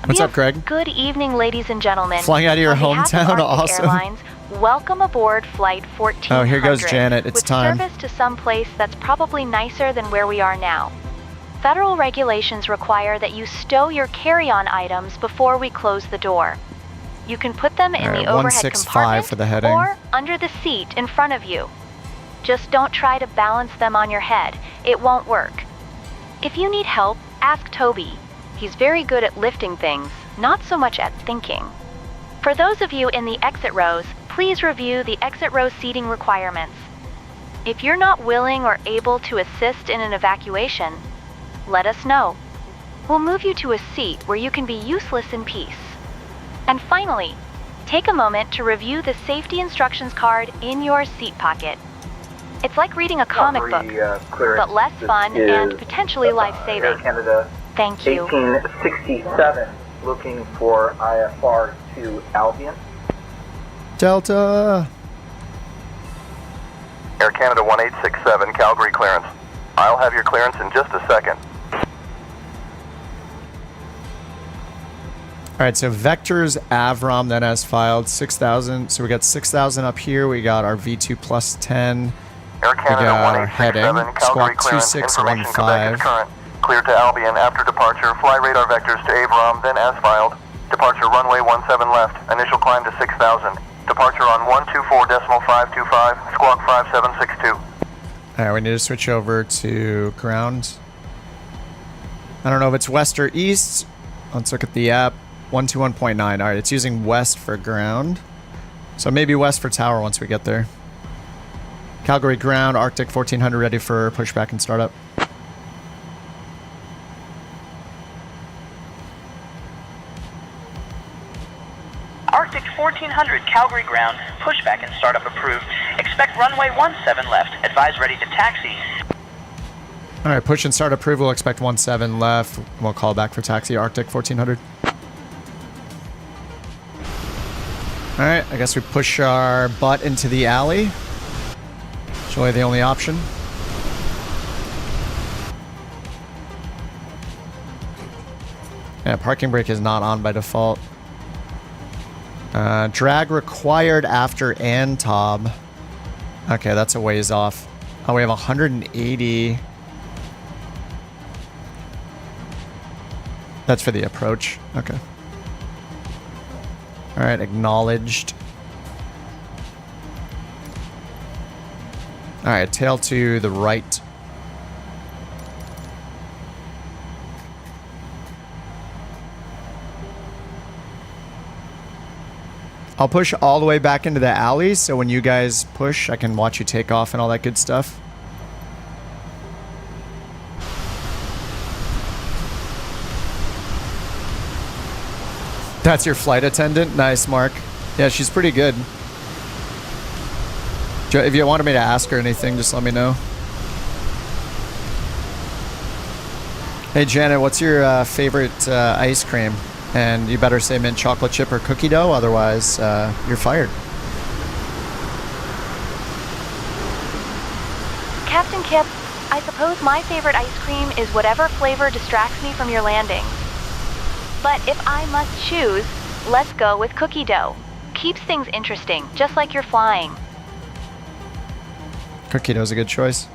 What's up, Craig? Good evening, ladies and gentlemen. Flying out of your On behalf hometown, of Arctic awesome. Airlines, welcome aboard Flight 1400. Oh, here goes Janet. It's with time. Service to some place that's probably nicer than where we are now. Federal regulations require that you stow your carry-on items before we close the door. You can put them in the overhead 165 compartment for the heading. or under the seat in front of you. Just don't try to balance them on your head. It won't work. If you need help, ask Toby. He's very good at lifting things, not so much at thinking. For those of you in the exit rows, please review the exit row seating requirements. If you're not willing or able to assist in an evacuation, let us know. We'll move you to a seat where you can be useless in peace. And finally, take a moment to review the safety instructions card in your seat pocket. It's like reading a comic book, but less fun and potentially life-saving. Air Canada, Thank you. 1867, looking for IFR to Albion. Delta. Air Canada 1867, Calgary clearance. I'll have your clearance in just a second. right, so vectors Avrom then as filed 6,000. So we got 6,000 up here. We got our V2 plus 10. Air We got our heading. Squawk clearance, information Quebec 2615. is current. Clear to Albion after departure. Fly radar vectors to Avrom, then as filed. Departure runway 17 left. Initial climb to 6,000. Departure on 124.525. Squawk 5762. All right, we need to switch over to ground. I don't know if it's west or east. Let's look at the app. 121.9. All right, it's using west for ground. So maybe west for tower once we get there. Calgary ground, Arctic 1400 ready for pushback and startup. Arctic 1400 Calgary ground, pushback and startup approved. Expect runway 17 left. Advise ready to taxi. All right, push and start approval. Expect 17 left. We'll call back for taxi, Arctic 1400. All right, I guess we push our butt into the alley. It's really the only option. Yeah, parking brake is not on by default. Drag required after Antob. Okay, that's a ways off. Oh, we have 180. That's for the approach. Okay. All right, acknowledged. All right, tail to the right. I'll push all the way back into the alley, so when you guys push, I can watch you take off and all that good stuff. That's your flight attendant? Nice, Mark. Yeah, she's pretty good. If you wanted me to ask her anything, just let me know. Hey, Janet, what's your favorite ice cream? And you better say mint chocolate chip or cookie dough, otherwise you're fired. Captain Kip, I suppose my favorite ice cream is whatever flavor distracts me from your landing. But if I must choose, let's go with cookie dough. Keeps things interesting, just like you're flying. Cookie dough's a good choice.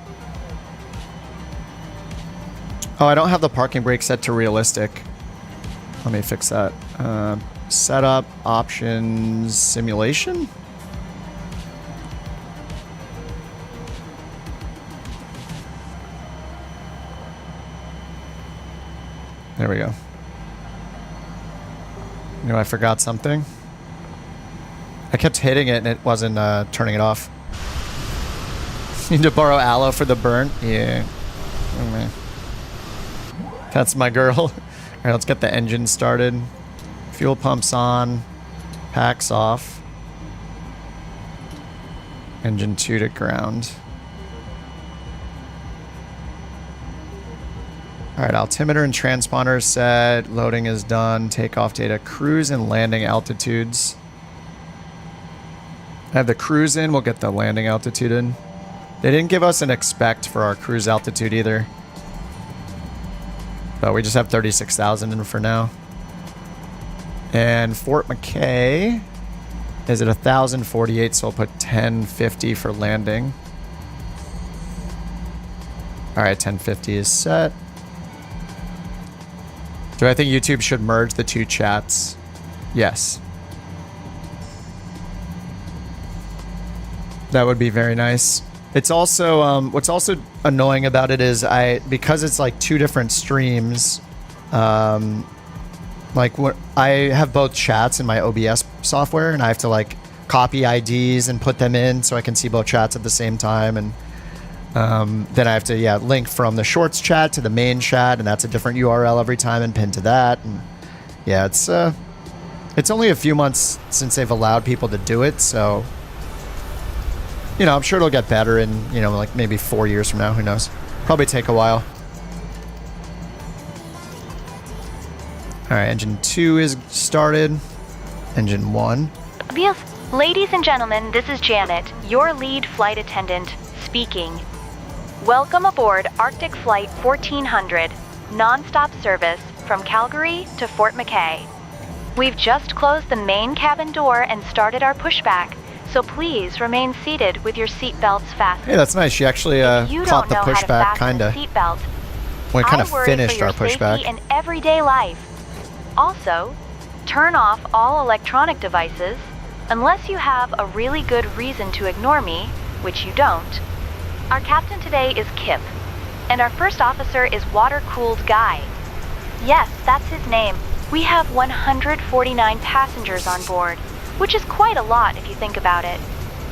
Oh, I don't have the parking brake set to realistic. Let me fix that. Setup, options, simulation? There we go. You know, I forgot something. I kept hitting it and it wasn't turning it off. Need to borrow aloe for the burn? Yeah. Oh, man. That's my girl. All right, let's get the engine started. Fuel pumps on. Packs off. Engine 2 to ground. All right, altimeter and transponder set. Loading is done. Takeoff data. Cruise and landing altitudes. I have the cruise in. We'll get the landing altitude in. They didn't give us an expect for our cruise altitude either. But we just have 36,000 in for now. And Fort McKay is at 1,048, so we'll put 1050 for landing. All right, 1050 is set. Do I think YouTube should merge the two chats? Yes. That would be very nice. It's also what's also annoying about it is because it's like two different streams. Like I have both chats in my OBS software, and I have to like copy IDs and put them in so I can see both chats at the same time, and then I have to link from the shorts chat to the main chat, and that's a different URL every time and pin to that. And yeah, it's only a few months since they've allowed people to do it, so. You know, I'm sure it'll get better in, you know, like maybe 4 years from now. Who knows? Probably take a while. All right, engine 2 is started. Engine 1. Ladies and gentlemen, this is Janet, your lead flight attendant, speaking. Welcome aboard Arctic Flight 1400, non-stop service from Calgary to Fort McKay. We've just closed the main cabin door and started our pushback, so please remain seated with your seatbelts fastened. Hey, that's nice. She actually caught the pushback, kinda. Seatbelt. We kind of finished our pushback. In everyday life. Also, turn off all electronic devices, unless you have a really good reason to ignore me, which you don't. Our captain today is Kip, and our first officer is Water-Cooled Guy. Yes, that's his name. We have 149 passengers on board, which is quite a lot if you think about it.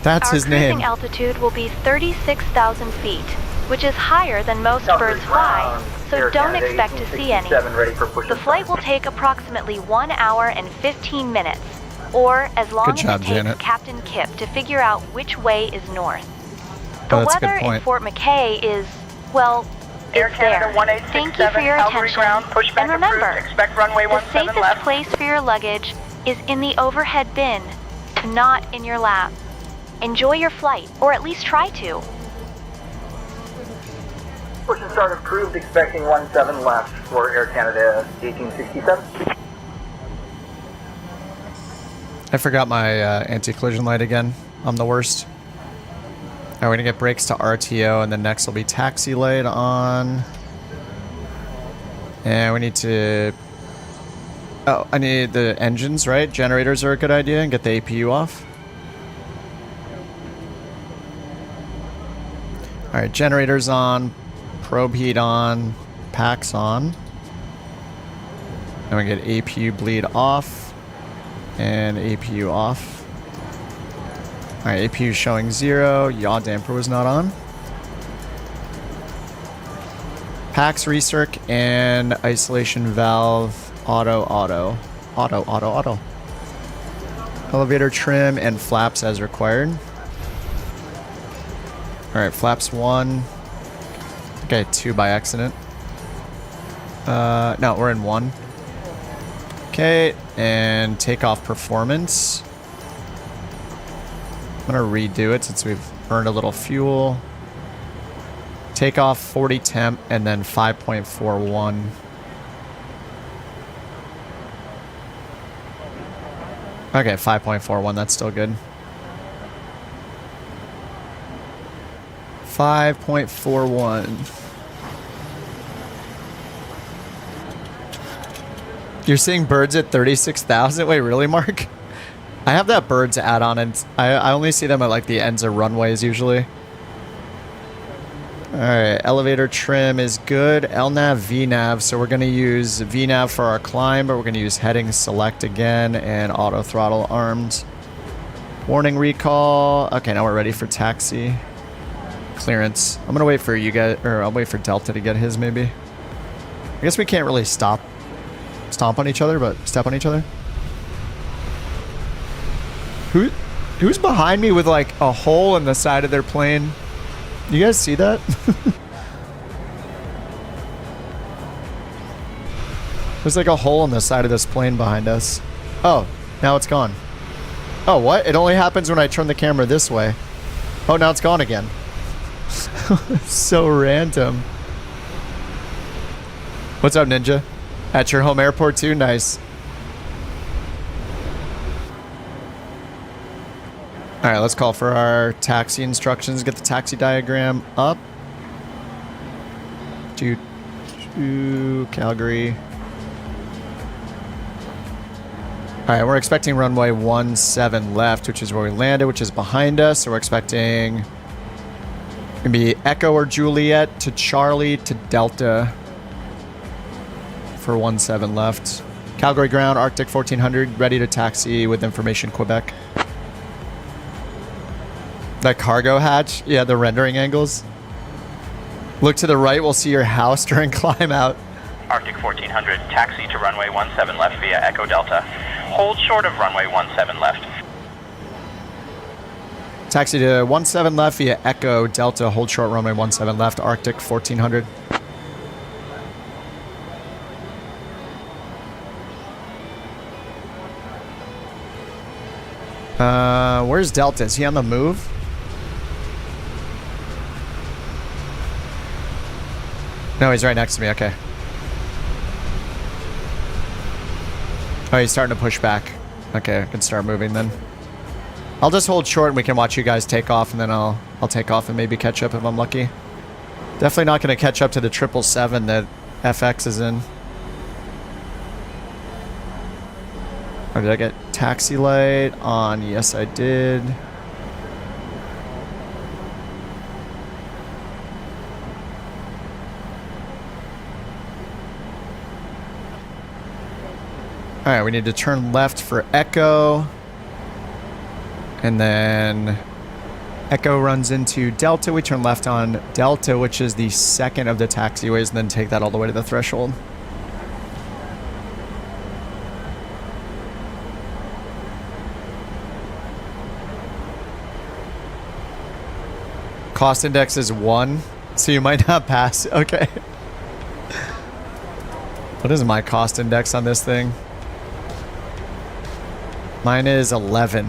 That's his name. Our cruising altitude will be 36,000 feet, which is higher than most birds fly, so don't expect to see any. The flight will take approximately 1 hour and 15 minutes, or as long as it takes Captain Kip to figure out which way is north. The weather in Fort McKay is, well, it's there. Thank you for your attention, and remember, the safest place for your luggage is in the overhead bin, not in your lap. Enjoy your flight, or at least try to. Push and start approved, expecting 17 left for Air Canada 1867. I forgot my anti-collision light again. I'm the worst. Alright, we're gonna get brakes to RTO, and then next will be taxi light on. And we need to... Oh, I need the engines, right? Generators are a good idea, and get the APU off. Alright, generators on. Probe heat on. Packs on. And we get APU bleed off. And APU off. Alright, APU showing 0. Yaw damper was not on. Packs recirc and isolation valve auto. Elevator trim and flaps as required. Alright, flaps 1. Okay, 2 by accident. No, we're in 1. Okay, and takeoff performance. I'm gonna redo it since we've burned a little fuel. Takeoff 40 temp and then 5.41. Okay, 5.41, that's still good. 5.41. You're seeing birds at 36,000? Wait, really, Mark? I have that birds add-on, and I only see them at like the ends of runways usually. Alright, elevator trim is good. LNAV, VNAV, so we're going to use VNAV for our climb, but we're going to use heading select again and auto throttle armed. Warning recall. Okay, now we're ready for taxi. Clearance. I'm going to wait for you guys, or I'll wait for Delta to get his maybe. I guess we can't really stomp on each other, but step on each other. Who's behind me with like a hole in the side of their plane? You guys see that? There's like a hole in the side of this plane behind us. Oh, now it's gone. Oh, what? It only happens when I turn the camera this way. Oh, now it's gone again. So random. What's up, Ninja? At your home airport too? Nice. Alright, let's call for our taxi instructions. Get the taxi diagram up. To Calgary. Alright, we're expecting runway 17 left, which is where we landed, which is behind us. So we're expecting... Gonna be Echo or Juliet to Charlie to Delta. For 17 left. Calgary ground, Arctic 1400, ready to taxi with information Quebec. That cargo hatch? Yeah, the rendering angles. Look to the right, we'll see your house during climb out. Arctic 1400, taxi to runway 17 left via Echo Delta. Hold short of runway 17 left. Taxi to 17 left via Echo Delta, hold short runway 17 left, Arctic 1400. Where's Delta? Is he on the move? No, he's right next to me. Okay. Oh, Oh, he's starting to push back. Okay, I can start moving then. I'll just hold short and we can watch you guys take off, and then I'll take off and maybe catch up if I'm lucky. Definitely not going to catch up to the 777 that FX is in. Or did I get taxi light on? Yes, I did. Alright, we need to turn left for Echo. And then Echo runs into Delta. We turn left on Delta, which is the second of the taxiways, and then take that all the way to the threshold. Cost index is 1, so you might not pass. Okay. What is my cost index on this thing? Mine is 11.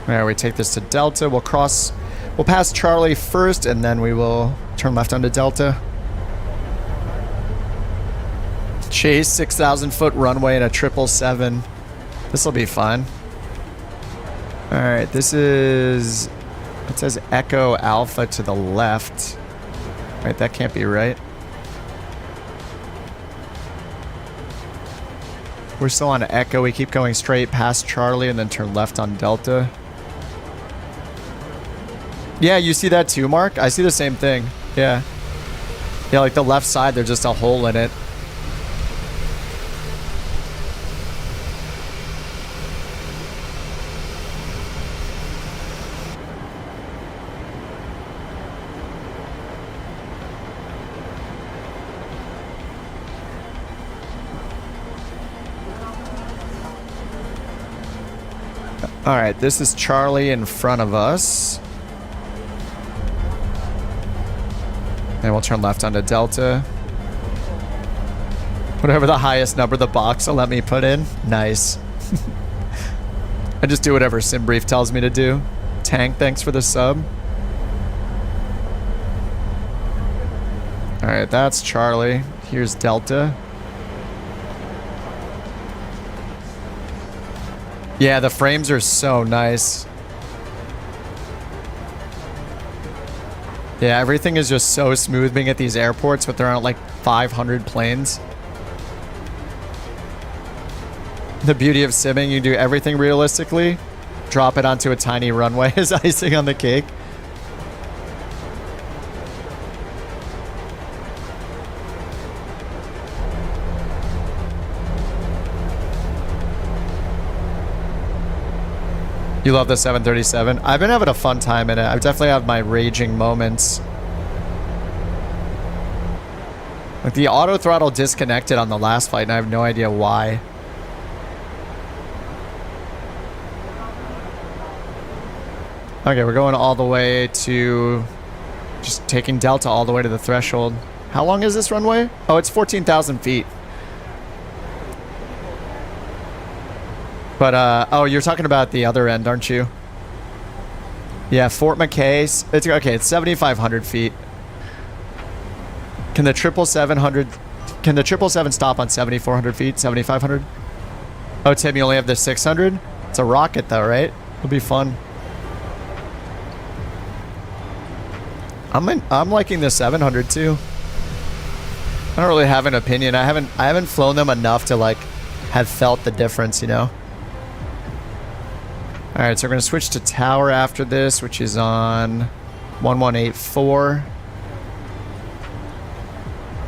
Alright, we take this to Delta. We'll pass Charlie first, and then we will turn left onto Delta. Chase 6,000 foot runway and a 777. This will be fun. Alright, this is... It says Echo Alpha to the left. Right, that can't be right. We're still on Echo. We keep going straight past Charlie and then turn left on Delta. Yeah, you see that too, Mark? I see the same thing. Yeah. Yeah, like the left side, there's just a hole in it. Alright, this is Charlie in front of us. And we'll turn left onto Delta. Whatever the highest number the box will let me put in. Nice. I just do whatever SimBrief tells me to do. Tank, thanks for the sub. Alright, that's Charlie. Here's Delta. Yeah, the frames are so nice. Yeah, everything is just so smooth being at these airports, but there aren't like 500 planes. The beauty of simming, you do everything realistically, drop it onto a tiny runway as icing on the cake. You love the 737? I've been having a fun time in it. I definitely have my raging moments. Like the auto throttle disconnected on the last flight and I have no idea why. Okay, we're going all the way to... Just taking Delta all the way to the threshold. How long is this runway? Oh, it's 14,000 feet. But, oh, you're talking about the other end, aren't you? Yeah, Fort McKay. It's okay, it's 7,500 feet. Can the 777 stop on 7,400 feet? 7,500? Oh, Tim, you only have the 600? It's a rocket, though, right? It'll be fun. I'm liking the 700 too. I don't really have an opinion. I haven't flown them enough to like have felt the difference, you know. All right, so we're gonna switch to tower after this, which is on 1184,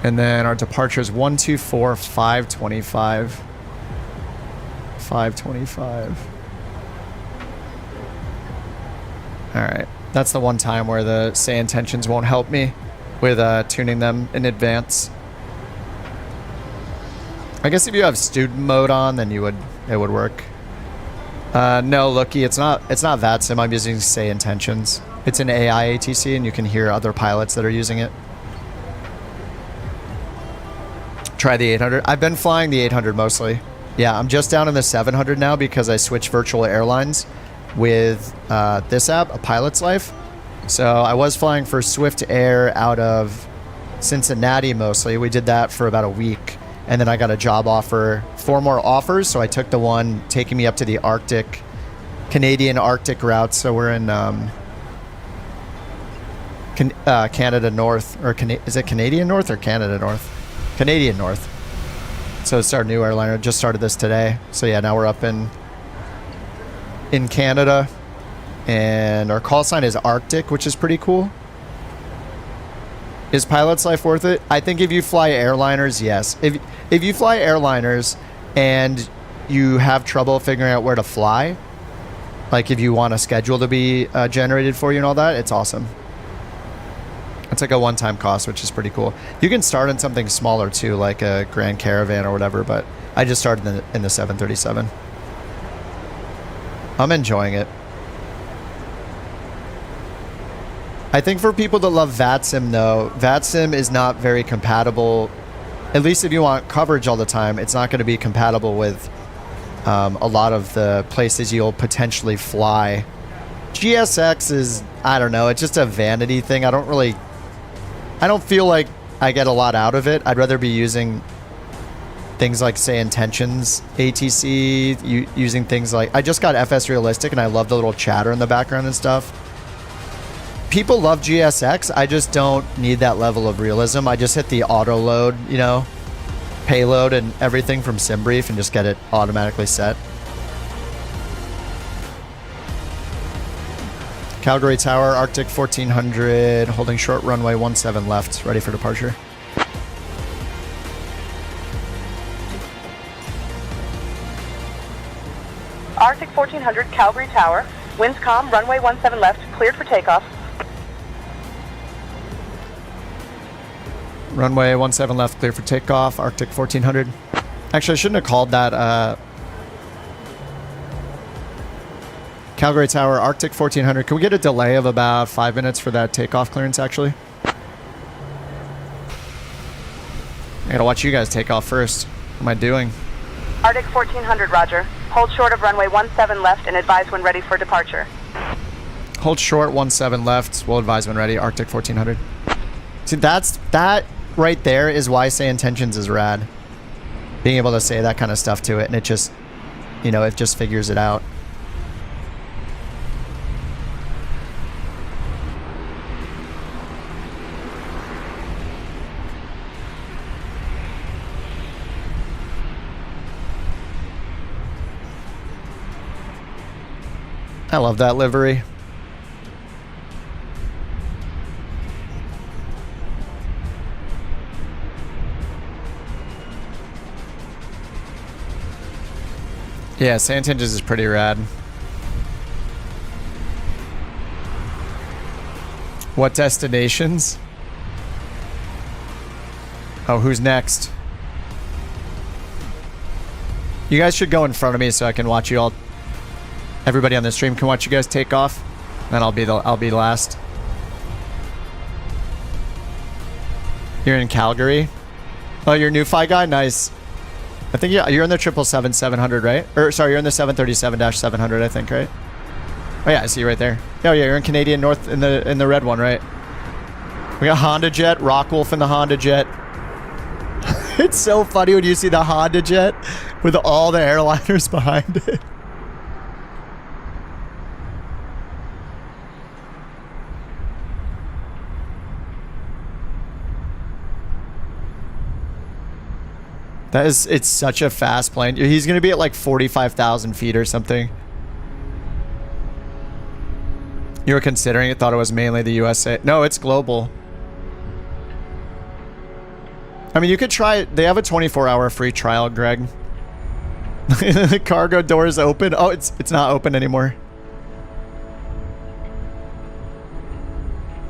and then our departure is 124 525. 525. All right. That's the one time where the say intentions won't help me with tuning them in advance. I guess if you have student mode on, then it would work. No, looky, it's not VATSIM. I'm using say intentions. It's an AI ATC, and you can hear other pilots that are using it. Try the 800. I've been flying the 800 mostly. Yeah, I'm just down in the 700 now because I switched virtual airlines with this app, A Pilot's Life. So I was flying for Swift Air out of Cincinnati mostly. We did that for about a week. And then I got a job offer, 4 more offers. So I took the one taking me up to the Arctic, Canadian Arctic route. So we're in Canada North, or is it Canadian North or Canada North? Canadian North. So it's our new airliner. Just started this today. So yeah, now we're up in Canada, and our call sign is Arctic, which is pretty cool. Is Pilot's Life worth it? I think if you fly airliners, yes. If you fly airliners and you have trouble figuring out where to fly, like if you want a schedule to be generated for you and all that, it's awesome. It's like a one-time cost, which is pretty cool. You can start in something smaller too, like a Grand Caravan or whatever, but I just started in the 737. I'm enjoying it. I think for people that love VATSIM though, VATSIM is not very compatible. At least if you want coverage all the time, it's not going to be compatible with a lot of the places you'll potentially fly. GSX is, I don't know, it's just a vanity thing. I don't feel like I get a lot out of it. I'd rather be using things like, say, Intentions ATC, using things like, I just got FS Realistic and I love the little chatter in the background and stuff. People love GSX. I just don't need that level of realism. I just hit the auto load, you know, payload and everything from SimBrief and just get it automatically set. Calgary Tower, Arctic 1400, holding short runway 17 left, ready for departure. Arctic 1400, Calgary Tower, winds calm, runway 17 left, cleared for takeoff. Runway 17 left, clear for takeoff, Arctic 1400. Actually, I shouldn't have called that Calgary Tower, Arctic 1400. Can we get a delay of about 5 minutes for that takeoff clearance, actually? I gotta watch you guys take off first. What am I doing? Arctic 1400, roger. Hold short of runway 17 left and advise when ready for departure. Hold short, 17 left. We'll advise when ready, Arctic 1400. See, that right there is why Say Intentions is rad. Being able to say that kind of stuff to it, and it just, you know, it just figures it out. I love that livery. Yeah, Say Intentions is pretty rad. What destinations? Oh, who's next? You guys should go in front of me so I can watch you all. Everybody on the stream can watch you guys take off. Then I'll be last. You're in Calgary? Oh, you're a new Fi guy? Nice. I think you're in the 777-700, right? Or sorry, you're in the 737-700, I think, right? Oh yeah, I see you right there. Oh yeah, you're in Canadian North in the red one, right? We got Honda Jet, Rockwolf in the Honda Jet. It's so funny when you see the Honda Jet with all the airliners behind it. It's such a fast plane. He's going to be at like 45,000 feet or something. You were considering it, thought it was mainly the USA. No, it's global. I mean, you could try it. They have a 24-hour free trial, Greg. The cargo door is open. Oh, it's not open anymore.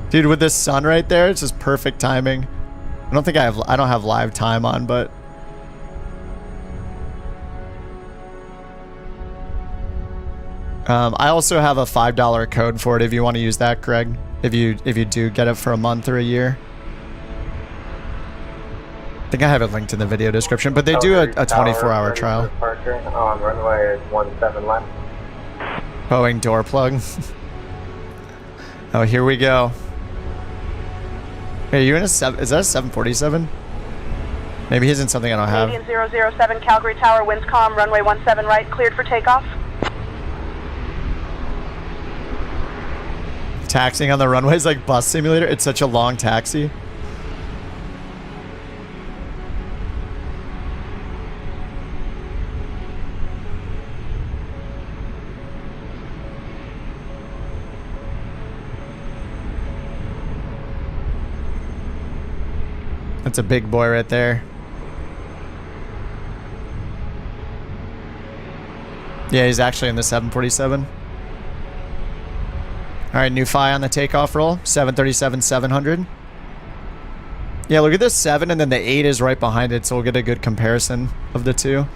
Dude, with this sun right there, it's just perfect timing. I don't have live time on, but I also have a $5 code for it if you want to use that, Greg. If you do get it for a month or a year. I think I have it linked in the video description, but they do a 24-hour trial. Departure on runway 17 left. Boeing door plug. Oh, here we go. Hey, are you in a is that a 747? Maybe he's in something I don't have. Canadian 007 Calgary Tower, winds calm, runway 17 right, cleared for takeoff. Taxiing on the runway is like bus simulator. It's such a long taxi. That's a big boy right there. Yeah, he's actually in the 747. All right, new FI on the takeoff roll, 737-700. Yeah, look at this 7, and then the 8 is right behind it, so we'll get a good comparison of the two.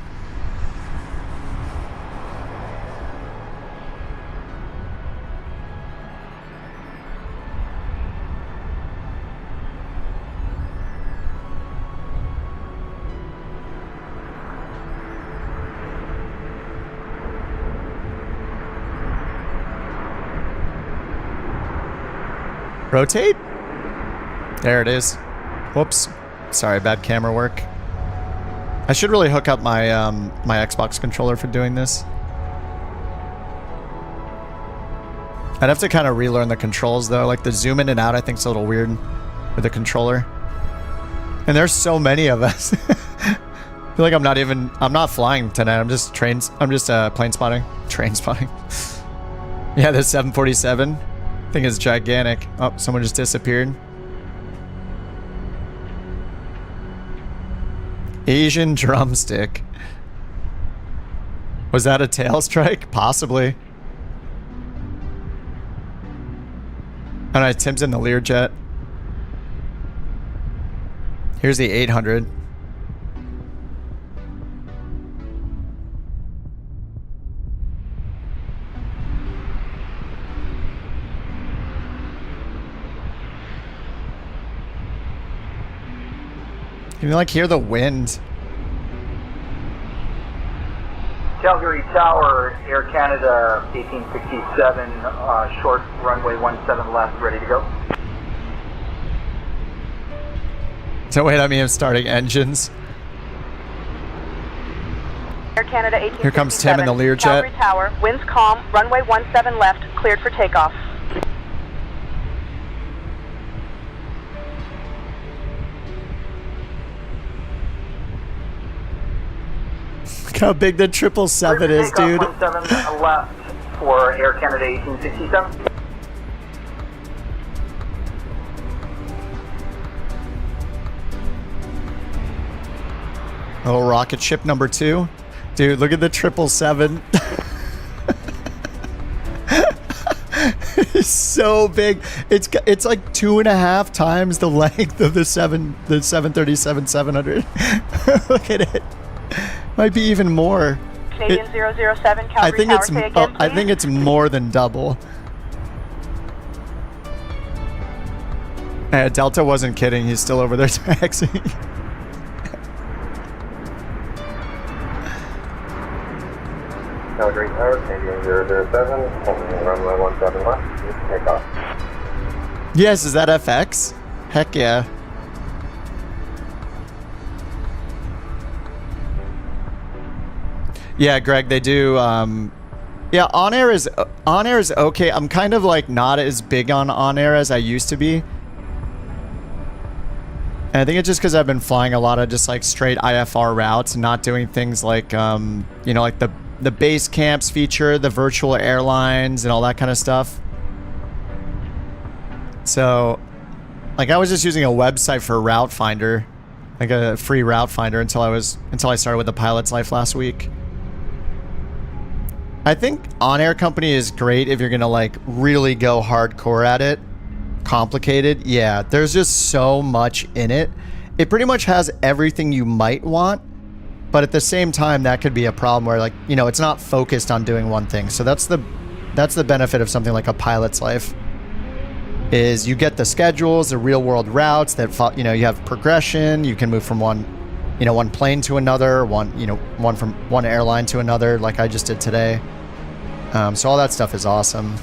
Rotate? There it is. Whoops. Sorry, bad camera work. I should really hook up my my Xbox controller for doing this. I'd have to kind of relearn the controls though. Like the zoom in and out I think is a little weird with the controller. And there's so many of us. I feel like I'm not flying tonight. I'm just plane spotting. Train spotting. Yeah, the 747 thing is gigantic. Oh, someone just disappeared. Asian drumstick. Was that a tail strike? Possibly. All right, Tim's in the Learjet. Here's the 800. You can like hear the wind. Calgary Tower, Air Canada 1867, short runway 17 left, ready to go. So wait, I mean I'm starting engines. Air Canada 1867. Here comes Tim in the Learjet. Calgary Tower, winds calm, runway 17 left, cleared for takeoff. Look how big the 777 is, dude. 17 left for Air Canada 1867. Oh, rocket ship number 2. Dude, look at the 777. It's so big. It's like 2.5 times the length of the 737-700. Look at it. Might be even more. Canadian 007 Calgary Tower, say again, I think it's more than double. Delta wasn't kidding. He's still over there taxiing. Calgary Tower, Canadian 007, holding runway 17 left, take off. Yes, is that FX? Heck yeah. Yeah, Greg, they do. Yeah, on air is okay. I'm kind of like not as big on air as I used to be. And I think it's just because I've been flying a lot of just like straight IFR routes and not doing things like, you know, like the base camps feature, the virtual airlines and all that kind of stuff. So, like I was just using a website for Route Finder, like a free Route Finder until I started with the Pilot's Life last week. I think on-air company is great if you're gonna like really go hardcore at it. Complicated, yeah. There's just so much in it. It pretty much has everything you might want, but at the same time, that could be a problem where like, you know, it's not focused on doing one thing. So that's the benefit of something like a Pilot's Life. is you get the schedules, the real world routes that, you know, you have progression. You can move from one plane to another, one from one airline to another, like I just did today. So all that stuff is awesome.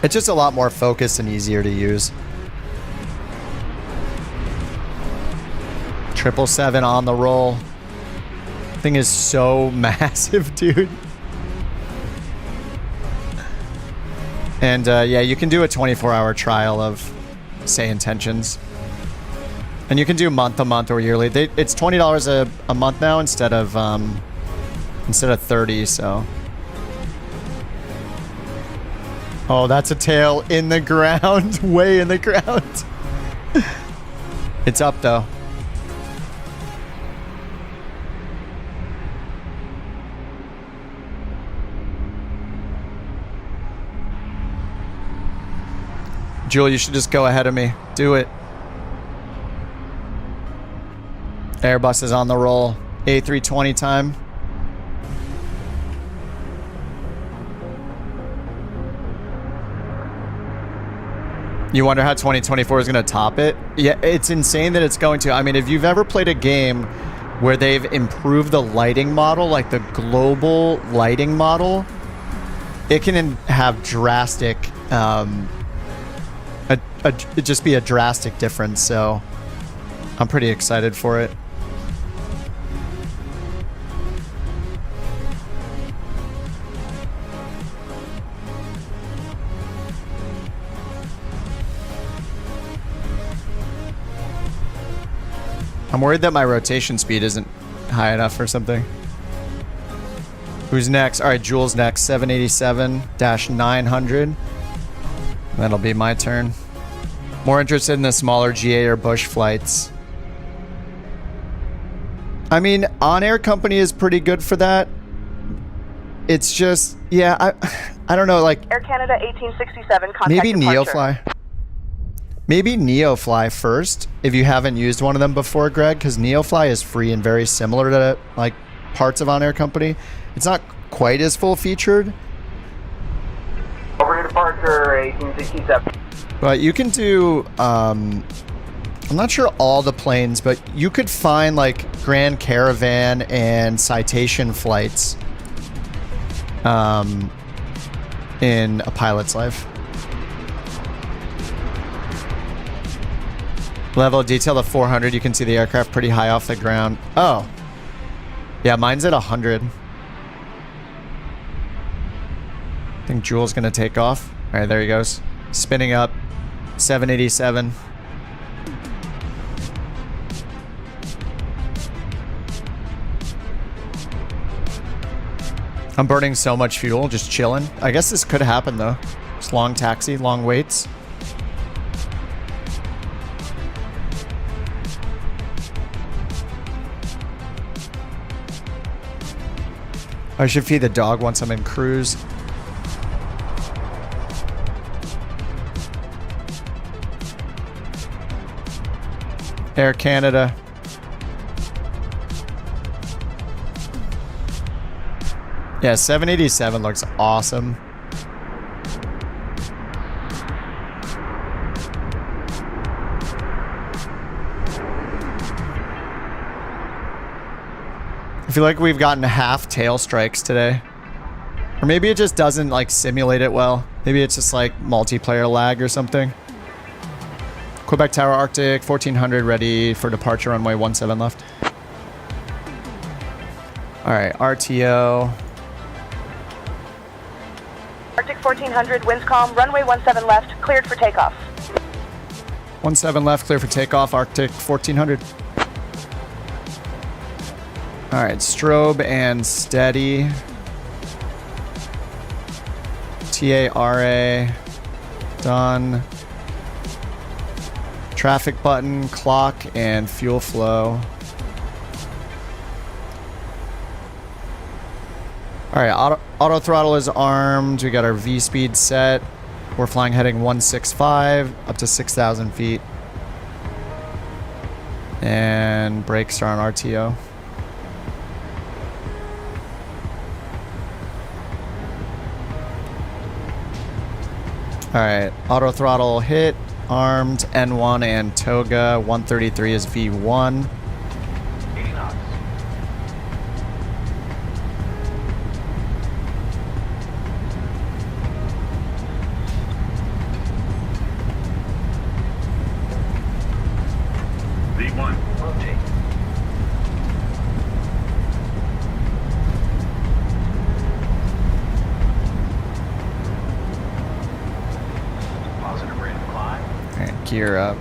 It's just a lot more focused and easier to use. 777 on the roll. Thing is so massive, dude. And yeah, you can do a 24-hour trial of, say, intentions. And you can do month to month or yearly. It's $20 a month now instead of $30. So, oh, that's a tail in the ground, way in the ground. It's up though. Jewel, you should just go ahead of me. Do it. Airbus is on the roll. A320 time. You wonder how 2024 is going to top it? Yeah, it's insane that it's going to. I mean, if you've ever played a game where they've improved the lighting model, like the global lighting model, it can have drastic... it'd just be a drastic difference, so I'm pretty excited for it. I'm worried that my rotation speed isn't high enough or something. Who's next? All right, Jules next. 787-900. That'll be my turn. More interested in the smaller GA or Bush flights. I mean, On Air Company is pretty good for that. It's just, yeah, I don't know, like... Air Canada 1867, contact maybe departure. Neofly. Maybe Neofly first, if you haven't used one of them before, Greg, because Neofly is free and very similar to, like, parts of On Air Company. It's not quite as full-featured. Over your departure, 1867. But you can do, I'm not sure all the planes, but you could find like Grand Caravan and Citation flights in a pilot's life. Level of detail of 400, you can see the aircraft pretty high off the ground. Oh. Yeah, mine's at 100. I think Jules gonna take off. All right, there he goes. Spinning up. 787. I'm burning so much fuel, just chilling. I guess this could happen though. It's long taxi, long waits. I should feed the dog once I'm in cruise. Air Canada. Yeah, 787 looks awesome. I feel like we've gotten half tail strikes today. Or maybe it just doesn't like simulate it well. Maybe it's just like multiplayer lag or something. Quebec Tower Arctic 1400 ready for departure, runway 17 left. All right, RTO. Arctic 1400, winds calm, runway 17 left, cleared for takeoff. 17 left, clear for takeoff, Arctic 1400. All right, strobe and steady. TARA, done. Traffic button, clock, and fuel flow. All right, auto throttle is armed. We got our V speed set. We're flying heading 165 up to 6,000 feet. And brakes are on RTO. Alright, auto throttle hit, armed, N1 and toga, 133 is V1. 80 knots. V1, rotate. Positive rate of climb. Alright, gear up.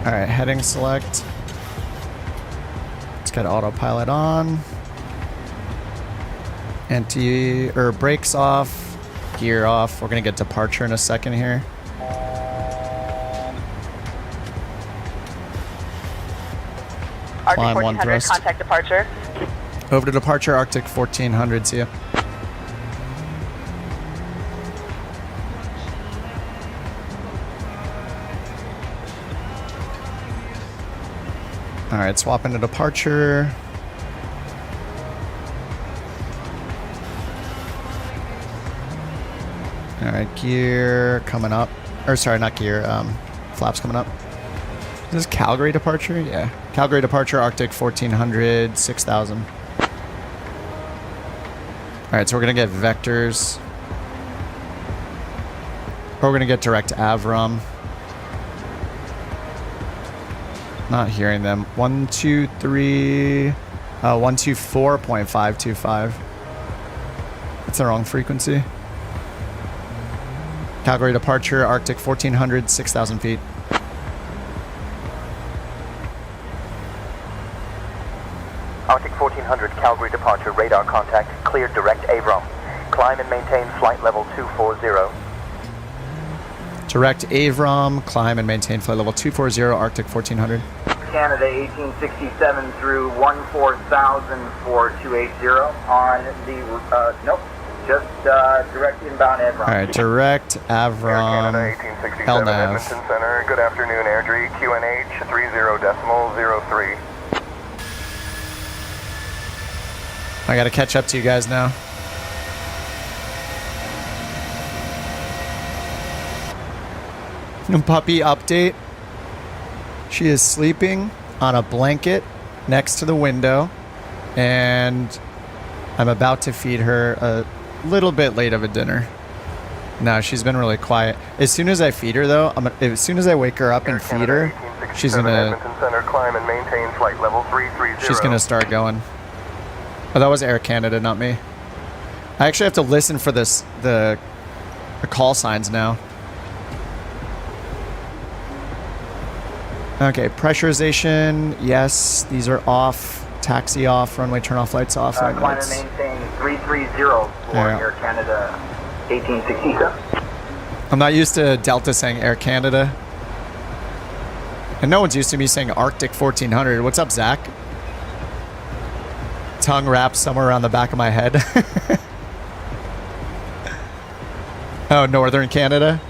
Alright, heading select. Let's get autopilot on. Brakes off. Gear off. We're gonna get departure in a second here. Arctic Climb one 1400, thrust. contact departure. Over to departure, Arctic 1400, see ya. Alright, swap into departure. Alright, gear coming up. Or sorry, not gear, flaps coming up. Is this Calgary departure? Yeah. Calgary departure, Arctic 1400, 6000. Alright, so we're gonna get vectors. Or we're gonna get direct Avram. Not hearing them. 124.525. That's the wrong frequency. Calgary departure, Arctic 1400, 6,000 feet. Arctic 1400, Calgary departure, radar contact, cleared direct Avram. Climb and maintain flight level 240. Direct Avram, climb and maintain flight level 240, Arctic 1400. Canada 1867 through 14,000 for 280 on the, nope, just direct inbound Avram. Alright, direct Avram, Air Canada 1867, LNAV. Edmonton Center. Good afternoon, AirDree, QNH 30.03. I gotta catch up to you guys now. Puppy update. She is sleeping on a blanket next to the window, and I'm about to feed her a little bit late of a dinner. No, she's been really quiet. As soon as I feed her, though, as soon as I wake her up and feed her, she's gonna. Edmonton Center, climb and maintain flight level 330. She's gonna start going. Oh, that was Air Canada, not me. I actually have to listen for this the call signs now. Okay, pressurization, yes, these are off. Taxi off, runway turn off, lights off. Climb and maintain 330 for Air Canada 1867. I'm not used to Delta saying Air Canada. And no one's used to me saying Arctic 1400. What's up, Zach? Tongue wrapped somewhere around the back of my head. Oh, Northern Canada?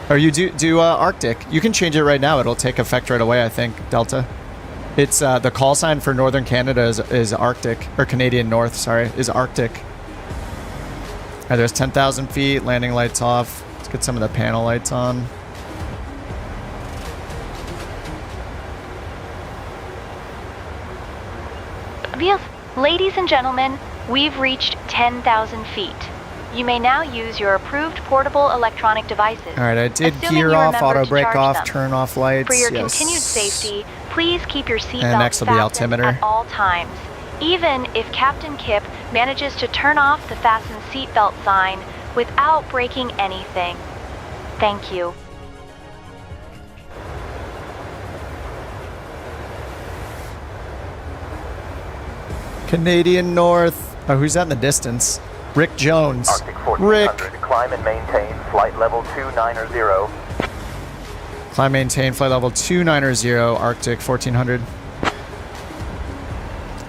Or you do Arctic. You can change it right now. It'll take effect right away, I think, Delta. It's the call sign for Northern Canada is Arctic, or Canadian North, sorry, is Arctic. All right, there's 10,000 feet, landing lights off. Let's get some of the panel lights on. Ladies and gentlemen, we've reached 10,000 feet. You may now use your approved portable electronic devices. All right, I did assuming gear you off, remember auto to brake charge off, them. turn off lights. For your yes. continued safety, please keep your And seatbelt next will be fastened altimeter. at all times, even if Captain Kip manages to turn off the fasten seatbelt sign without breaking anything. Thank you. Canadian North. Oh, who's that in the distance? Rick Jones. Arctic Rick. 1400, climb and maintain flight level 290. Climb, maintain, flight level 290, Arctic 1400.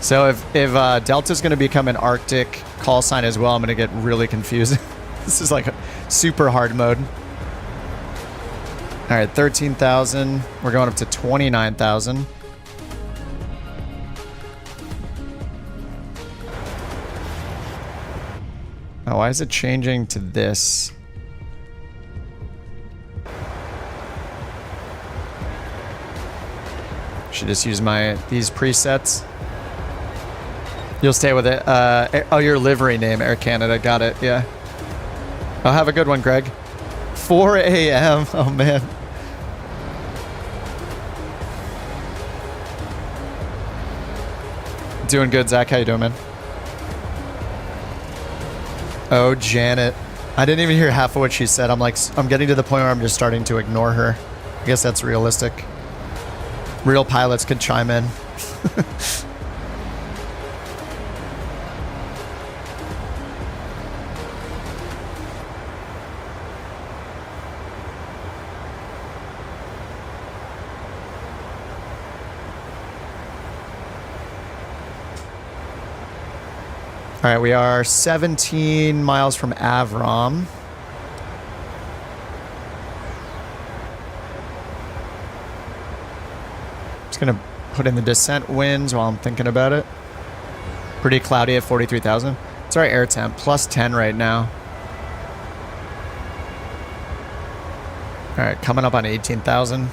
So if Delta's going to become an Arctic call sign as well, I'm going to get really confused. This is like a super hard mode. All right, 13,000. We're going up to 29,000. Oh, why is it changing to this? Should just use these presets. You'll stay with it. Oh, your livery name, Air Canada. Got it. Yeah. Oh, have a good one, Greg. 4 a.m. Oh man. Doing good, Zach. How you doing, man? Oh, Janet. I didn't even hear half of what she said. I'm getting to the point where I'm just starting to ignore her. I guess that's realistic. Real pilots could chime in. All right, we are 17 miles from Avram. Just gonna put in the descent winds while I'm thinking about it. Pretty cloudy at 43,000. It's our air temp, plus 10 right now. All right, coming up on 18,000.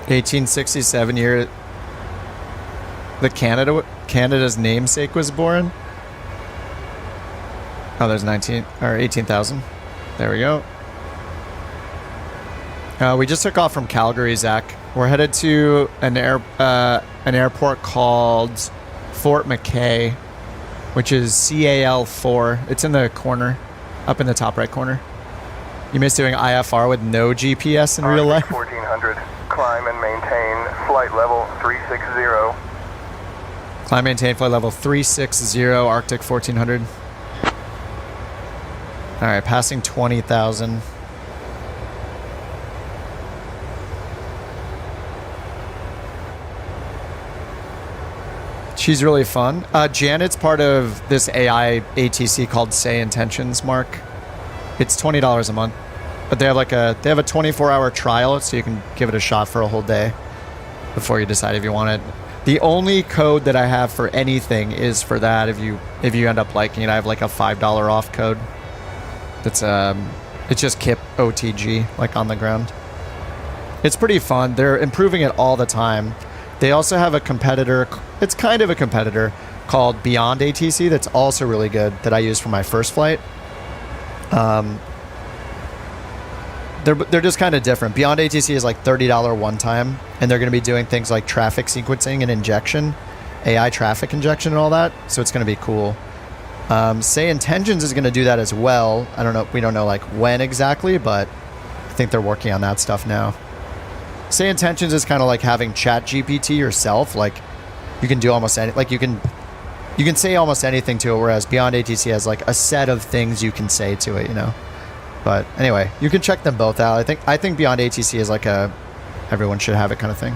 (1867) year the Canada's namesake was born. Oh, there's 18,000. There we go. We just took off from Calgary, Zach. We're headed to an airport called Fort McKay, which is CAL4. It's in the corner, up in the top right corner. You miss doing IFR with no GPS in real life? 1400. Climb and maintain flight level 360. Climb, maintain flight level 360, Arctic 1400. All right, passing 20,000. She's really fun. Janet's part of this AI ATC called Say Intentions, Mark. It's $20 a month. But they have a 24-hour trial, so you can give it a shot for a whole day before you decide if you want it. The only code that I have for anything is for that. If you end up liking it, I have like a $5 off code. That's it's just KIP OTG, like on the ground. It's pretty fun. They're improving it all the time. They also have a competitor. It's kind of a competitor called BeyondATC that's also really good that I used for my first flight. They're just kind of different. BeyondATC is like $30 one time, and they're going to be doing things like traffic sequencing and injection, AI traffic injection and all that. So it's going to be cool. Say Intentions is going to do that as well. I don't know. We don't know like when exactly, but I think they're working on that stuff now. Say Intentions is kind of like having ChatGPT yourself. Like you can do almost any, like you can say almost anything to it, whereas BeyondATC has like a set of things you can say to it, you know. But anyway, you can check them both out. I think BeyondATC is like a everyone should have it kind of thing.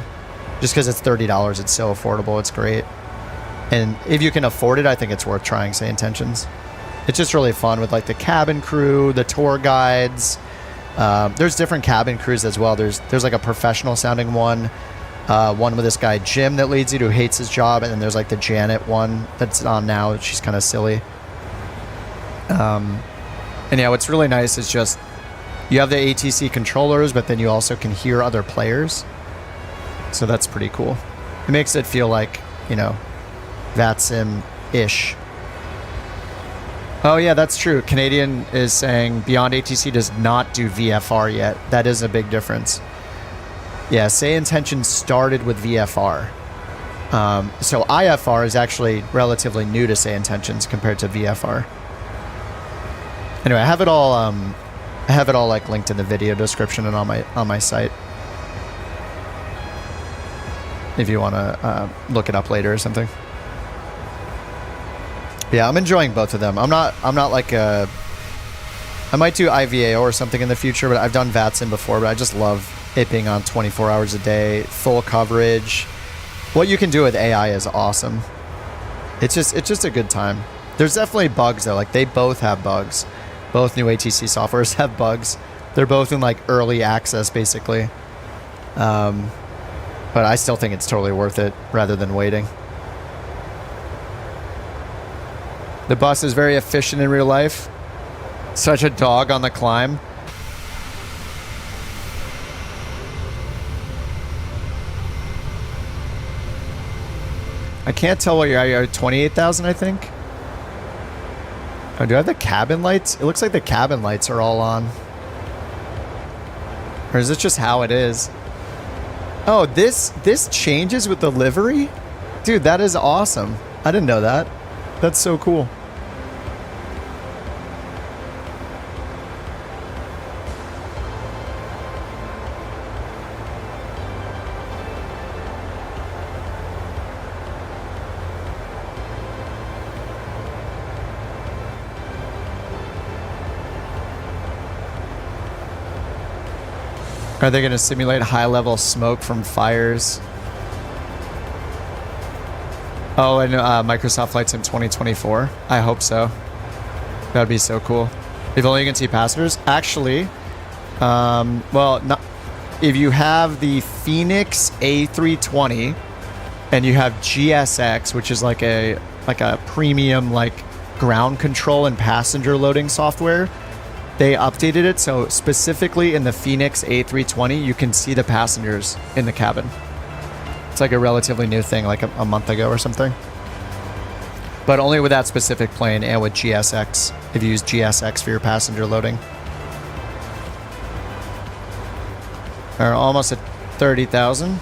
Just because it's $30, it's so affordable, it's great. And if you can afford it, I think it's worth trying Say Intentions. It's just really fun with like the cabin crew, the tour guides. There's different cabin crews as well. There's like a professional sounding one with this guy Jim that leads you who hates his job, and then there's like the Janet one that's on now. She's kind of silly. And yeah, what's really nice is just you have the ATC controllers, but then you also can hear other players. So that's pretty cool. It makes it feel like, you know, VATSIM-ish. Oh yeah, that's true. Canadian is saying BeyondATC does not do VFR yet. That is a big difference. Yeah, Say Intentions started with VFR. So IFR is actually relatively new to Say Intentions compared to VFR. Anyway, I have it all like linked in the video description and on my site. If you want to look it up later or something. Yeah, I'm enjoying both of them. I'm not like a I might do IVAO or something in the future, but I've done VATSIM before, but I just love it being on 24 hours a day, full coverage. What you can do with AI is awesome. It's just a good time. There's definitely bugs though. Like they both have bugs. Both new ATC softwares have bugs. They're both in like early access basically. But I still think it's totally worth it rather than waiting. The bus is very efficient in real life. Such a dog on the climb. I can't tell what you're at. You're at 28,000, I think. Oh, do I have the cabin lights? It looks like the cabin lights are all on. Or is this just how it is? Oh, this changes with the livery? Dude, that is awesome. I didn't know that. That's so cool. Are they going to simulate high-level smoke from fires? Oh, and Microsoft Flight Sim 2024? I hope so. That would be so cool. If only you can see passengers? Actually, well, not, if you have the Phoenix A320 and you have GSX, which is like a premium like ground control and passenger loading software, they updated it so specifically in the Phoenix A320 you can see the passengers in the cabin. It's like a relatively new thing, like a month ago or something. But only with that specific plane and with GSX, if you use GSX for your passenger loading. We're almost at 30,000.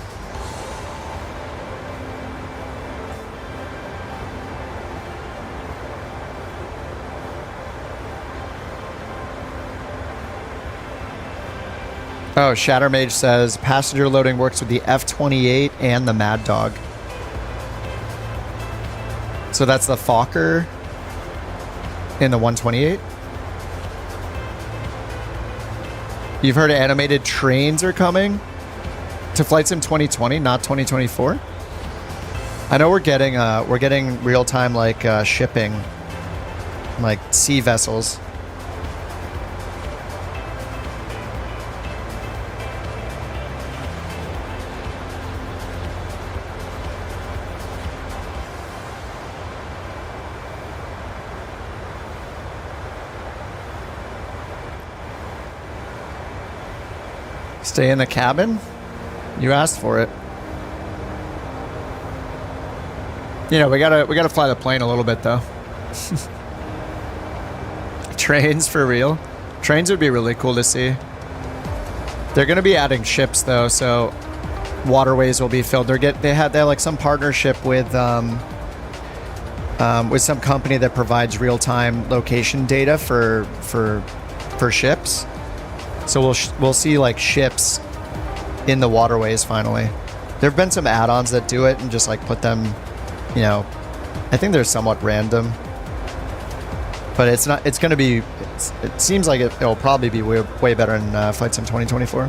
Oh, Shattermage says passenger loading works with the F-28 and the Mad Dog. So that's the Fokker in the 128. You've heard animated trains are coming to Flight Sim 2020, not 2024. I know we're getting real-time like shipping, like sea vessels. Stay in the cabin? You asked for it. You know, we gotta fly the plane a little bit though. Trains for real? Trains would be really cool to see. They're gonna be adding ships though, so waterways will be filled. They have like some partnership with some company that provides real-time location data for ships. So we'll see like ships in the waterways finally. There have been some add-ons that do it and just like put them, you know, I think they're somewhat random. But it's not, it's going to be, it seems like it'll probably be way better in Flight Sim 2024.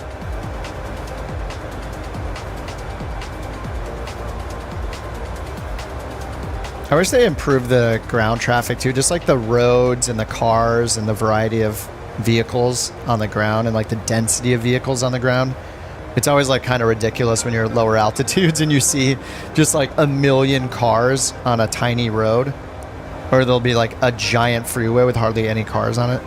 I wish they improved the ground traffic too, just like the roads and the cars and the variety of vehicles on the ground and like the density of vehicles on the ground. It's always like kind of ridiculous when you're at lower altitudes and you see just like a million cars on a tiny road, or there'll be like a giant freeway with hardly any cars on it.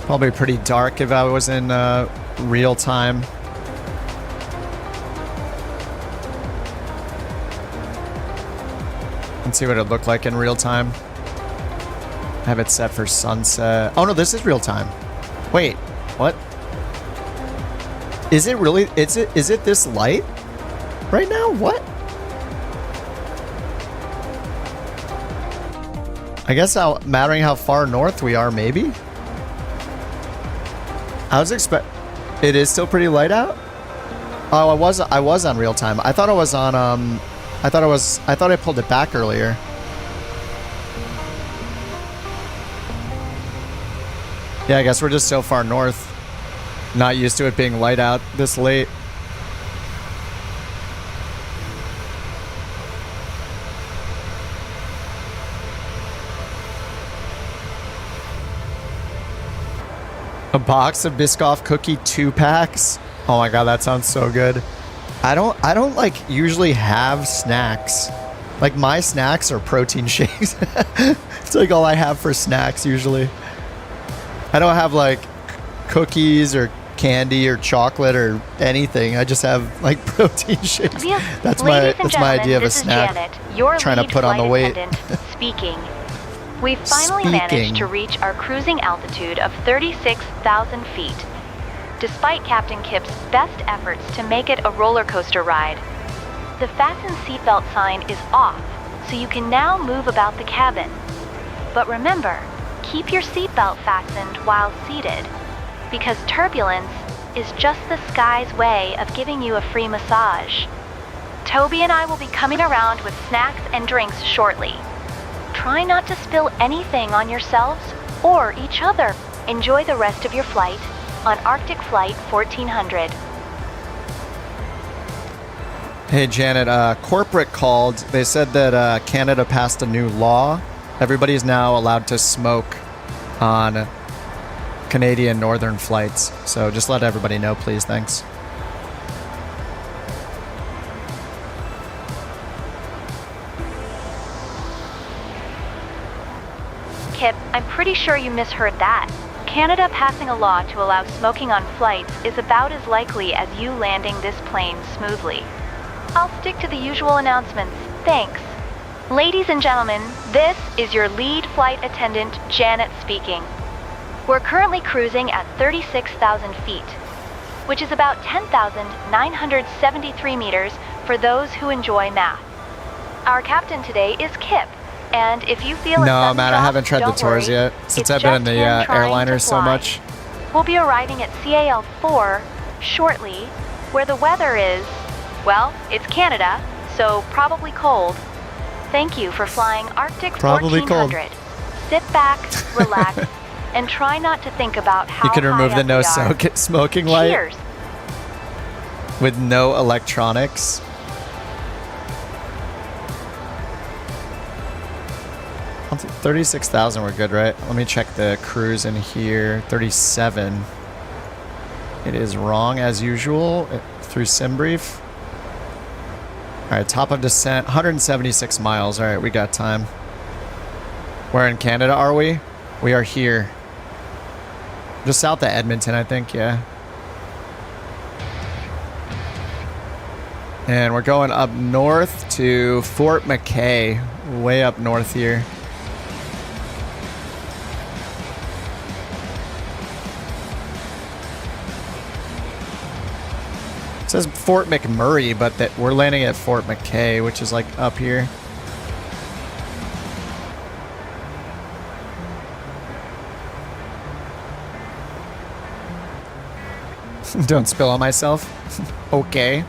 Probably pretty dark if I was in real time. Let's see what it looked like in real time. Have it set for sunset. Oh no, this is real time. Wait, what? Is it really? Is it this light right now? What? I guess mattering how far north we are, maybe. I was it is still pretty light out. Oh, I was on real time. I thought I was on I thought I pulled it back earlier. Yeah, I guess we're just so far north. Not used to it being light out this late. A box of Biscoff cookie 2-packs. Oh my god, that sounds so good. I don't like usually have snacks. Like my snacks are protein shakes. It's like all I have for snacks usually. I don't have like cookies or candy or chocolate or anything. I just have like protein shakes. That's my idea of a snack. Janet, your trying to put on the weight. Speaking. We've finally managed to reach our cruising altitude of 36,000 feet. Despite Captain Kip's best efforts to make it a roller coaster ride, the fasten seatbelt sign is off, so you can now move about the cabin. But remember, keep your seatbelt fastened while seated, because turbulence is just the sky's way of giving you a free massage. Toby and I will be coming around with snacks and drinks shortly. Try not to spill anything on yourselves or each other. Enjoy the rest of your flight on Arctic Flight 1400. Hey Janet, corporate called. They said that Canada passed a new law. Everybody is now allowed to smoke on Canadian northern flights. So just let everybody know, please. Thanks. Kip, I'm pretty sure you misheard that. Canada passing a law to allow smoking on flights is about as likely as you landing this plane smoothly. I'll stick to the usual announcements. Thanks. Ladies and gentlemen, this is your lead flight attendant, Janet speaking. We're currently cruising at 36,000 feet, which is about 10,973 meters for those who enjoy math. Our captain today is Kip. And if you feel no, man, I haven't tried the tours yet since I've been in the airliners so much. We'll be arriving at CAL4 shortly, where the weather is, well, it's Canada, so probably cold. Thank you for flying Arctic 1400. Sit back, relax, and try not to think about how you can remove the no smoking light. Cheers. With no electronics. 36,000, we're good, right? Let me check the cruise in here. 37. It is wrong as usual through SimBrief. All right, top of descent, 176 miles. All right, we got time. Where in Canada are we? We are here. Just south of Edmonton, I think, yeah. And we're going up north to Fort McKay, way up north here. It says Fort McMurray, but that we're landing at Fort McKay, which is like up here. Don't spill on myself. Okay.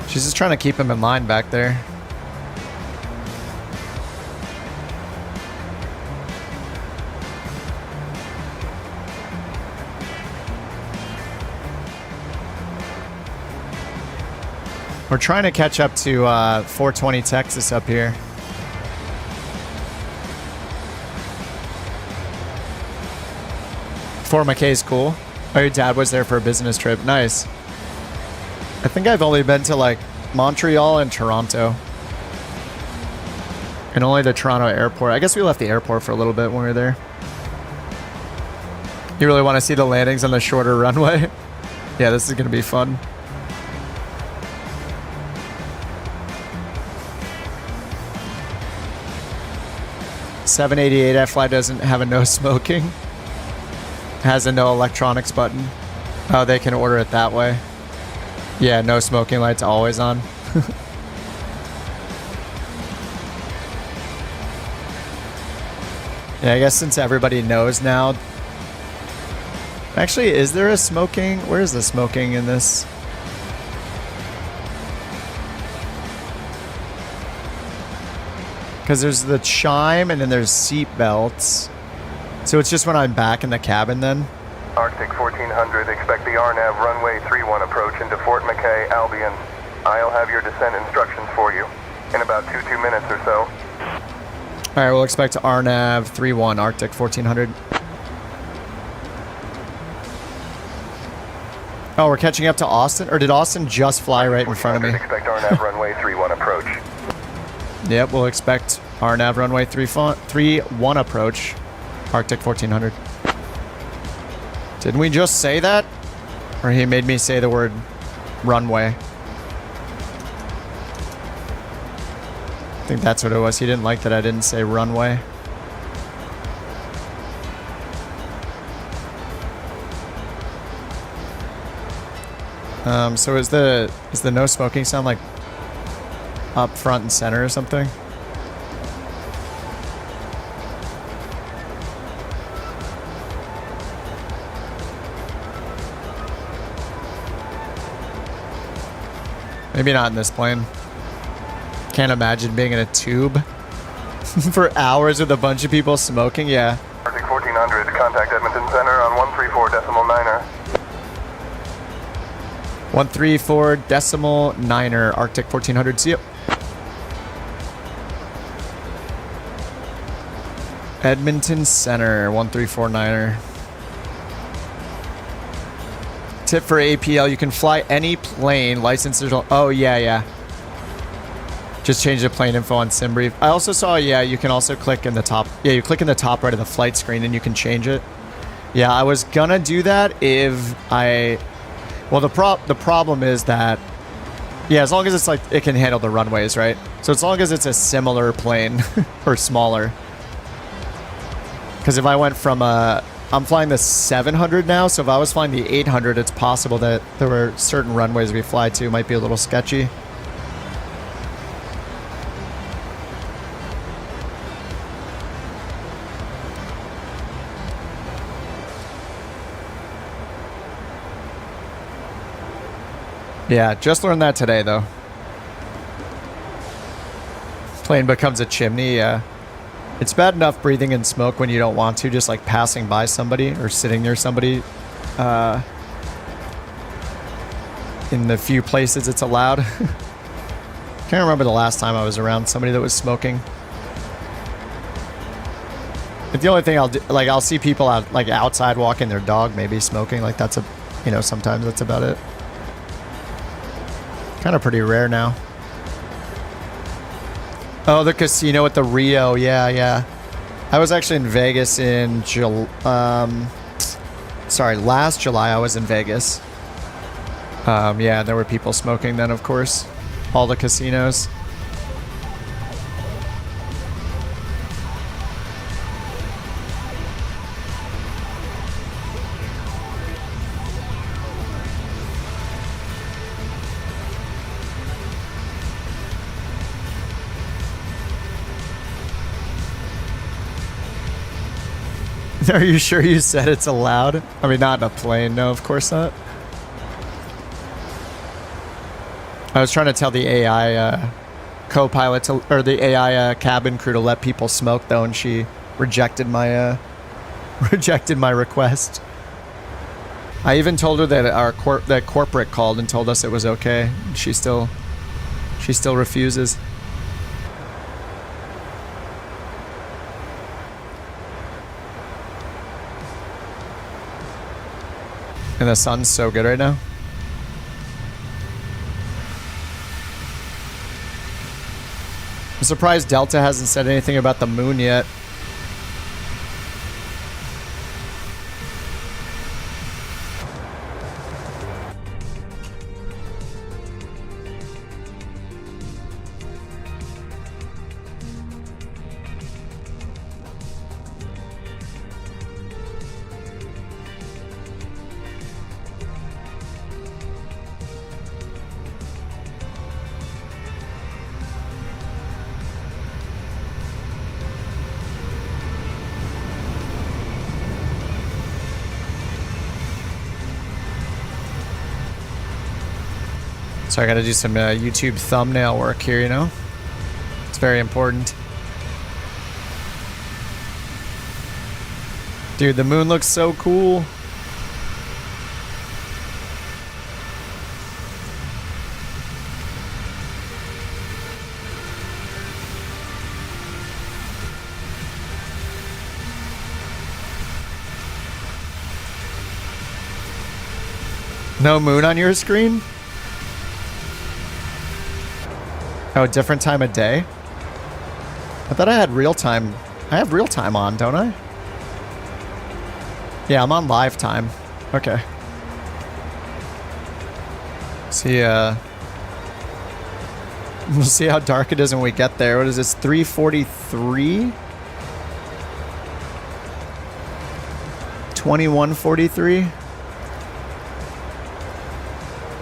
She's just trying to keep him in line back there. We're trying to catch up to 420 Texas up here. Fort McKay's cool. Oh, your dad was there for a business trip. Nice. I think I've only been to like Montreal and Toronto. And only the Toronto airport. I guess we left the airport for a little bit when we were there. You really want to see the landings on the shorter runway? Yeah, this is going to be fun. $788 flight doesn't have a no smoking. Has a no electronics button. Oh, they can order it that way. Yeah, no smoking lights always on. Yeah, I guess since everybody knows now. Actually, is there a smoking? Where is the smoking in this? Because there's the chime and then there's seat belts. So it's just when I'm back in the cabin then? Arctic 1400, expect the RNAV runway 31 approach into Fort McKay, Albion. I'll have your descent instructions for you in about 2 minutes or so. Alright, we'll expect RNAV 31, Arctic 1400. Oh, we're catching up to Austin? Or did Austin just fly right in front of me? Expect RNAV runway 31 approach. Yep, we'll expect RNAV runway 31 approach, Arctic 1400. Didn't we just say that? Or he made me say the word runway. I think that's what it was. He didn't like that I didn't say runway. So is the no smoking sound like up front and center or something? Maybe not in this plane. Can't imagine being in a tube for hours with a bunch of people smoking. Yeah. Arctic 1400, contact Edmonton Center on 134.9er. 134.9er, Arctic 1400. See you. Edmonton Center, 134.9er. Tip for APL, you can fly any plane, licenses. Oh, yeah. Just change the plane info on SimBrief. I also saw, yeah, you can also click in the top. Yeah, you click in the top right of the flight screen and you can change it. Yeah, I was gonna do that if I... Well, the problem is that... Yeah, as long as it's like, it can handle the runways, right? So as long as it's a similar plane or smaller. Because if I went from I'm flying the 700 now, so if I was flying the 800, it's possible that there were certain runways we fly to might be a little sketchy. Yeah, just learned that today, though. Plane becomes a chimney, yeah. It's bad enough breathing in smoke when you don't want to, just like passing by somebody or sitting near somebody in the few places it's allowed. Can't remember the last time I was around somebody that was smoking. But the only thing I'll do, like, I'll see people out, like, outside walking their dog, maybe smoking. Like, that's sometimes that's about it. Kind of pretty rare now. Oh, the casino at the Rio. Yeah. I was actually in Vegas in last July I was in Vegas. Yeah, there were people smoking then, of course. All the casinos. Are you sure you said it's allowed? I mean, not in a plane. No, of course not. I was trying to tell the AI co-pilot or the AI cabin crew to let people smoke, though, and she rejected my request. I even told her that that corporate called and told us it was okay. She still refuses. And the sun's so good right now. I'm surprised Delta hasn't said anything about the moon yet. So I gotta do some YouTube thumbnail work here, you know? It's very important. Dude, the moon looks so cool. No moon on your screen? Oh, different time of day? I thought I had real time. I have real time on, don't I? Yeah, I'm on live time. Okay. See, we'll see how dark it is when we get there. What is this, 3:43? 21:43?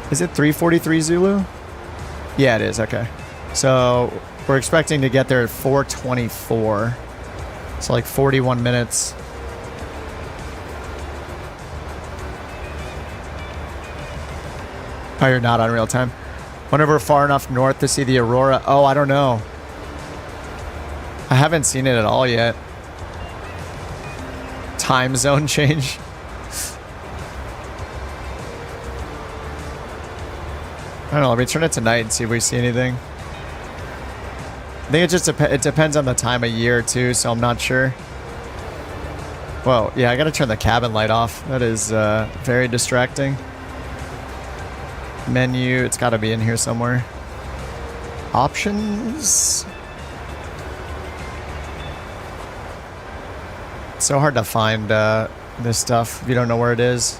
Is it 3:43 Zulu? Yeah, it is. Okay. So we're expecting to get there at 4:24. So like 41 minutes. Oh, you're not on real time. Wonder if we're far enough north to see the aurora. Oh, I don't know. I haven't seen it at all yet. Time zone change. I don't know, let me turn it to night and see if we see anything. I think it just it depends on the time of year too, so I'm not sure. Whoa, yeah, I gotta turn the cabin light off. That is very distracting. Menu, it's gotta be in here somewhere. Options. It's so hard to find this stuff if you don't know where it is.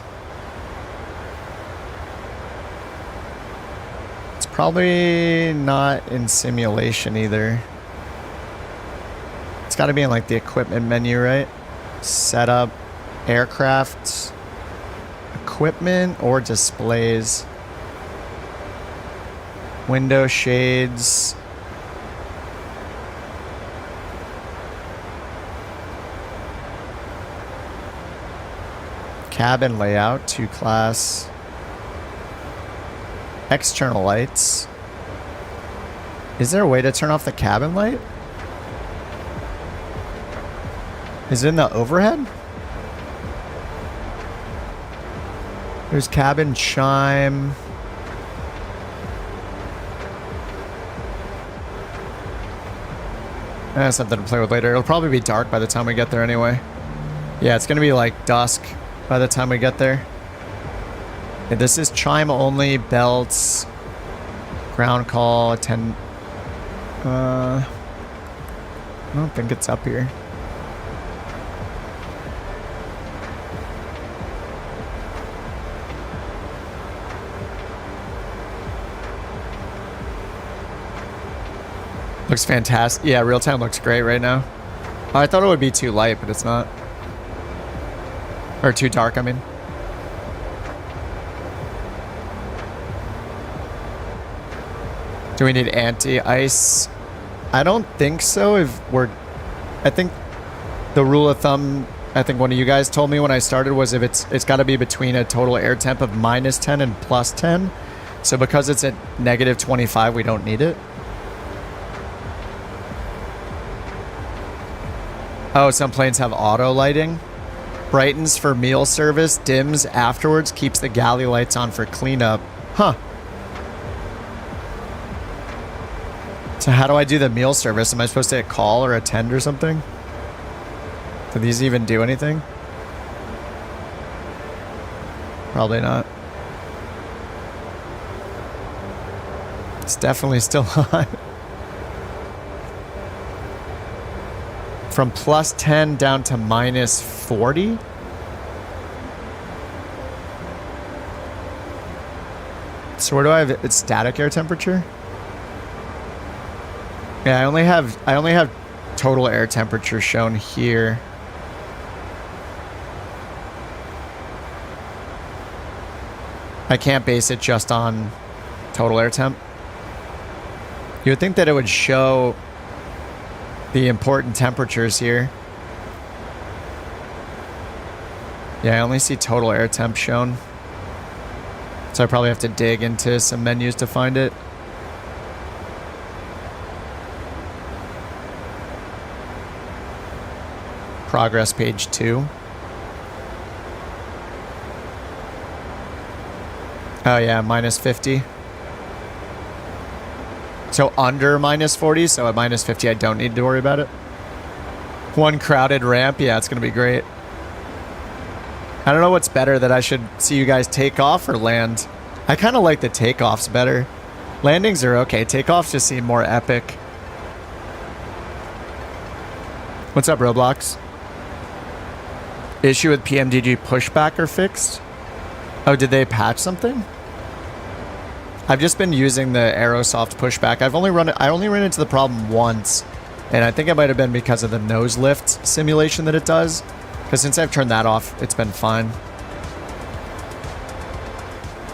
Probably not in simulation either. It's got to be in like the equipment menu, right? Setup, aircraft, equipment, or displays. Window shades. Cabin layout, 2 class. External lights. Is there a way to turn off the cabin light? Is it in the overhead? There's cabin chime. That's something to play with later. It'll probably be dark by the time we get there anyway. Yeah, it's gonna be like dusk by the time we get there. Okay, this is chime only, belts, ground call, attend. I don't think it's up here. Looks fantastic. Yeah, real time looks great right now. Oh, I thought it would be too light, but it's not. Or too dark, I mean. Do we need anti-ice? I don't think so. I think the rule of thumb, I think one of you guys told me when I started, was if it's got to be between a total air temp of -10 and +10. So because it's at -25, we don't need it. Oh, some planes have auto lighting. Brightens for meal service, dims afterwards, keeps the galley lights on for cleanup. Huh. So how do I do the meal service? Am I supposed to call or attend or something? Do these even do anything? Probably not. It's definitely still on. From +10 down to -40? So where do I have it? It's static air temperature? Yeah, I only have total air temperature shown here. I can't base it just on total air temp. You would think that it would show the important temperatures here. Yeah, I only see total air temp shown. So I probably have to dig into some menus to find it. Progress page 2. Oh yeah, minus 50. So under minus 40, so at minus 50 I don't need to worry about it. One crowded ramp, yeah, it's gonna be great. I don't know what's better, that I should see you guys take off or land. I kind of like the takeoffs better. Landings are okay, takeoffs just seem more epic. What's up, Roblox? Issue with PMDG pushback are fixed? Oh, did they patch something? I've just been using the Aerosoft pushback. I only ran into the problem once, and I think it might have been because of the nose lift simulation that it does. Because since I've turned that off, it's been fine.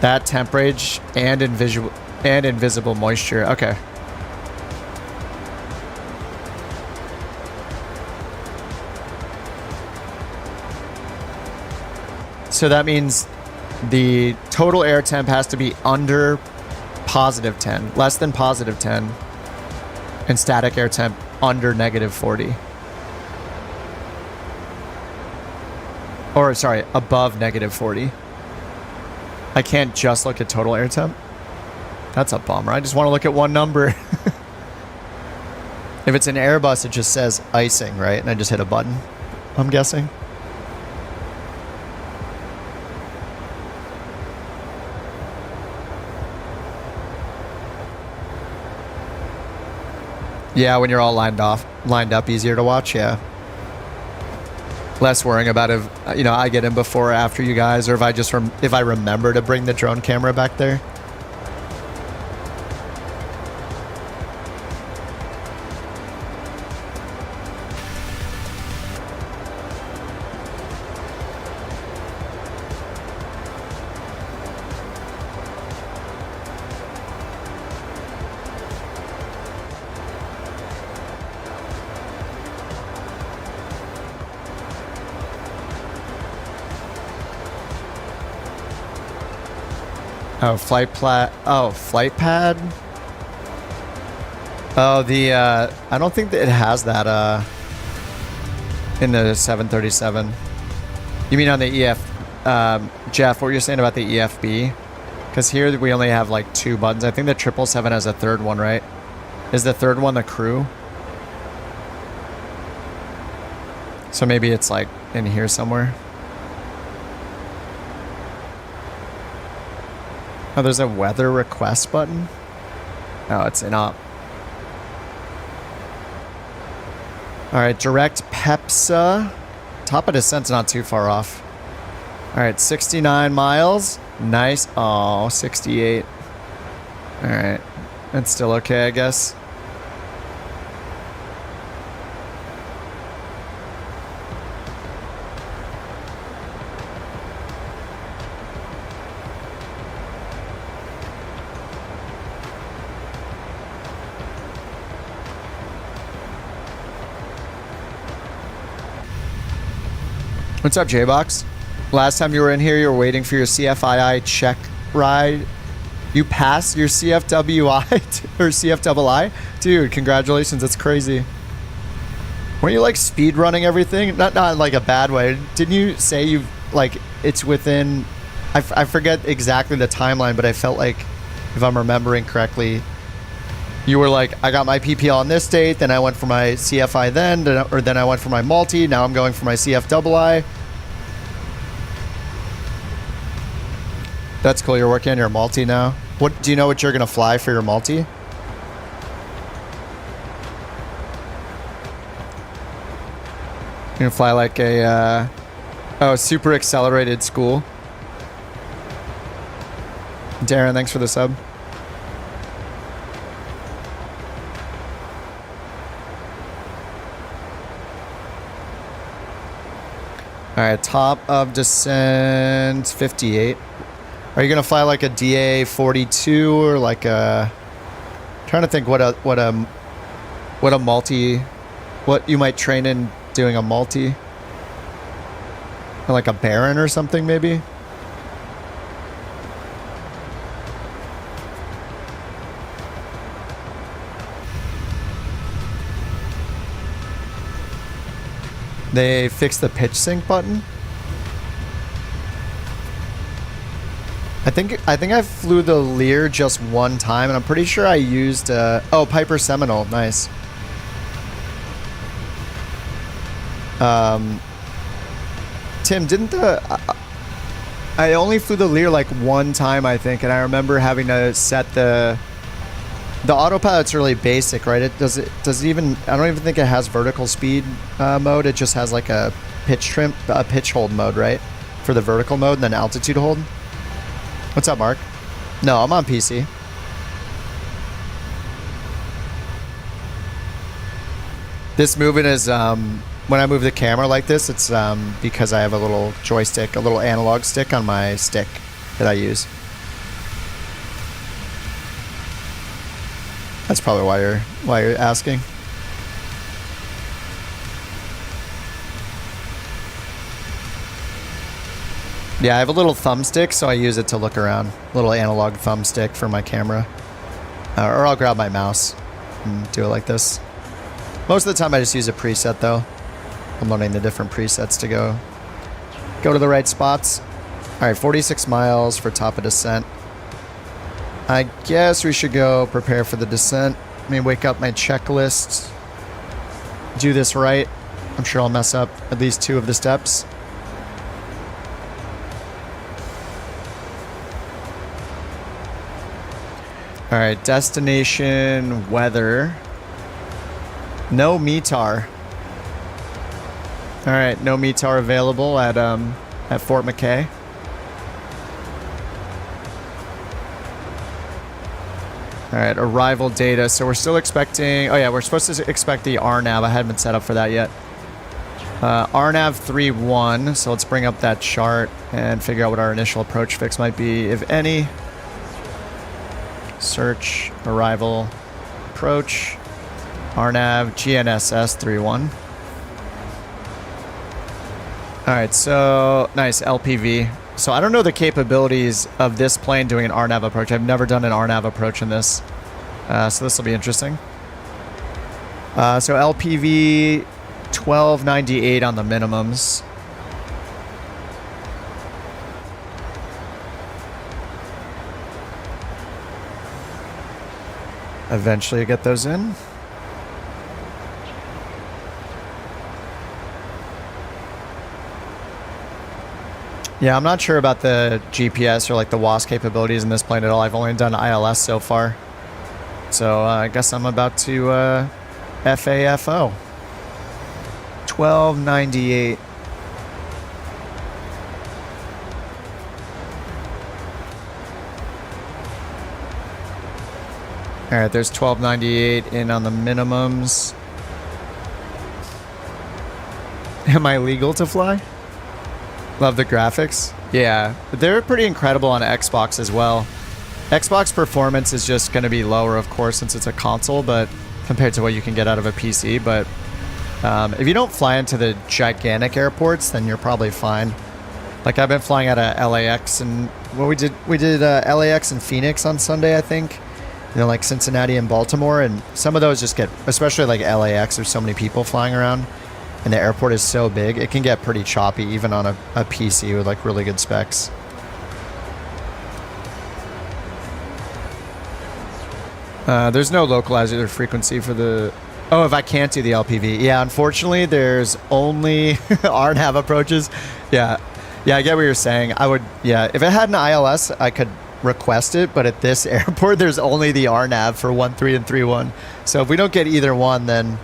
That temp range and invisible moisture. Okay. So that means the total air temp has to be under positive 10, less than positive 10, and static air temp under negative 40. Or, sorry, above negative 40. I can't just look at total air temp. That's a bummer. I just want to look at one number. If it's an Airbus, it just says icing, right? And I just hit a button, I'm guessing. Yeah, when you're all lined up, easier to watch, yeah. Less worrying about if, you know, I get in before or after you guys, or if I remember to bring the drone camera back there. Oh, flight pad. Oh, I don't think that it has that in the 737. You mean on the EF? Jeff, what were you saying about the EFB? Because here we only have like 2 buttons. I think the 777 has a third one, right? Is the third one the crew? So maybe it's like in here somewhere. Oh, there's a weather request button? Oh, it's in up. Alright, direct Pepsa. Top of descent's not too far off. Alright, 69 miles. Nice. Oh, 68. Alright. That's still okay, I guess. What's up, J-Box? Last time you were in here, you were waiting for your CFII check ride. You passed your CFWI or CFII? Dude, congratulations. That's crazy. Weren't you like speed running everything? Not in like a bad way. Didn't you say you've like it's within... I forget exactly the timeline, but I felt like, if I'm remembering correctly, you were like, I got my PPL on this date, then I went for my CFI then I went for my multi, now I'm going for my CFII. That's cool, you're working on your multi now. What do you know what you're gonna fly for your multi? You're gonna fly like a super accelerated school. Darren, thanks for the sub. Alright, top of descent 58. Are you gonna fly like a DA 42 or like a... I'm trying to think what a multi, what you might train in doing a multi. Or like a Baron or something maybe. They fixed the pitch sync button. I think I flew the Lear just one time, and I'm pretty sure I used oh, Piper Seminole. Nice. Tim, didn't I only flew the Lear like one time, I think, and I remember having to set the autopilot's really basic, right? Does even, I don't even think it has vertical speed mode. It just has like a pitch hold mode, right? For the vertical mode and then altitude hold. What's up, Mark? No, I'm on PC. This movement is, when I move the camera like this, it's because I have a little joystick, a little analog stick on my stick that I use. That's probably why you're asking. Yeah, I have a little thumbstick, so I use it to look around. Little analog thumbstick for my camera. Or I'll grab my mouse and do it like this. Most of the time I just use a preset though. I'm learning the different presets to go to the right spots. Alright, 46 miles for top of descent. I guess we should go prepare for the descent. Let me wake up my checklist. Do this right. I'm sure I'll mess up at least 2 of the steps. Alright, destination, weather. No METAR. Alright, no METAR available at Fort McKay. Alright, arrival data. So we're still expecting... Oh yeah, we're supposed to expect the RNAV. I hadn't been set up for that yet. RNAV 3-1. So let's bring up that chart and figure out what our initial approach fix might be, if any. Search, arrival, approach, RNAV, GNSS 3-1. Alright, so nice, LPV. So I don't know the capabilities of this plane doing an RNAV approach. I've never done an RNAV approach in this. So this will be interesting. So LPV 1298 on the minimums. Eventually get those in. Yeah, I'm not sure about the GPS or like the WAS capabilities in this plane at all. I've only done ILS so far. So I guess I'm about to FAFO. 1298. Alright, there's 1298 in on the minimums. Am I legal to fly? Love the graphics. Yeah, they're pretty incredible on Xbox as well. Xbox performance is just going to be lower, of course, since it's a console, but compared to what you can get out of a PC. But if you don't fly into the gigantic airports, then you're probably fine. Like I've been flying out of LAX, and what we did LAX and Phoenix on Sunday, I think. You know, like Cincinnati and Baltimore, and some of those just get, especially like LAX, there's so many people flying around, and the airport is so big, it can get pretty choppy even on a PC with like really good specs. There's no localizer frequency for the... Oh, if I can't do the LPV. Yeah, unfortunately, there's only RNAV approaches. Yeah, I get what you're saying. I would, yeah, if it had an ILS, I could request it, but at this airport there's only the RNAV for 1.3 and 3.1. So if we don't get either one, then,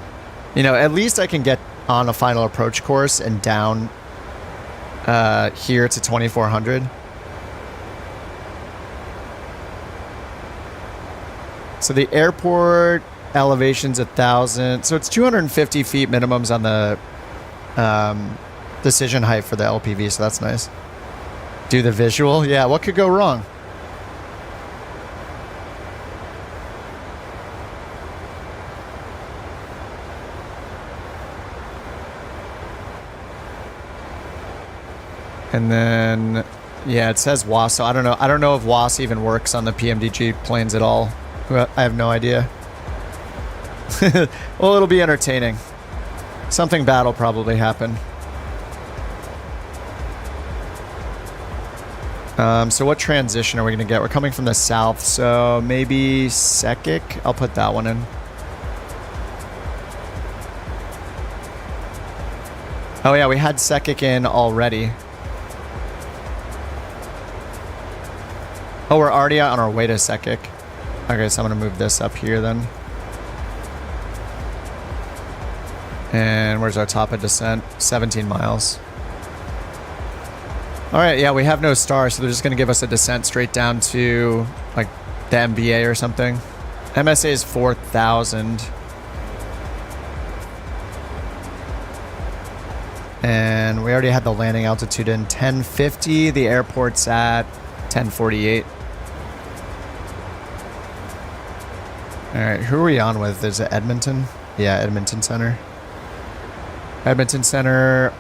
you know, at least I can get on a final approach course and down here to 2400. So the airport elevation's 1,000, so it's 250 feet minimums on the decision height for the LPV, so that's nice. Do the visual, yeah, what could go wrong? And then, yeah, it says WAS, so I don't know if WAS even works on the PMDG planes at all. I have no idea. Well, it'll be entertaining. Something bad will probably happen. So what transition are we going to get? We're coming from the south, so maybe Sekik. I'll put that one in. Oh yeah, we had Sekik in already. Oh, we're already on our way to Sekik. Okay, so I'm going to move this up here then. And where's our top of descent? 17 miles. Alright, yeah, we have no stars, so they're just going to give us a descent straight down to, like, the MBA or something. MSA is 4,000. And we already had the landing altitude in 1050. The airport's at 1048. Alright, who are we on with? Is it Edmonton? Yeah, Edmonton Center. Edmonton Center,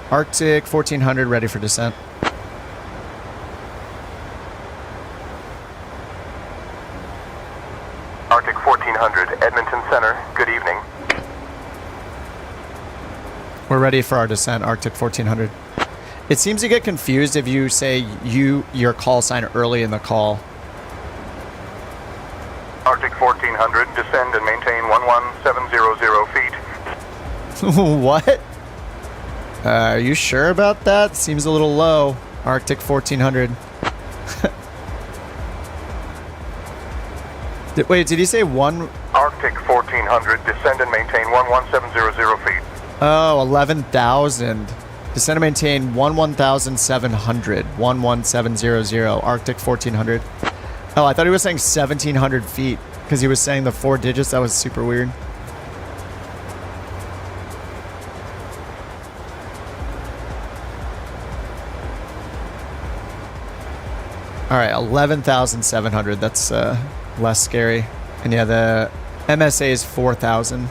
Arctic 1400, ready for descent. Arctic 1400, Edmonton Center, good evening. We're ready for our descent, Arctic 1400. It seems to get confused if you say your call sign early in the call. Arctic 1400, descend and maintain 11700 feet. What? Are you sure about that? Seems a little low. Arctic 1400. Wait, did he say one? Arctic 1400, descend and maintain 11700 feet. Oh, 11,000. Descend and maintain 11,700. 11700. Arctic 1400. Oh, I thought he was saying 1,700 feet because he was saying the 4 digits. That was super weird. All right, 11,700. That's less scary. And yeah, the MSA is 4,000.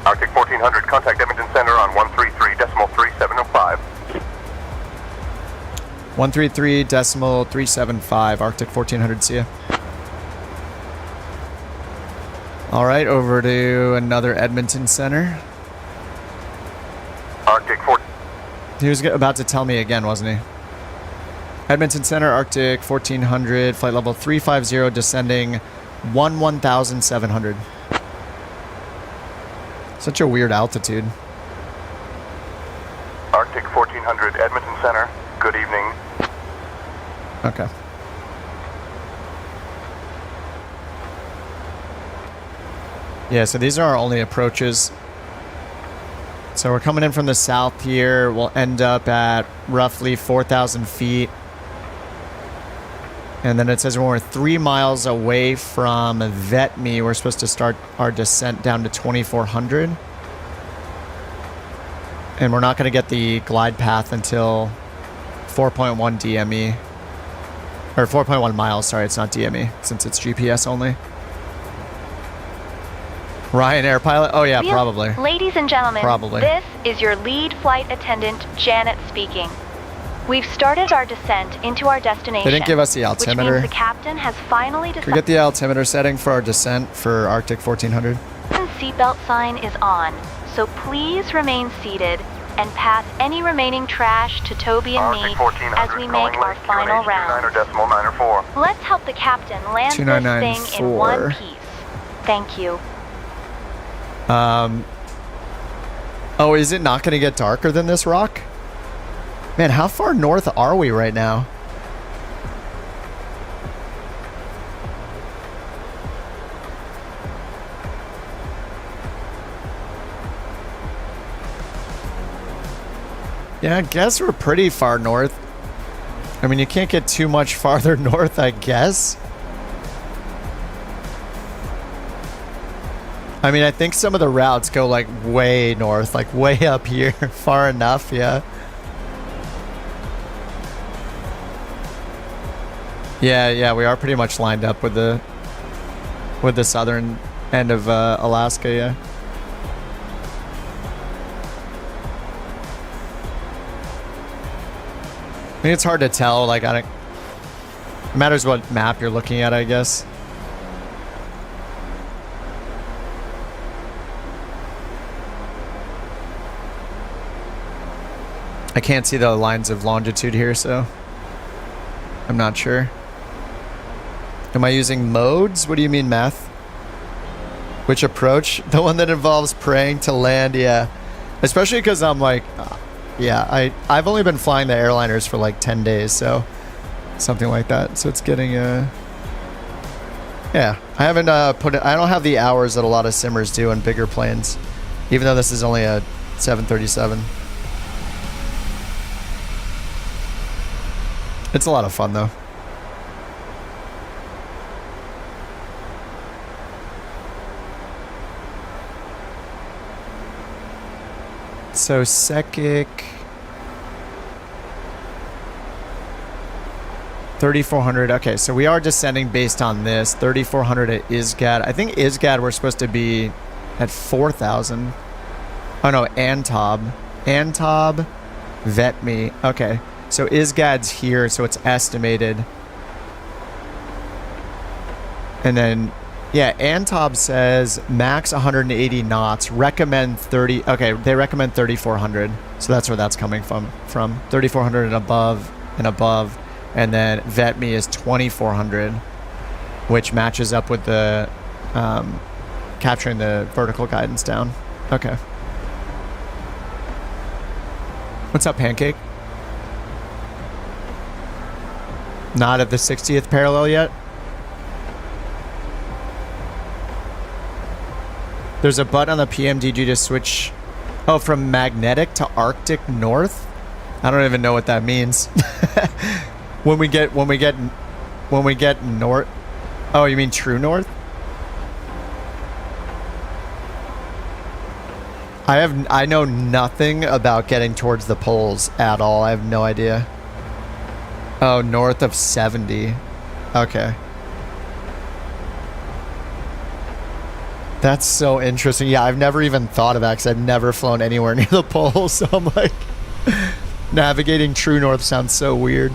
Arctic 1400, contact Edmonton Center on 133.3705. 133.375. Arctic 1400. See ya. All right, over to another Edmonton Center. Arctic 14. He was about to tell me again, wasn't he? Edmonton Center, Arctic 1400, flight level 350, descending 11,700. Such a weird altitude. Arctic 1400, Edmonton Center, good evening. Okay. Yeah, so these are our only approaches. So we're coming in from the south here. We'll end up at roughly 4,000 feet. And then it says when we're 3 miles away from Vetmi, we're supposed to start our descent down to 2,400. And we're not going to get the glide path until 4.1 DME. Or 4.1 miles, sorry, it's not DME, since it's GPS only. Ryanair pilot? Oh yeah, probably. Ladies and gentlemen, probably. This is your lead flight attendant, Janet, speaking. We've started our descent into our destination. They didn't give us the altimeter. Which means the captain has finally decided. Can we get the altimeter setting for our descent for Arctic 1400? The seatbelt sign is on, so please remain seated and pass any remaining trash to Toby and me as we make our final round. Let's help the captain land this thing in one piece. Thank you. Oh, is it not going to get darker than this rock? Man, how far north are we right now? Yeah, I guess we're pretty far north. I mean, you can't get too much farther north, I guess. I mean, I think some of the routes go like way north, like way up here, far enough, yeah. Yeah, we are pretty much lined up with the southern end of Alaska, yeah. I think it's hard to tell, like, it matters what map you're looking at, I guess. I can't see the lines of longitude here, so I'm not sure. Am I using modes? What do you mean, math? Which approach? The one that involves praying to land, yeah. Especially because I'm like, yeah, I've only been flying the airliners for like 10 days, so something like that. So it's getting, yeah. I haven't put it, I don't have the hours that a lot of simmers do in bigger planes, even though this is only a 737. It's a lot of fun though. So Sekic 3,400. Okay, so we are descending based on this. 3,400 at Isgad. I think Isgad we're supposed to be at 4,000. Oh no, Antob. Antob, Vetme. Okay, so Isgad's here, so it's estimated. And then, yeah, Antob says max 180 knots. Recommend 30. Okay, they recommend 3,400. So that's where that's coming from. 3,400 and above and above. And then Vetme is 2,400, which matches up with the capturing the vertical guidance down. Okay. What's up, Pancake? Not at the 60th parallel yet? There's a button on the PMDG to switch, oh, from magnetic to Arctic north? I don't even know what that means. when we get north. Oh, you mean true north? I know nothing about getting towards the poles at all. I have no idea. Oh, north of 70. Okay. That's so interesting. Yeah, I've never even thought of that because I've never flown anywhere near the pole. So I'm like, navigating true north sounds so weird.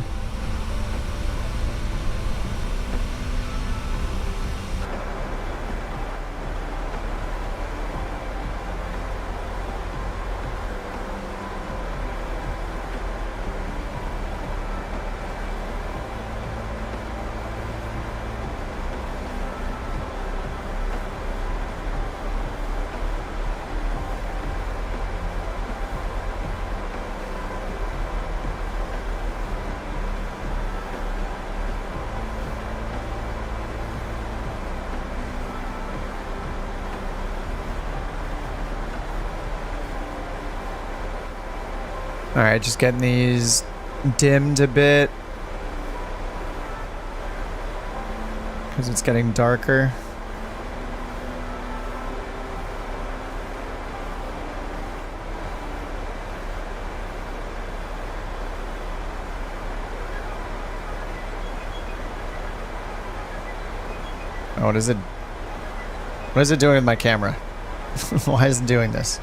Alright, just getting these dimmed a bit. Because it's getting darker. Oh, what is it? What is it doing with my camera? Why is it doing this?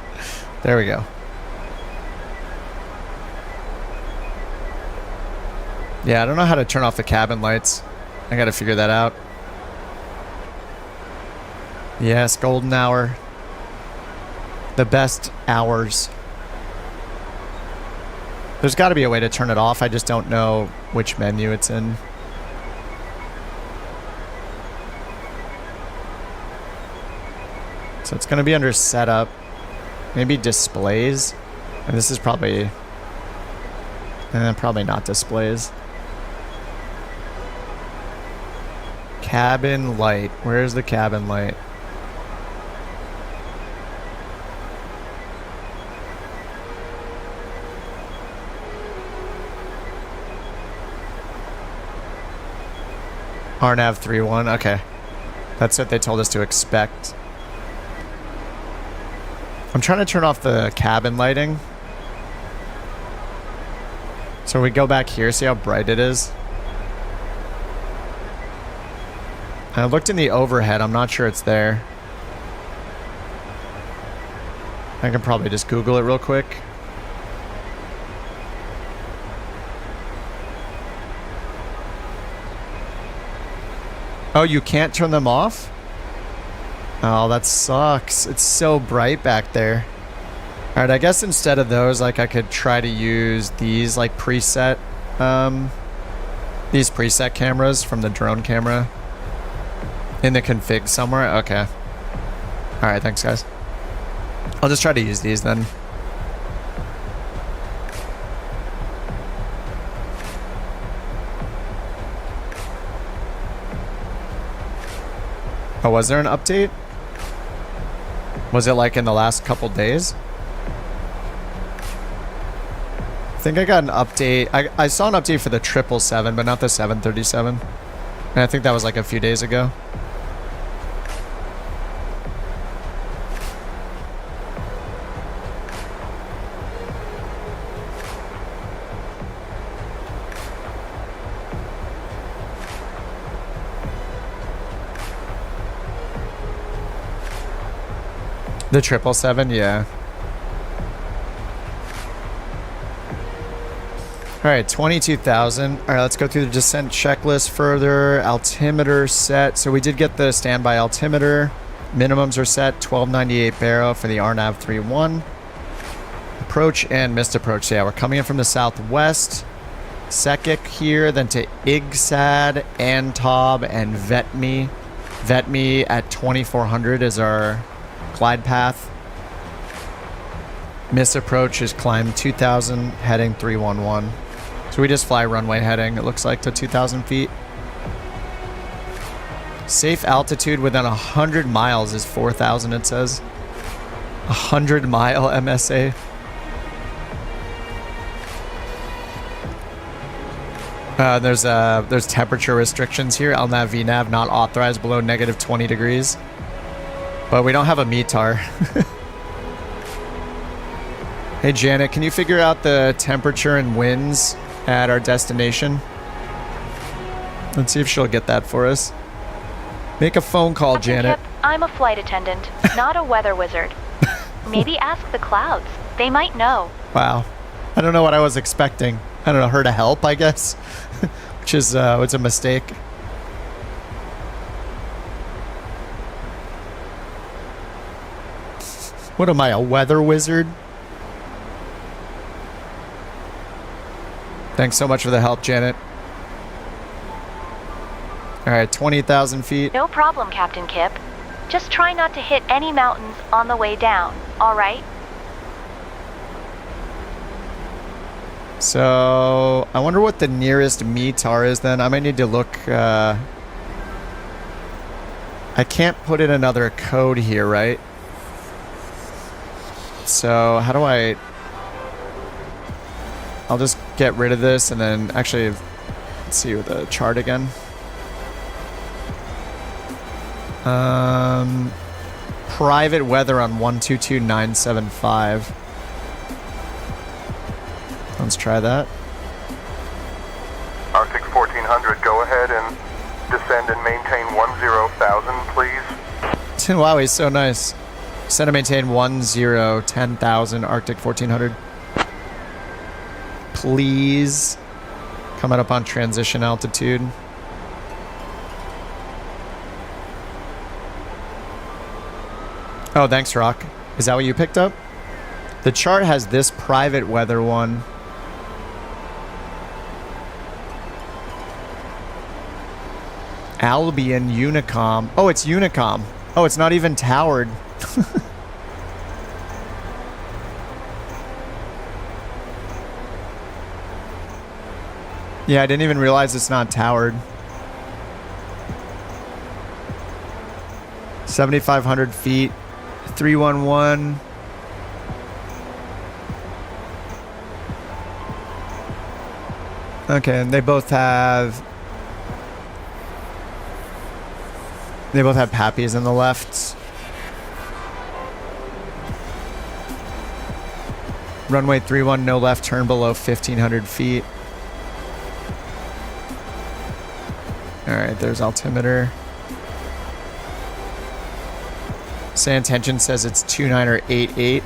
There we go. Yeah, I don't know how to turn off the cabin lights. I gotta figure that out. Yes, golden hour. The best hours. There's gotta be a way to turn it off. I just don't know which menu it's in. So it's gonna be under setup. Maybe displays. And this is probably... probably not displays. Cabin light. Where's the cabin light? RNAV 3-1. Okay. That's what they told us to expect. I'm trying to turn off the cabin lighting. So we go back here, see how bright it is? I looked in the overhead, I'm not sure it's there. I can probably just Google it real quick. Oh, you can't turn them off? Oh, that sucks. It's so bright back there. Alright, I guess instead of those, like, I could try to use these, like, preset, these preset cameras from the drone camera in the config somewhere. Okay. Alright, thanks, guys. I'll just try to use these then. Oh, was there an update? Was it like in the last couple days? I think I got an update. I saw an update for the 777, but not the 737. And I think that was like a few days ago. The 777, yeah. Alright, 22,000. Alright, let's go through the descent checklist further. Altimeter set. So we did get the standby altimeter. Minimums are set. 1298 baro for the RNAV 31. Approach and missed approach. So yeah, we're coming in from the southwest. Sekik here, then to Igsad, Antob, and Vetmi. Vetmi at 2400 is our glide path. Miss approach is climb 2000, heading 311. So we just fly runway heading, it looks like, to 2000 feet. Safe altitude within 100 miles is 4,000, it says. 100 mile MSA. There's temperature restrictions here. LNAV, VNAV not authorized below negative 20 degrees. But we don't have a METAR. Hey Janet, can you figure out the temperature and winds at our destination? Let's see if she'll get that for us. Make a phone call, Janet. Kip, I'm a flight attendant, not a weather wizard. Maybe ask the clouds. They might know. Wow. I don't know what I was expecting. I don't know, her to help, I guess. Which is, it's a mistake. What am I, a weather wizard? Thanks so much for the help, Janet. Alright, 20,000 feet. No problem, Captain Kip. Just try not to hit any mountains on the way down, alright? So, I wonder what the nearest METAR is then. I might need to look, I can't put in another code here, right? So, how do I... I'll just get rid of this and then actually, let's see with the chart again. Private weather on 122975. Let's try that. Arctic 1400, go ahead and descend and maintain 10,000, please. Wow, he's so nice. Send and maintain 10,000 Arctic 1400. Please. Coming up on transition altitude. Oh, thanks, Rock. Is that what you picked up? The chart has this private weather one. Albion Unicom. Oh, it's Unicom. Oh, it's not even towered. Yeah, I didn't even realize it's not towered. 7,500 feet. 311. Okay, and they both have Pappies on the left. Runway 31, no left turn below 1,500 feet. Alright, there's altimeter. Say intention says it's 29 or 88.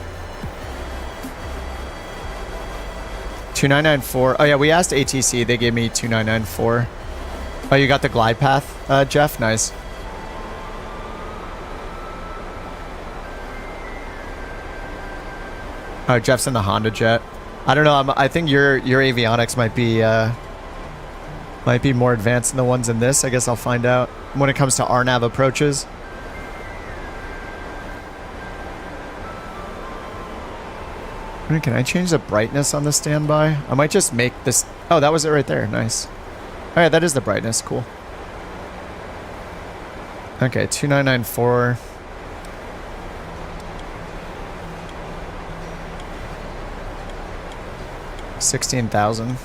2994. Oh yeah, we asked ATC. They gave me 2994. Oh, you got the glide path, Jeff? Nice. Oh, Jeff's in the Honda Jet. I don't know. I think your avionics might be more advanced than the ones in this. I guess I'll find out when it comes to RNAV approaches. Can I change the brightness on the standby? I might just make this... Oh, that was it right there. Nice. All right, that is the brightness. Cool. Okay, 2994. $16,000.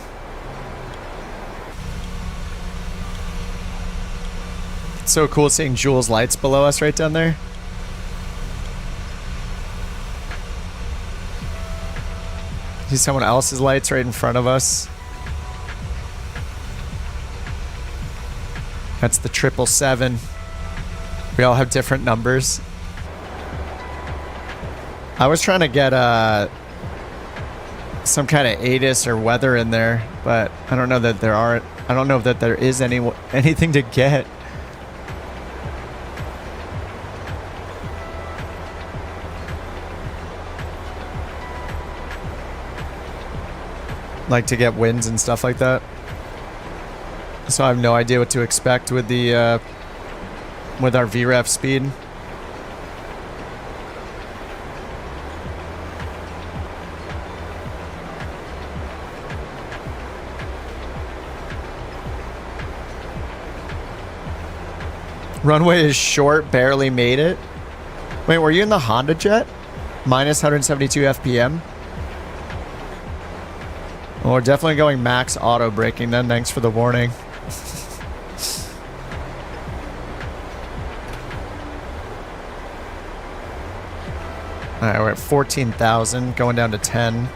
It's so cool seeing Jules' lights below us right down there. See someone else's lights right in front of us. That's the 777. We all have different numbers. I was trying to get some kind of ATIS or weather in there, but I don't know that there aren't. I don't know that there is anything to get. Like to get winds and stuff like that. So I have no idea what to expect with the with our VREF speed. Runway is short, barely made it. Wait, were you in the Honda Jet? Minus 172 FPM? Well, we're definitely going max auto braking then. Thanks for the warning. Alright, we're at 14,000, going down to 10.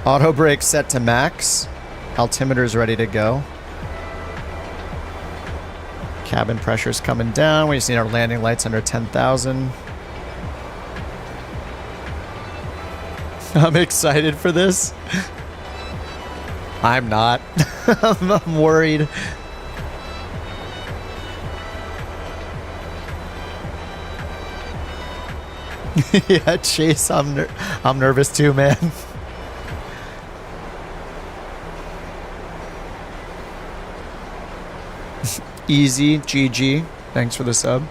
Auto brake set to max. Altimeter's ready to go. Cabin pressure's coming down. We just need our landing lights under 10,000. I'm excited for this. I'm not. I'm worried. Yeah, Chase, I'm nervous too, man. Easy, GG. Thanks for the sub.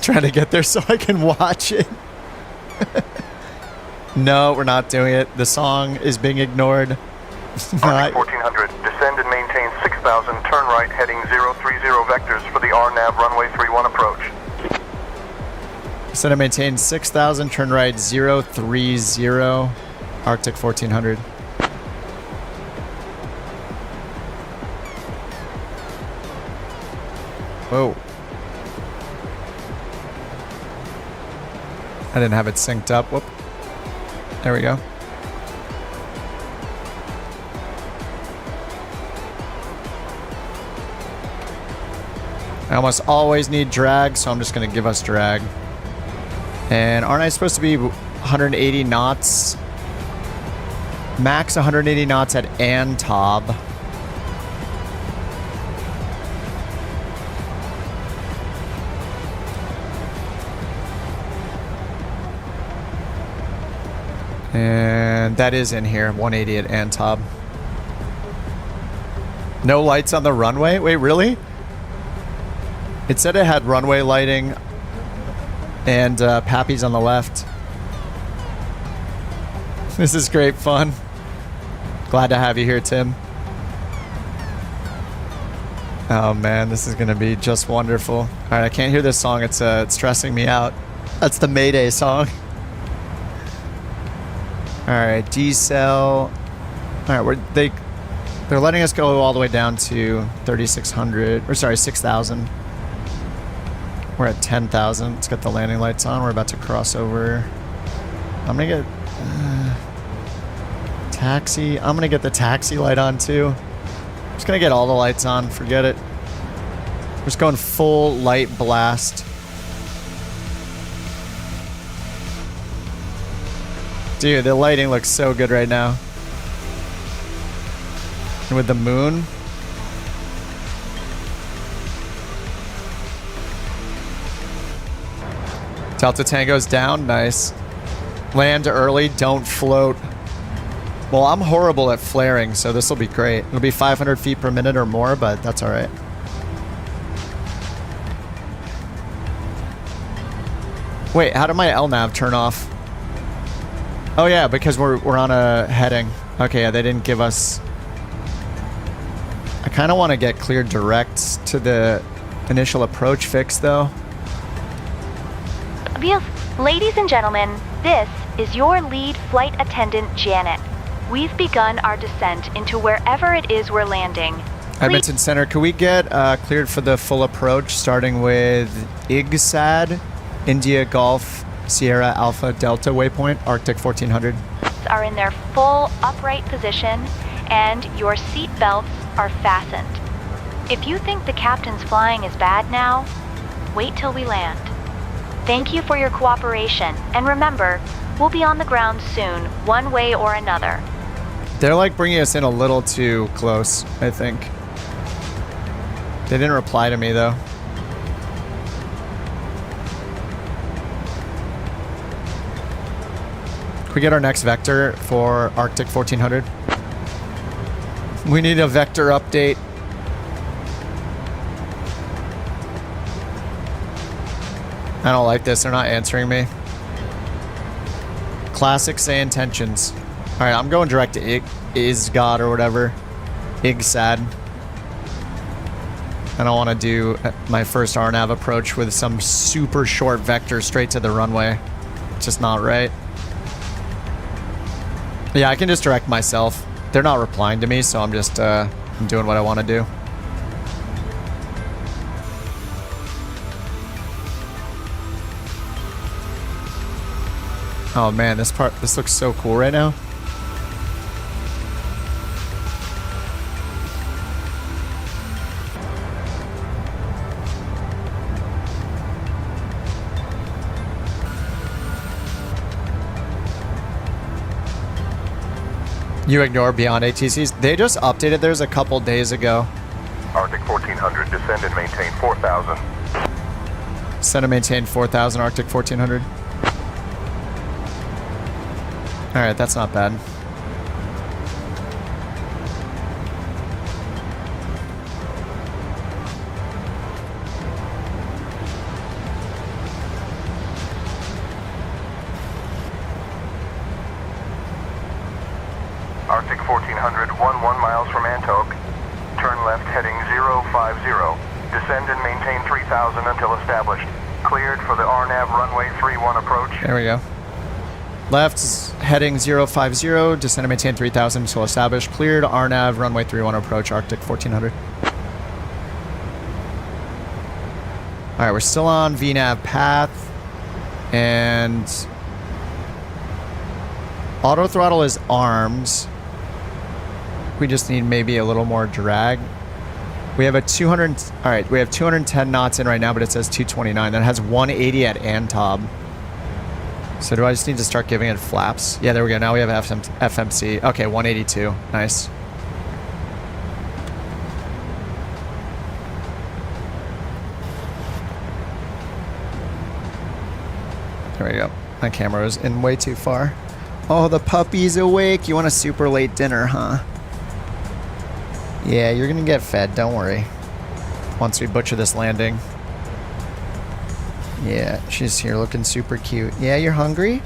Trying to get there so I can watch it. No, we're not doing it. The song is being ignored. Arctic 1400, descend and maintain 6,000, turn right, heading 030 vectors for the RNAV runway 31 approach. Descend and maintain 6,000, turn right 030, Arctic 1400. Whoa. I didn't have it synced up. Whoop. There we go. I almost always need drag, so I'm just going to give us drag. And aren't I supposed to be 180 knots? Max 180 knots at Antob. And that is in here, 180 at Antob. No lights on the runway? Wait, really? It said it had runway lighting and Pappy's on the left. This is great fun. Glad to have you here, Tim. Oh man, this is gonna be just wonderful. All right, I can't hear this song. It's stressing me out. That's the Mayday song. All right, decel. All right, they're letting us go all the way down to 3,600, or sorry, 6,000. We're at 10,000. Let's get the landing lights on. We're about to cross over. I'm gonna get taxi. I'm gonna get the taxi light on too. I'm just gonna get all the lights on. Forget it. We're just going full light blast. Dude, the lighting looks so good right now. And with the moon. Delta Tango's down. Nice. Land early. Don't float. Well, I'm horrible at flaring, so this will be great. It'll be 500 feet per minute or more, but that's all right. Wait, how did my LNAV turn off? Oh yeah, because we're on a heading. Okay, yeah, they didn't give us... I kind of want to get cleared direct to the initial approach fix, though. Ladies and gentlemen, this is your lead flight attendant, Janet. We've begun our descent into wherever it is we're landing. Edmonton Center, could we get cleared for the full approach, starting with IGSAD, India Golf, Sierra Alpha Delta waypoint, Arctic 1400. Are in their full upright position, and your seat belts are fastened. If you think the captain's flying is bad now, wait till we land. Thank you for your cooperation, and remember, we'll be on the ground soon, one way or another. They're like bringing us in a little too close, I think. They didn't reply to me, though. Can we get our next vector for Arctic 1400? We need a vector update. I don't like this. They're not answering me. Classic say intentions. All right, I'm going direct to ISGOD or whatever. IGSAD. I don't want to do my first RNAV approach with some super short vector straight to the runway. It's just not right. Yeah, I can just direct myself. They're not replying to me, so I'm just I'm doing what I want to do. Oh man, this looks so cool right now. You ignore BeyondATCs? They just updated theirs a couple days ago. Arctic 1400, descend and maintain 4,000. Descend and maintain 4,000, Arctic 1400. Alright, that's not bad. Arctic 1400, 11 miles from Antoke. Turn left heading 050. Descend and maintain 3,000 until established. Cleared for the RNAV runway 31 approach. There we go. Left heading 050, descend and maintain 3,000 until established. Cleared, RNAV, runway 31 approach, Arctic 1400. Alright, we're still on VNAV path. And auto throttle is arms. We just need maybe a little more drag. We have a 200, alright, we have 210 knots in right now, but it says 229. That has 180 at Antob. So do I just need to start giving it flaps? Yeah, there we go. Now we have FMC. Okay, 182. Nice. There we go. My camera is in way too far. Oh, the puppy's awake. You want a super late dinner, huh? Yeah, you're gonna get fed. Don't worry. Once we butcher this landing. Yeah, she's here looking super cute. Yeah, you're hungry?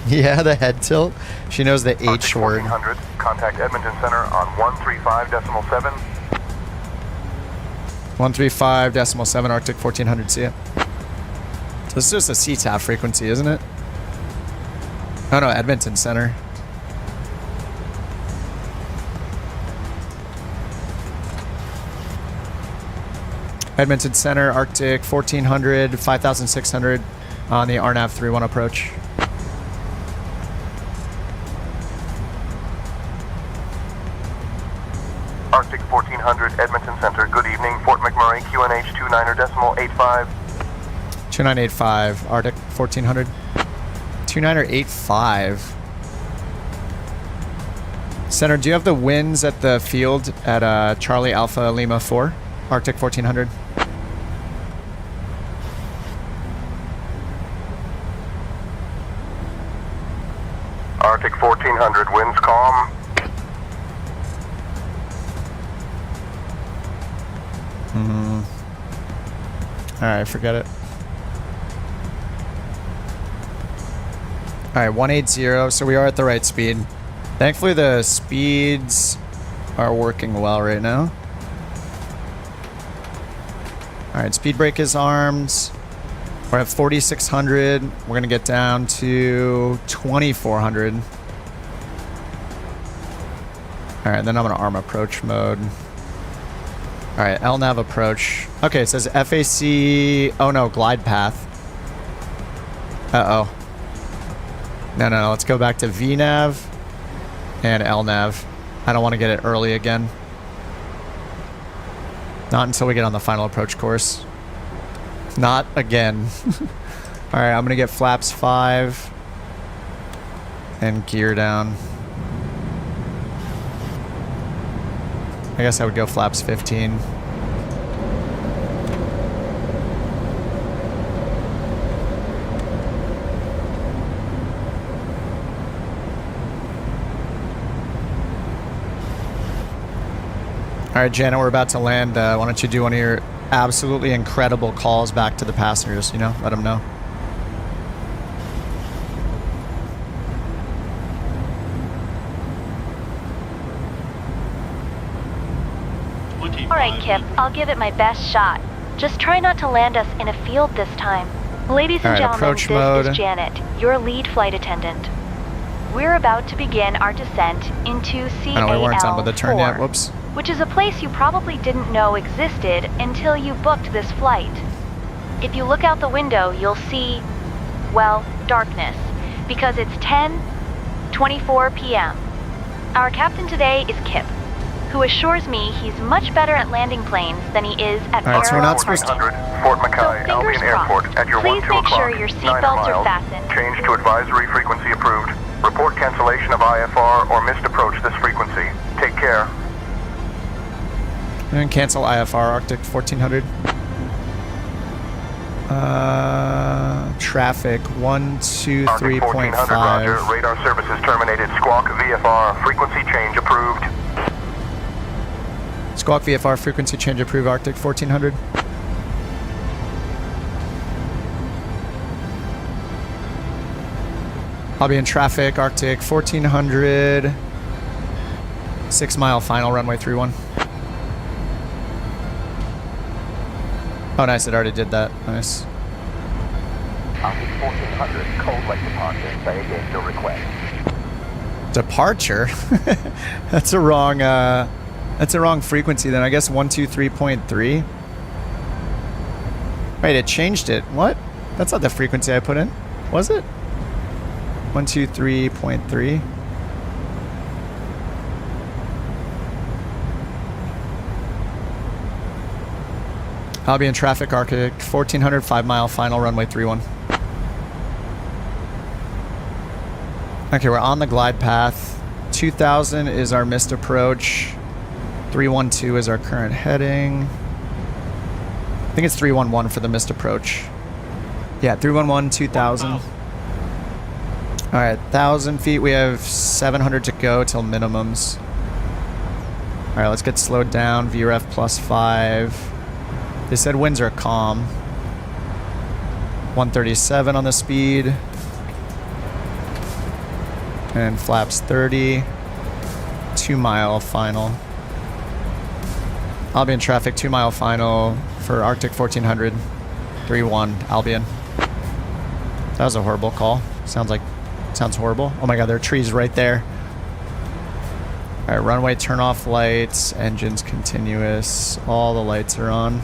Yeah, the head tilt. She knows the H word. 1400, contact Edmonton Center on 135.7. 135.7 Arctic 1400, see it. So this is just a CTAF frequency, isn't it? Oh no, Edmonton Center. Edmonton Center, Arctic 1400, 5600 on the RNAV 31 approach. Arctic 1400, Edmonton Center, good evening. Fort McMurray, QNH 29.85. 2985, Arctic 1400. 2985. Center, do you have the winds at the field at Charlie Alpha Lima 4, Arctic 1400? Arctic 1400, winds calm. Alright, forget it. Alright, 180, so we are at the right speed. Thankfully the speeds are working well right now. Alright, speed brake is armed. We're at 4,600. We're gonna get down to 2,400. Alright, then I'm gonna arm approach mode. Alright, LNAV approach. Okay, it says FAC... Oh no, glide path. Uh-oh. No, let's go back to VNAV and LNAV. I don't want to get it early again. Not until we get on the final approach course. Not again. Alright, I'm gonna get flaps 5 and gear down. I guess I would go flaps 15. Alright, Janet, we're about to land. Why don't you do one of your absolutely incredible calls back to the passengers, you know? Let them know. Alright, Kip, I'll give it my best shot. Just try not to land us in a field this time. Ladies and gentlemen, this is Janet, your lead flight attendant. We're about to begin our descent into CAL-4, which is a place you probably didn't know existed until you booked this flight. If you look out the window, you'll see, well, darkness, because it's 10:24 p.m. Our captain today is Kip, who assures me he's much better at landing planes than he is at parallel parking. Fort Mackay, Albion Airport, at your 1-2 o'clock. Please make sure your seatbelts are fastened. Change to advisory frequency approved. Report cancellation of IFR or missed approach this frequency. Take care. And cancel IFR, Arctic 1400. Traffic 123.5. Roger. Radar services terminated. Squawk VFR. Frequency change approved. Squawk VFR, frequency change approved, Arctic 1400. I'll be in traffic, Arctic 1400. 6 mile final, runway 31. Oh, nice, it already did that. Nice. Arctic 1400, cold lake departure. Say again your request. Departure? That's a wrong frequency then. I guess 123.3. Wait, it changed it. What? That's not the frequency I put in. Was it? 123.3. I'll be in traffic, Arctic 1400, 5 mile final, runway 31. Okay, we're on the glide path. 2000 is our missed approach. 312 is our current heading. I think it's 311 for the missed approach. Yeah, 311, 2000. All right, 1,000 feet. We have 700 to go till minimums. All right, let's get slowed down. VREF +5. They said winds are calm. 137 on the speed. And flaps 30. 2 mile final. I'll be in traffic, 2 mile final for Arctic 1400. 3-1, Albion. That was a horrible call. Sounds horrible. Oh my god, there are trees right there. Alright, runway turn off lights, engines continuous, all the lights are on.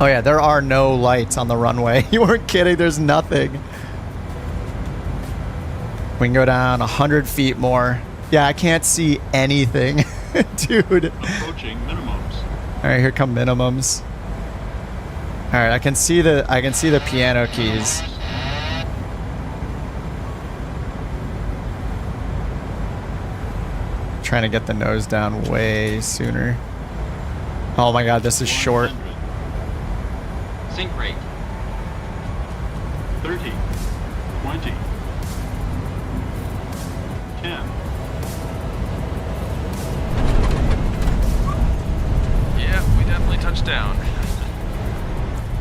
Oh yeah, there are no lights on the runway. You weren't kidding, there's nothing. We can go down 100 feet more. Yeah, I can't see anything. Dude. Approaching minimums. Alright, here come minimums. Alright, I can see the piano keys. trying to get the nose down way sooner. Oh my god, this is short. Sync rate. 30, 20, 10. Yeah, we definitely touched down.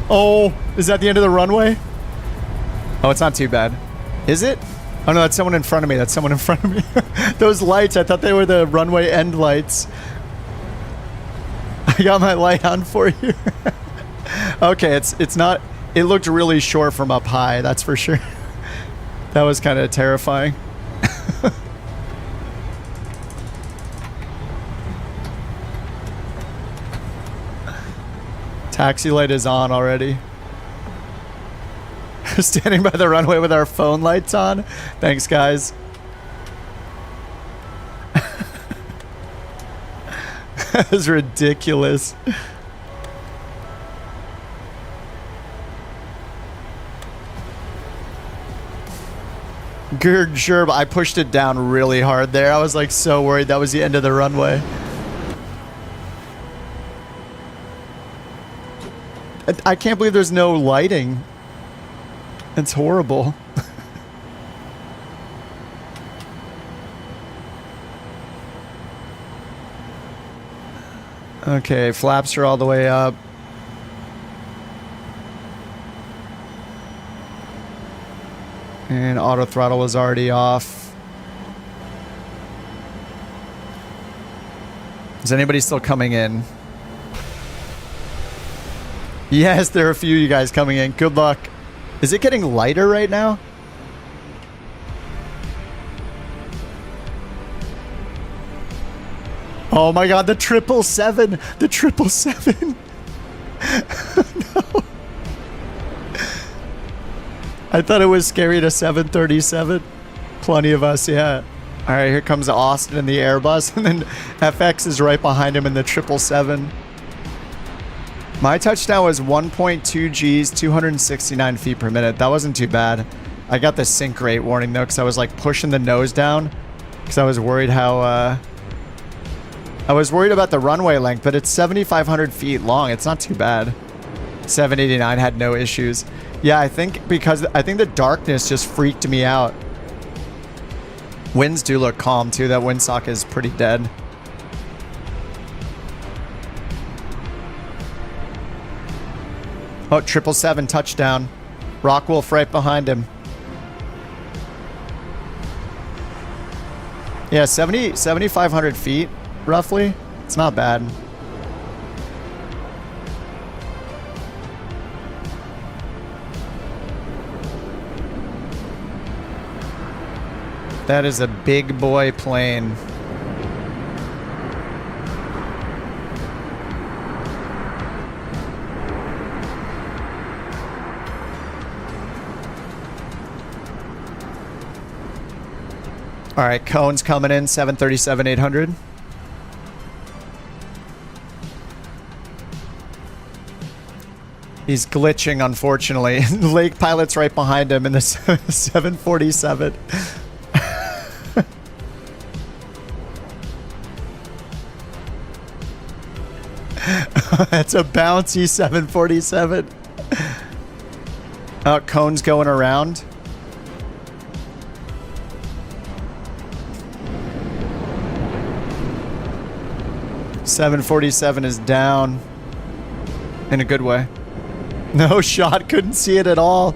Oh, is that the end of the runway? Oh, it's not too bad. Is it? Oh no, that's someone in front of me. That's someone in front of me. Those lights, I thought they were the runway end lights. I got my light on for you. Okay, it's not... It looked really short from up high, that's for sure. That was kind of terrifying. Taxi light is on already. Standing by the runway with our phone lights on. Thanks, guys. That was ridiculous. Gerg Sherb, I pushed it down really hard there. I was like so worried that was the end of the runway. I can't believe there's no lighting. It's horrible. Okay, flaps are all the way up. And auto throttle is already off. Is anybody still coming in? Yes, there are a few of you guys coming in. Good luck. Is it getting lighter right now? Oh my god, the 777! The 777! No. I thought it was scary to 737. Plenty of us, yeah. Alright, here comes Austin in the Airbus, and then FX is right behind him in the 777. My touchdown was 1.2 Gs, 269 feet per minute. That wasn't too bad. I got the sync rate warning though, because I was like pushing the nose down, because I was worried how, I was worried about the runway length, but it's 7,500 feet long. It's not too bad. 789 had no issues. Yeah, I think the darkness just freaked me out. Winds do look calm too. That windsock is pretty dead. Oh, 777 touchdown. Rockwolf right behind him. Yeah, 7,500 feet, roughly. It's not bad. That is a big boy plane. All right, Cone's coming in, 737-800. He's glitching, unfortunately. Lake Pilot's right behind him in the 747. That's a bouncy 747. Oh, Cone's going around. .747 is down in a good way. No shot, couldn't see it at all.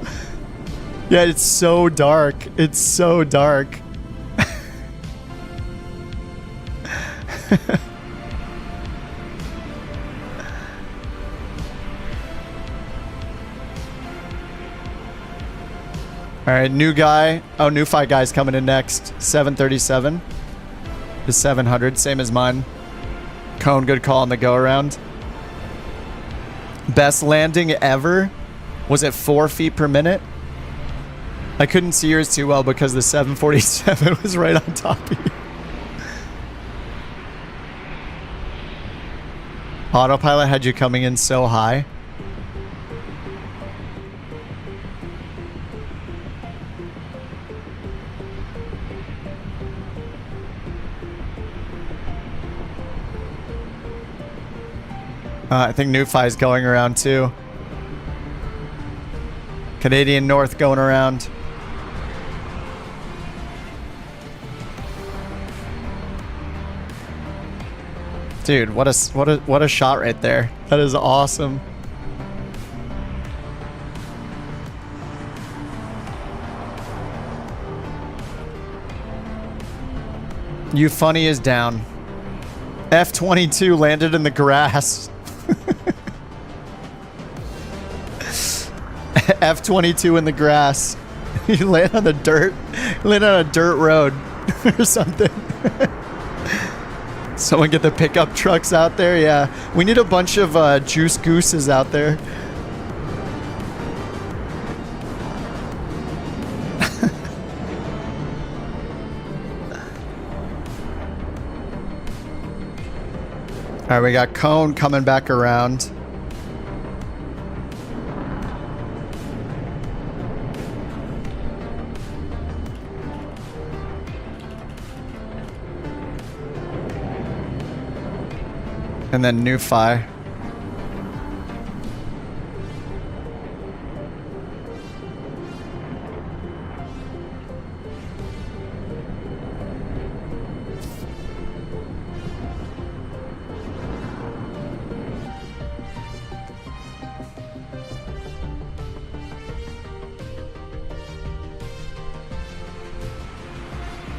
Yeah, it's so dark. It's so dark. All right, new guy. Oh, new fight guy's coming in next. 737 is 700, same as mine. Cone, good call on the go around. Best landing ever was at 4 feet per minute. I couldn't see yours too well because the 747 was right on top of you. Autopilot had you coming in so high. I think Newfi's going around too. Canadian North going around. Dude, what a shot right there. That is awesome. You funny is down. F-22 landed in the grass. F-22 in the grass. You land on the dirt. You land on a dirt road or something. Someone get the pickup trucks out there. Yeah, we need a bunch of juice gooses out there. All right, we got Cone coming back around. And then Newfi.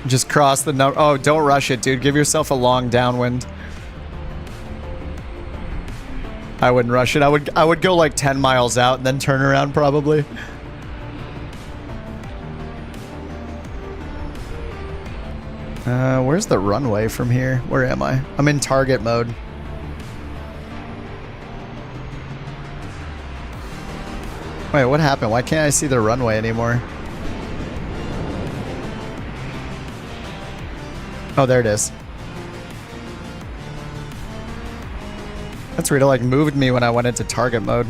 Just cross the no. Oh, don't rush it, dude. Give yourself a long downwind. I wouldn't rush it. I would go like 10 miles out and then turn around probably. Where's the runway from here? Where am I? I'm in target mode. Wait, what happened? Why can't I see the runway anymore? Oh, there it is. That's weird. It like moved me when I went into target mode.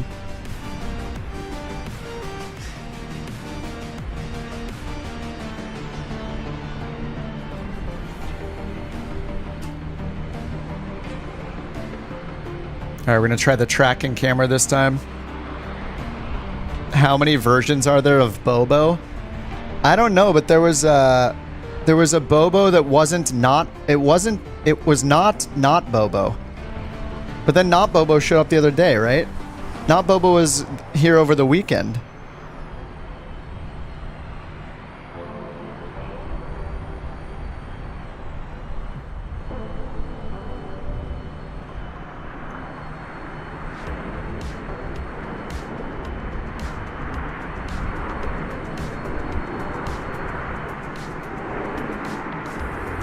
All right, we're gonna try the tracking camera this time. How many versions are there of Bobo? I don't know, but there was a Bobo that wasn't not. It was not Bobo. But then Not Bobo showed up the other day, right? Not Bobo was here over the weekend.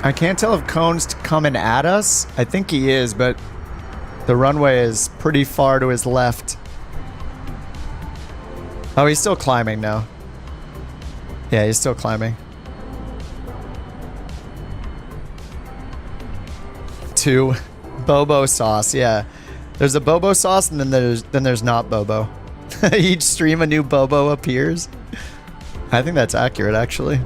I can't tell if Cone's coming at us. I think he is, but the runway is pretty far to his left. Oh, he's still climbing now. Yeah, he's still climbing. 2 Bobo sauce. Yeah, there's a Bobo sauce, and then there's not Bobo. Each stream a new Bobo appears. I think that's accurate, actually.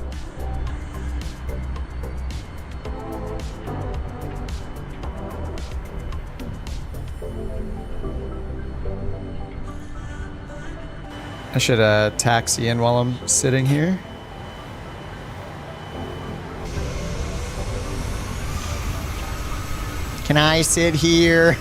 I should taxi in while I'm sitting here. Can I sit here?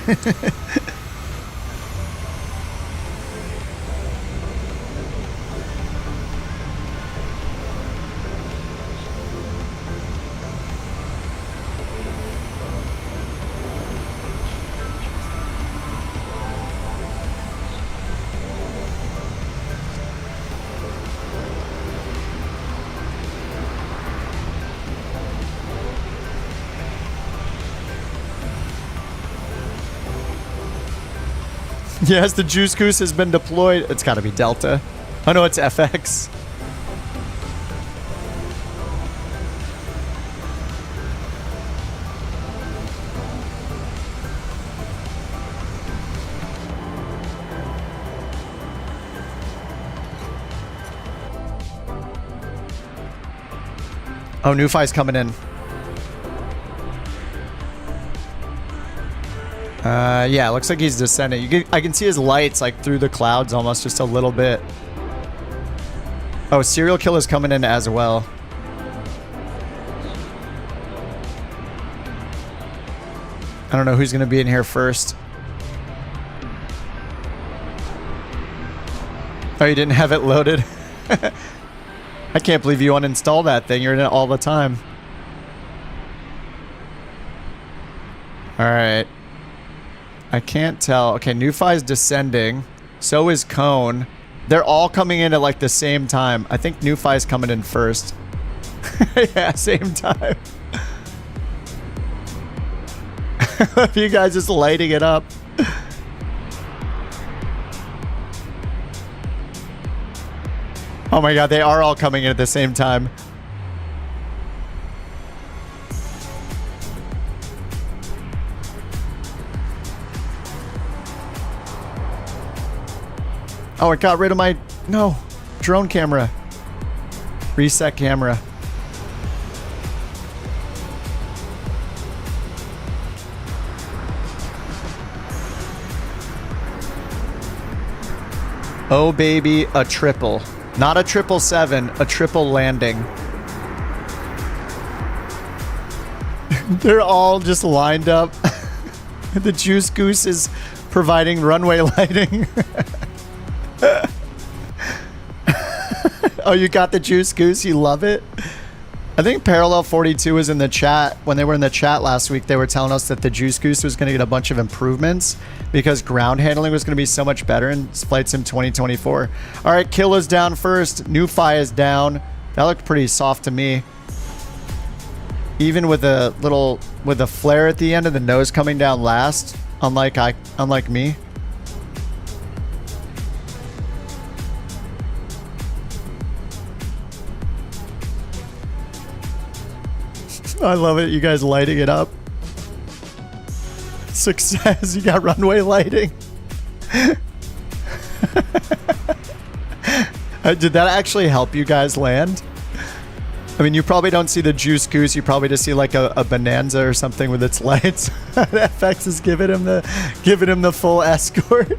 Yes, the Juice Goose has been deployed. It's got to be Delta. Oh no, it's FX. Oh, Newfi's coming in. Yeah, it looks like he's descending. I can see his lights like through the clouds almost just a little bit. Oh, serial killer's coming in as well. I don't know who's going to be in here first. Oh, you didn't have it loaded? I can't believe you uninstalled that thing. You're in it all the time. Alright. I can't tell. Okay, Newfi's descending. So is Cone. They're all coming in at like the same time. I think Newfi's coming in first. Yeah, same time. You guys just lighting it up. Oh my god, they are all coming in at the same time. Oh, it got rid of my... No. Drone camera. Reset camera. Oh, baby, a triple. Not a 777, a triple landing. They're all just lined up. The Juice Goose is providing runway lighting. Oh, you got the Juice Goose? You love it? I think Parallel 42 was in the chat. When they were in the chat last week, they were telling us that the Juice Goose was going to get a bunch of improvements because ground handling was going to be so much better in Flight Sim 2024. All right, Kill is down first. Newfi is down. That looked pretty soft to me. Even with a flare at the end and the nose coming down last, unlike me. I love it. You guys lighting it up. Success. You got runway lighting. Did that actually help you guys land? I mean, you probably don't see the Juice Goose. You probably just see like a Bonanza or something with its lights. FX is giving him the full escort.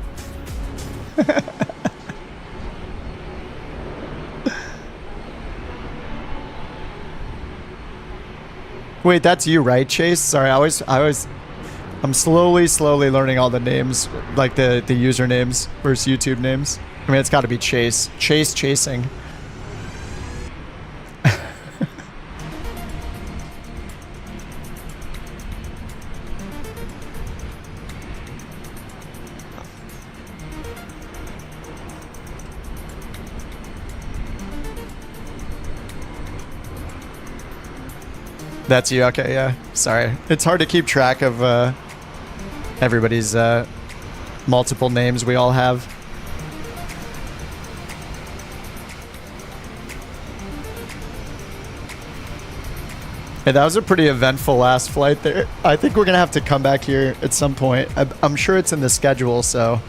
Wait, that's you, right, Chase? Sorry, I'm slowly learning all the names, like the usernames versus YouTube names. I mean, it's got to be Chase. Chase chasing. That's you? Okay, yeah. Sorry. It's hard to keep track of everybody's multiple names we all have. Hey, that was a pretty eventful last flight there. I think we're going to have to come back here at some point. I'm sure it's in the schedule, so...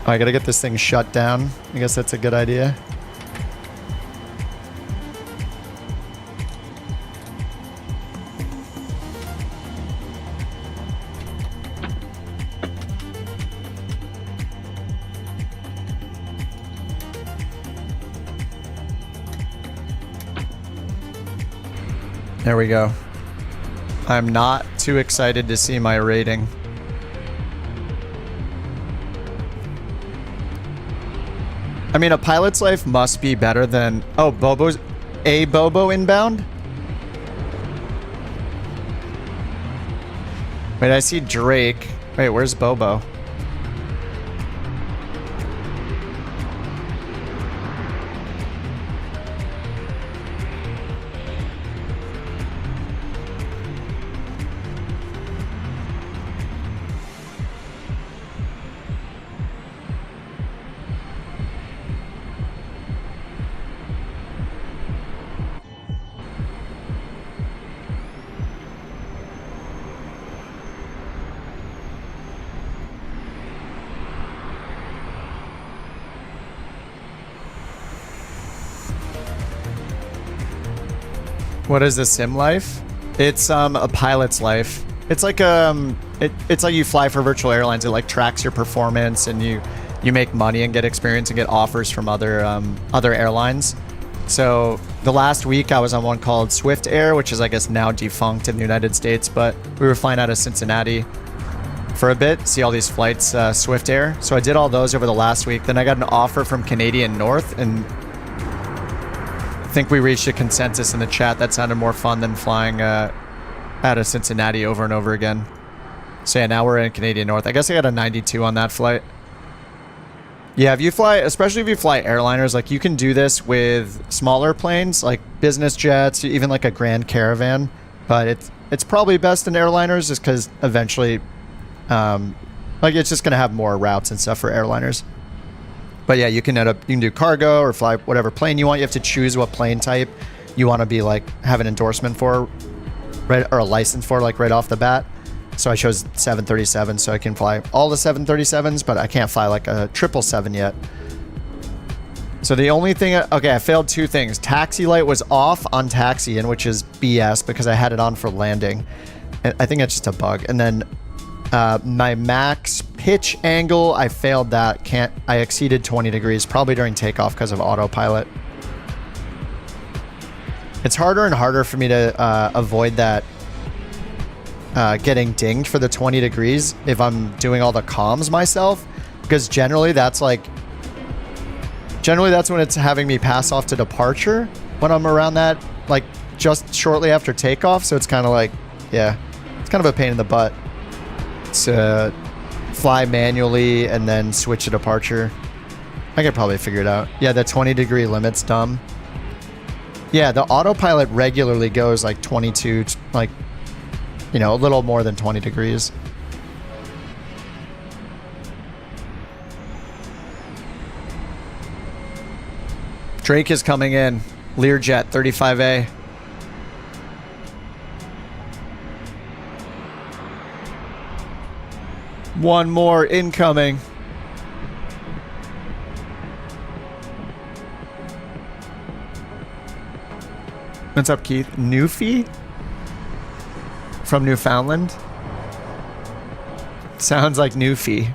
Oh, I got to get this thing shut down. I guess that's a good idea. There we go. I'm not too excited to see my rating. I mean, a pilot's life must be better than... Oh, Bobo's... A Bobo inbound? Wait, I see Drake. Wait, where's Bobo? What is the sim life? It's a pilot's life. It's like it's like you fly for virtual airlines. It like tracks your performance, and you make money and get experience and get offers from other airlines. So the last week I was on one called Swift Air, which is I guess now defunct in the United States, but we were flying out of Cincinnati for a bit, see all these flights, Swift Air. So I did all those over the last week. Then I got an offer from Canadian North, and I think we reached a consensus in the chat that sounded more fun than flying out of Cincinnati over and over again. So yeah, now we're in Canadian North. I guess I got a 92 on that flight. Yeah, if you fly, especially if you fly airliners, like you can do this with smaller planes, like business jets, even like a Grand Caravan. But it's probably best in airliners just because eventually, like it's just gonna have more routes and stuff for airliners. But yeah, you can do cargo or fly whatever plane you want. You have to choose what plane type you want to be like have an endorsement for, right, or a license for, like right off the bat. So I chose 737, so I can fly all the 737s, but I can't fly like a 777 yet. So the only thing, okay, I failed two things. Taxi light was off on taxi-in, which is BS because I had it on for landing. And I think it's just a bug. And then my max pitch angle, I failed that. I exceeded 20 degrees, probably during takeoff because of autopilot. It's harder and harder for me to avoid that. Getting dinged for the 20 degrees if I'm doing all the comms myself, because generally that's when it's having me pass off to departure when I'm around that, like just shortly after takeoff. So it's kind of like, yeah, it's kind of a pain in the butt to fly manually and then switch to departure. I could probably figure it out. Yeah, the 20 degree limit's dumb. Yeah, the autopilot regularly goes like 22, like, you know, a little more than 20 degrees. Drake is coming in. Learjet 35A. One more incoming. What's up, Keith? Newfie? From Newfoundland? Sounds like Newfie.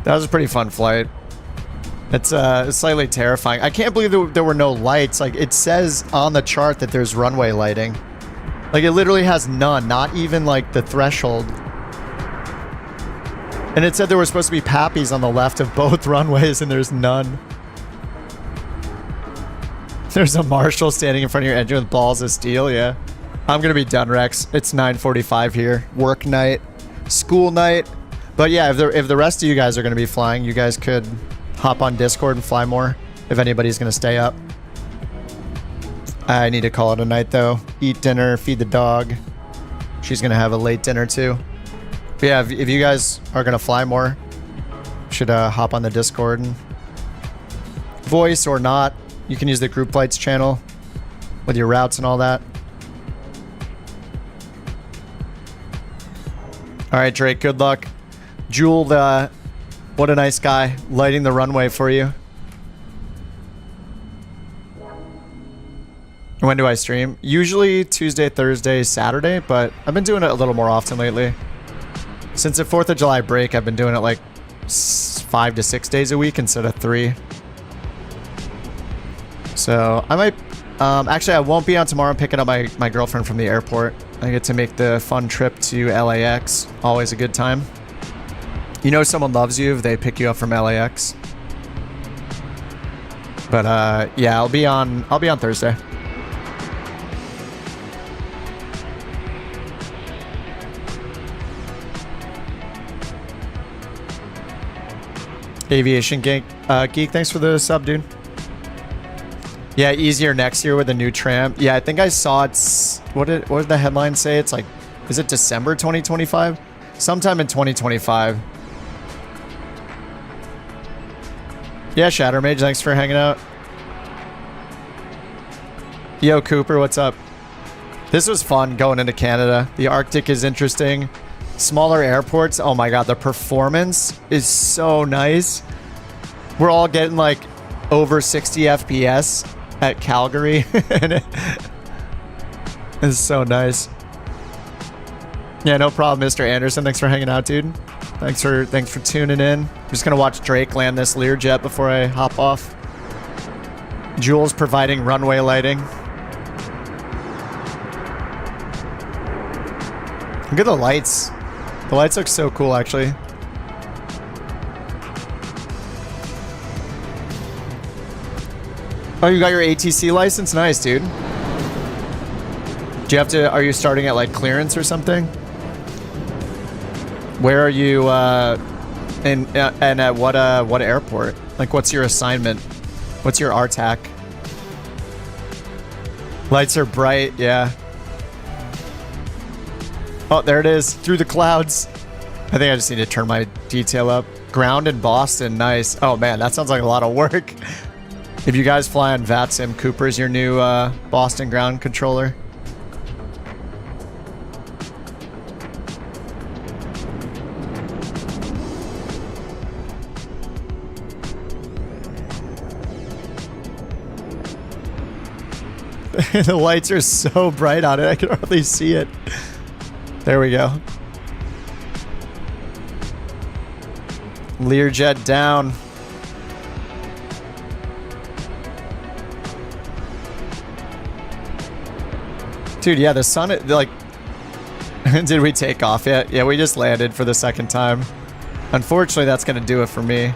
That was a pretty fun flight. It's slightly terrifying. I can't believe there were no lights. Like, it says on the chart that there's runway lighting. Like, it literally has none. Not even, like, the threshold. And it said there were supposed to be pappies on the left of both runways, and there's none. There's a marshal standing in front of your engine with balls of steel, yeah. I'm gonna be done, Rex. It's 9:45 here. Work night, school night. But yeah, if the rest of you guys are gonna be flying, you guys could hop on Discord and fly more if anybody's gonna stay up. I need to call it a night though. Eat dinner, feed the dog. She's gonna have a late dinner too. But yeah, if you guys are gonna fly more, should hop on the Discord and voice or not. You can use the group flights channel with your routes and all that. All right, Drake, good luck. Jewel, what a nice guy, lighting the runway for you. When do I stream? Usually Tuesday, Thursday, Saturday, but I've been doing it a little more often lately. Since the 4th of July break, I've been doing it like 5 to 6 days a week instead of 3. So I might, actually I won't be on tomorrow. I'm picking up my girlfriend from the airport. I get to make the fun trip to LAX. Always a good time. You know someone loves you if they pick you up from LAX. But yeah, I'll be on Thursday. Aviation Geek, thanks for the sub, dude. Yeah, easier next year with a new tram. Yeah, I think I saw it's... What did the headline say? It's like... Is it December 2025? Sometime in 2025. Yeah, Shattermage, thanks for hanging out. Yo, Cooper, what's up? This was fun going into Canada. The Arctic is interesting. Smaller airports. Oh my god, the performance is so nice. We're all getting like over 60 FPS at Calgary. This is so nice. Yeah, no problem, Mr. Anderson. Thanks for hanging out, dude. Thanks for tuning in. I'm just gonna watch Drake land this Learjet before I hop off. Jules providing runway lighting. Look at the lights. The lights look so cool, actually. Oh, you got your ATC license? Nice, dude. Do you have to, are you starting at like clearance or something? Where are you, and at what airport? Like, what's your assignment? What's your RTAC? Lights are bright, yeah. Oh, there it is, through the clouds. I think I just need to turn my detail up. Ground in Boston, nice. Oh man, that sounds like a lot of work. If you guys fly on VATSIM, Cooper's your new Boston ground controller. The lights are so bright on it, I can hardly see it. There we go. Learjet down. Dude, yeah, the sun, like... Did we take off yet? Yeah, we just landed for the second time. Unfortunately, that's gonna do it for me.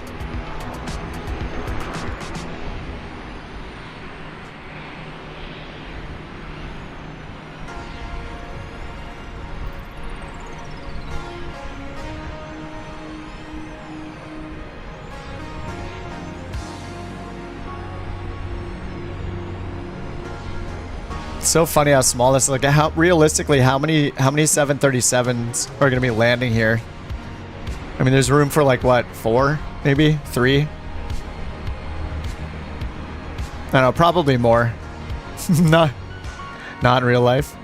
So funny how small this is. Like, how realistically, how many 737s are going to be landing here? I mean, there's room for like what, 4, maybe 3. I don't know, probably more. not in real life.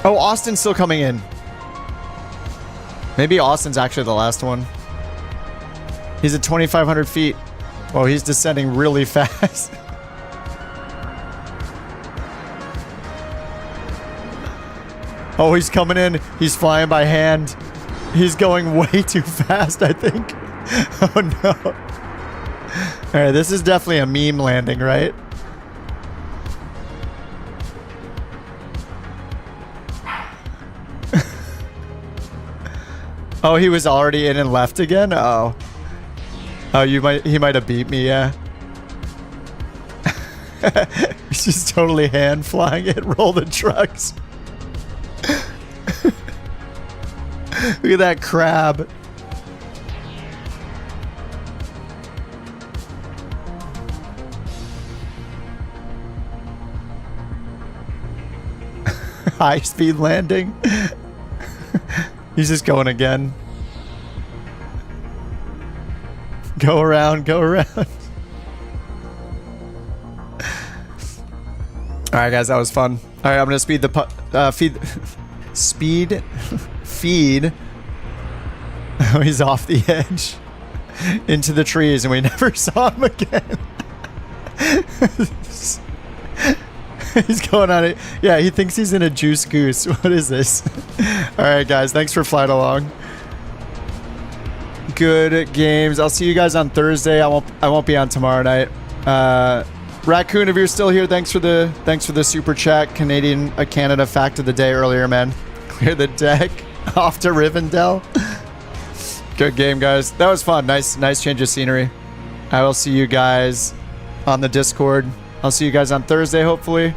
Oh, Austin's still coming in. Maybe Austin's actually the last one. He's at 2,500 feet. Oh, he's descending really fast. Oh, he's coming in. He's flying by hand. He's going way too fast, I think. Oh, no. All right, this is definitely a meme landing, right? Oh, he was already in and left again? Oh. Oh, he might have beat me, yeah. He's just totally hand flying it, roll the trucks. Look at that crab. High speed landing. He's just going again. Go around, go around. Alright guys, that was fun. Alright, I'm gonna speed the feed. Oh, he's off the edge. Into the trees and we never saw him again. He's going on it. Yeah, he thinks he's in a juice goose. What is this? Alright guys, thanks for flying along. Good games. I'll see you guys on Thursday. I won't be on tomorrow night. Raccoon, if you're still here, thanks for the super chat. Canada fact of the day earlier, man. Clear the deck. Off to Rivendell. Good game, guys. That was fun. Nice change of scenery. I will see you guys on the Discord. I'll see you guys on Thursday, hopefully.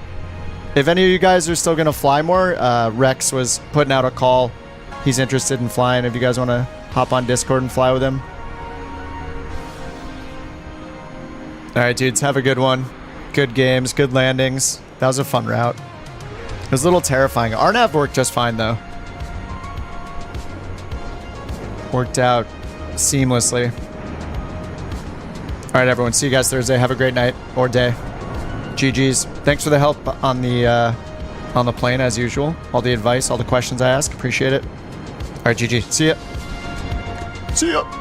If any of you guys are still gonna fly more, Rex was putting out a call. He's interested in flying. If you guys want to hop on Discord and fly with him. Alright, dudes. Have a good one. Good games. Good landings. That was a fun route. It was a little terrifying. RNAV worked just fine, though. Worked out seamlessly. Alright, everyone. See you guys Thursday. Have a great night or day. GG's. Thanks for the help on the plane, as usual. All the advice, all the questions I ask. Appreciate it. Alright, GG. See ya. See ya.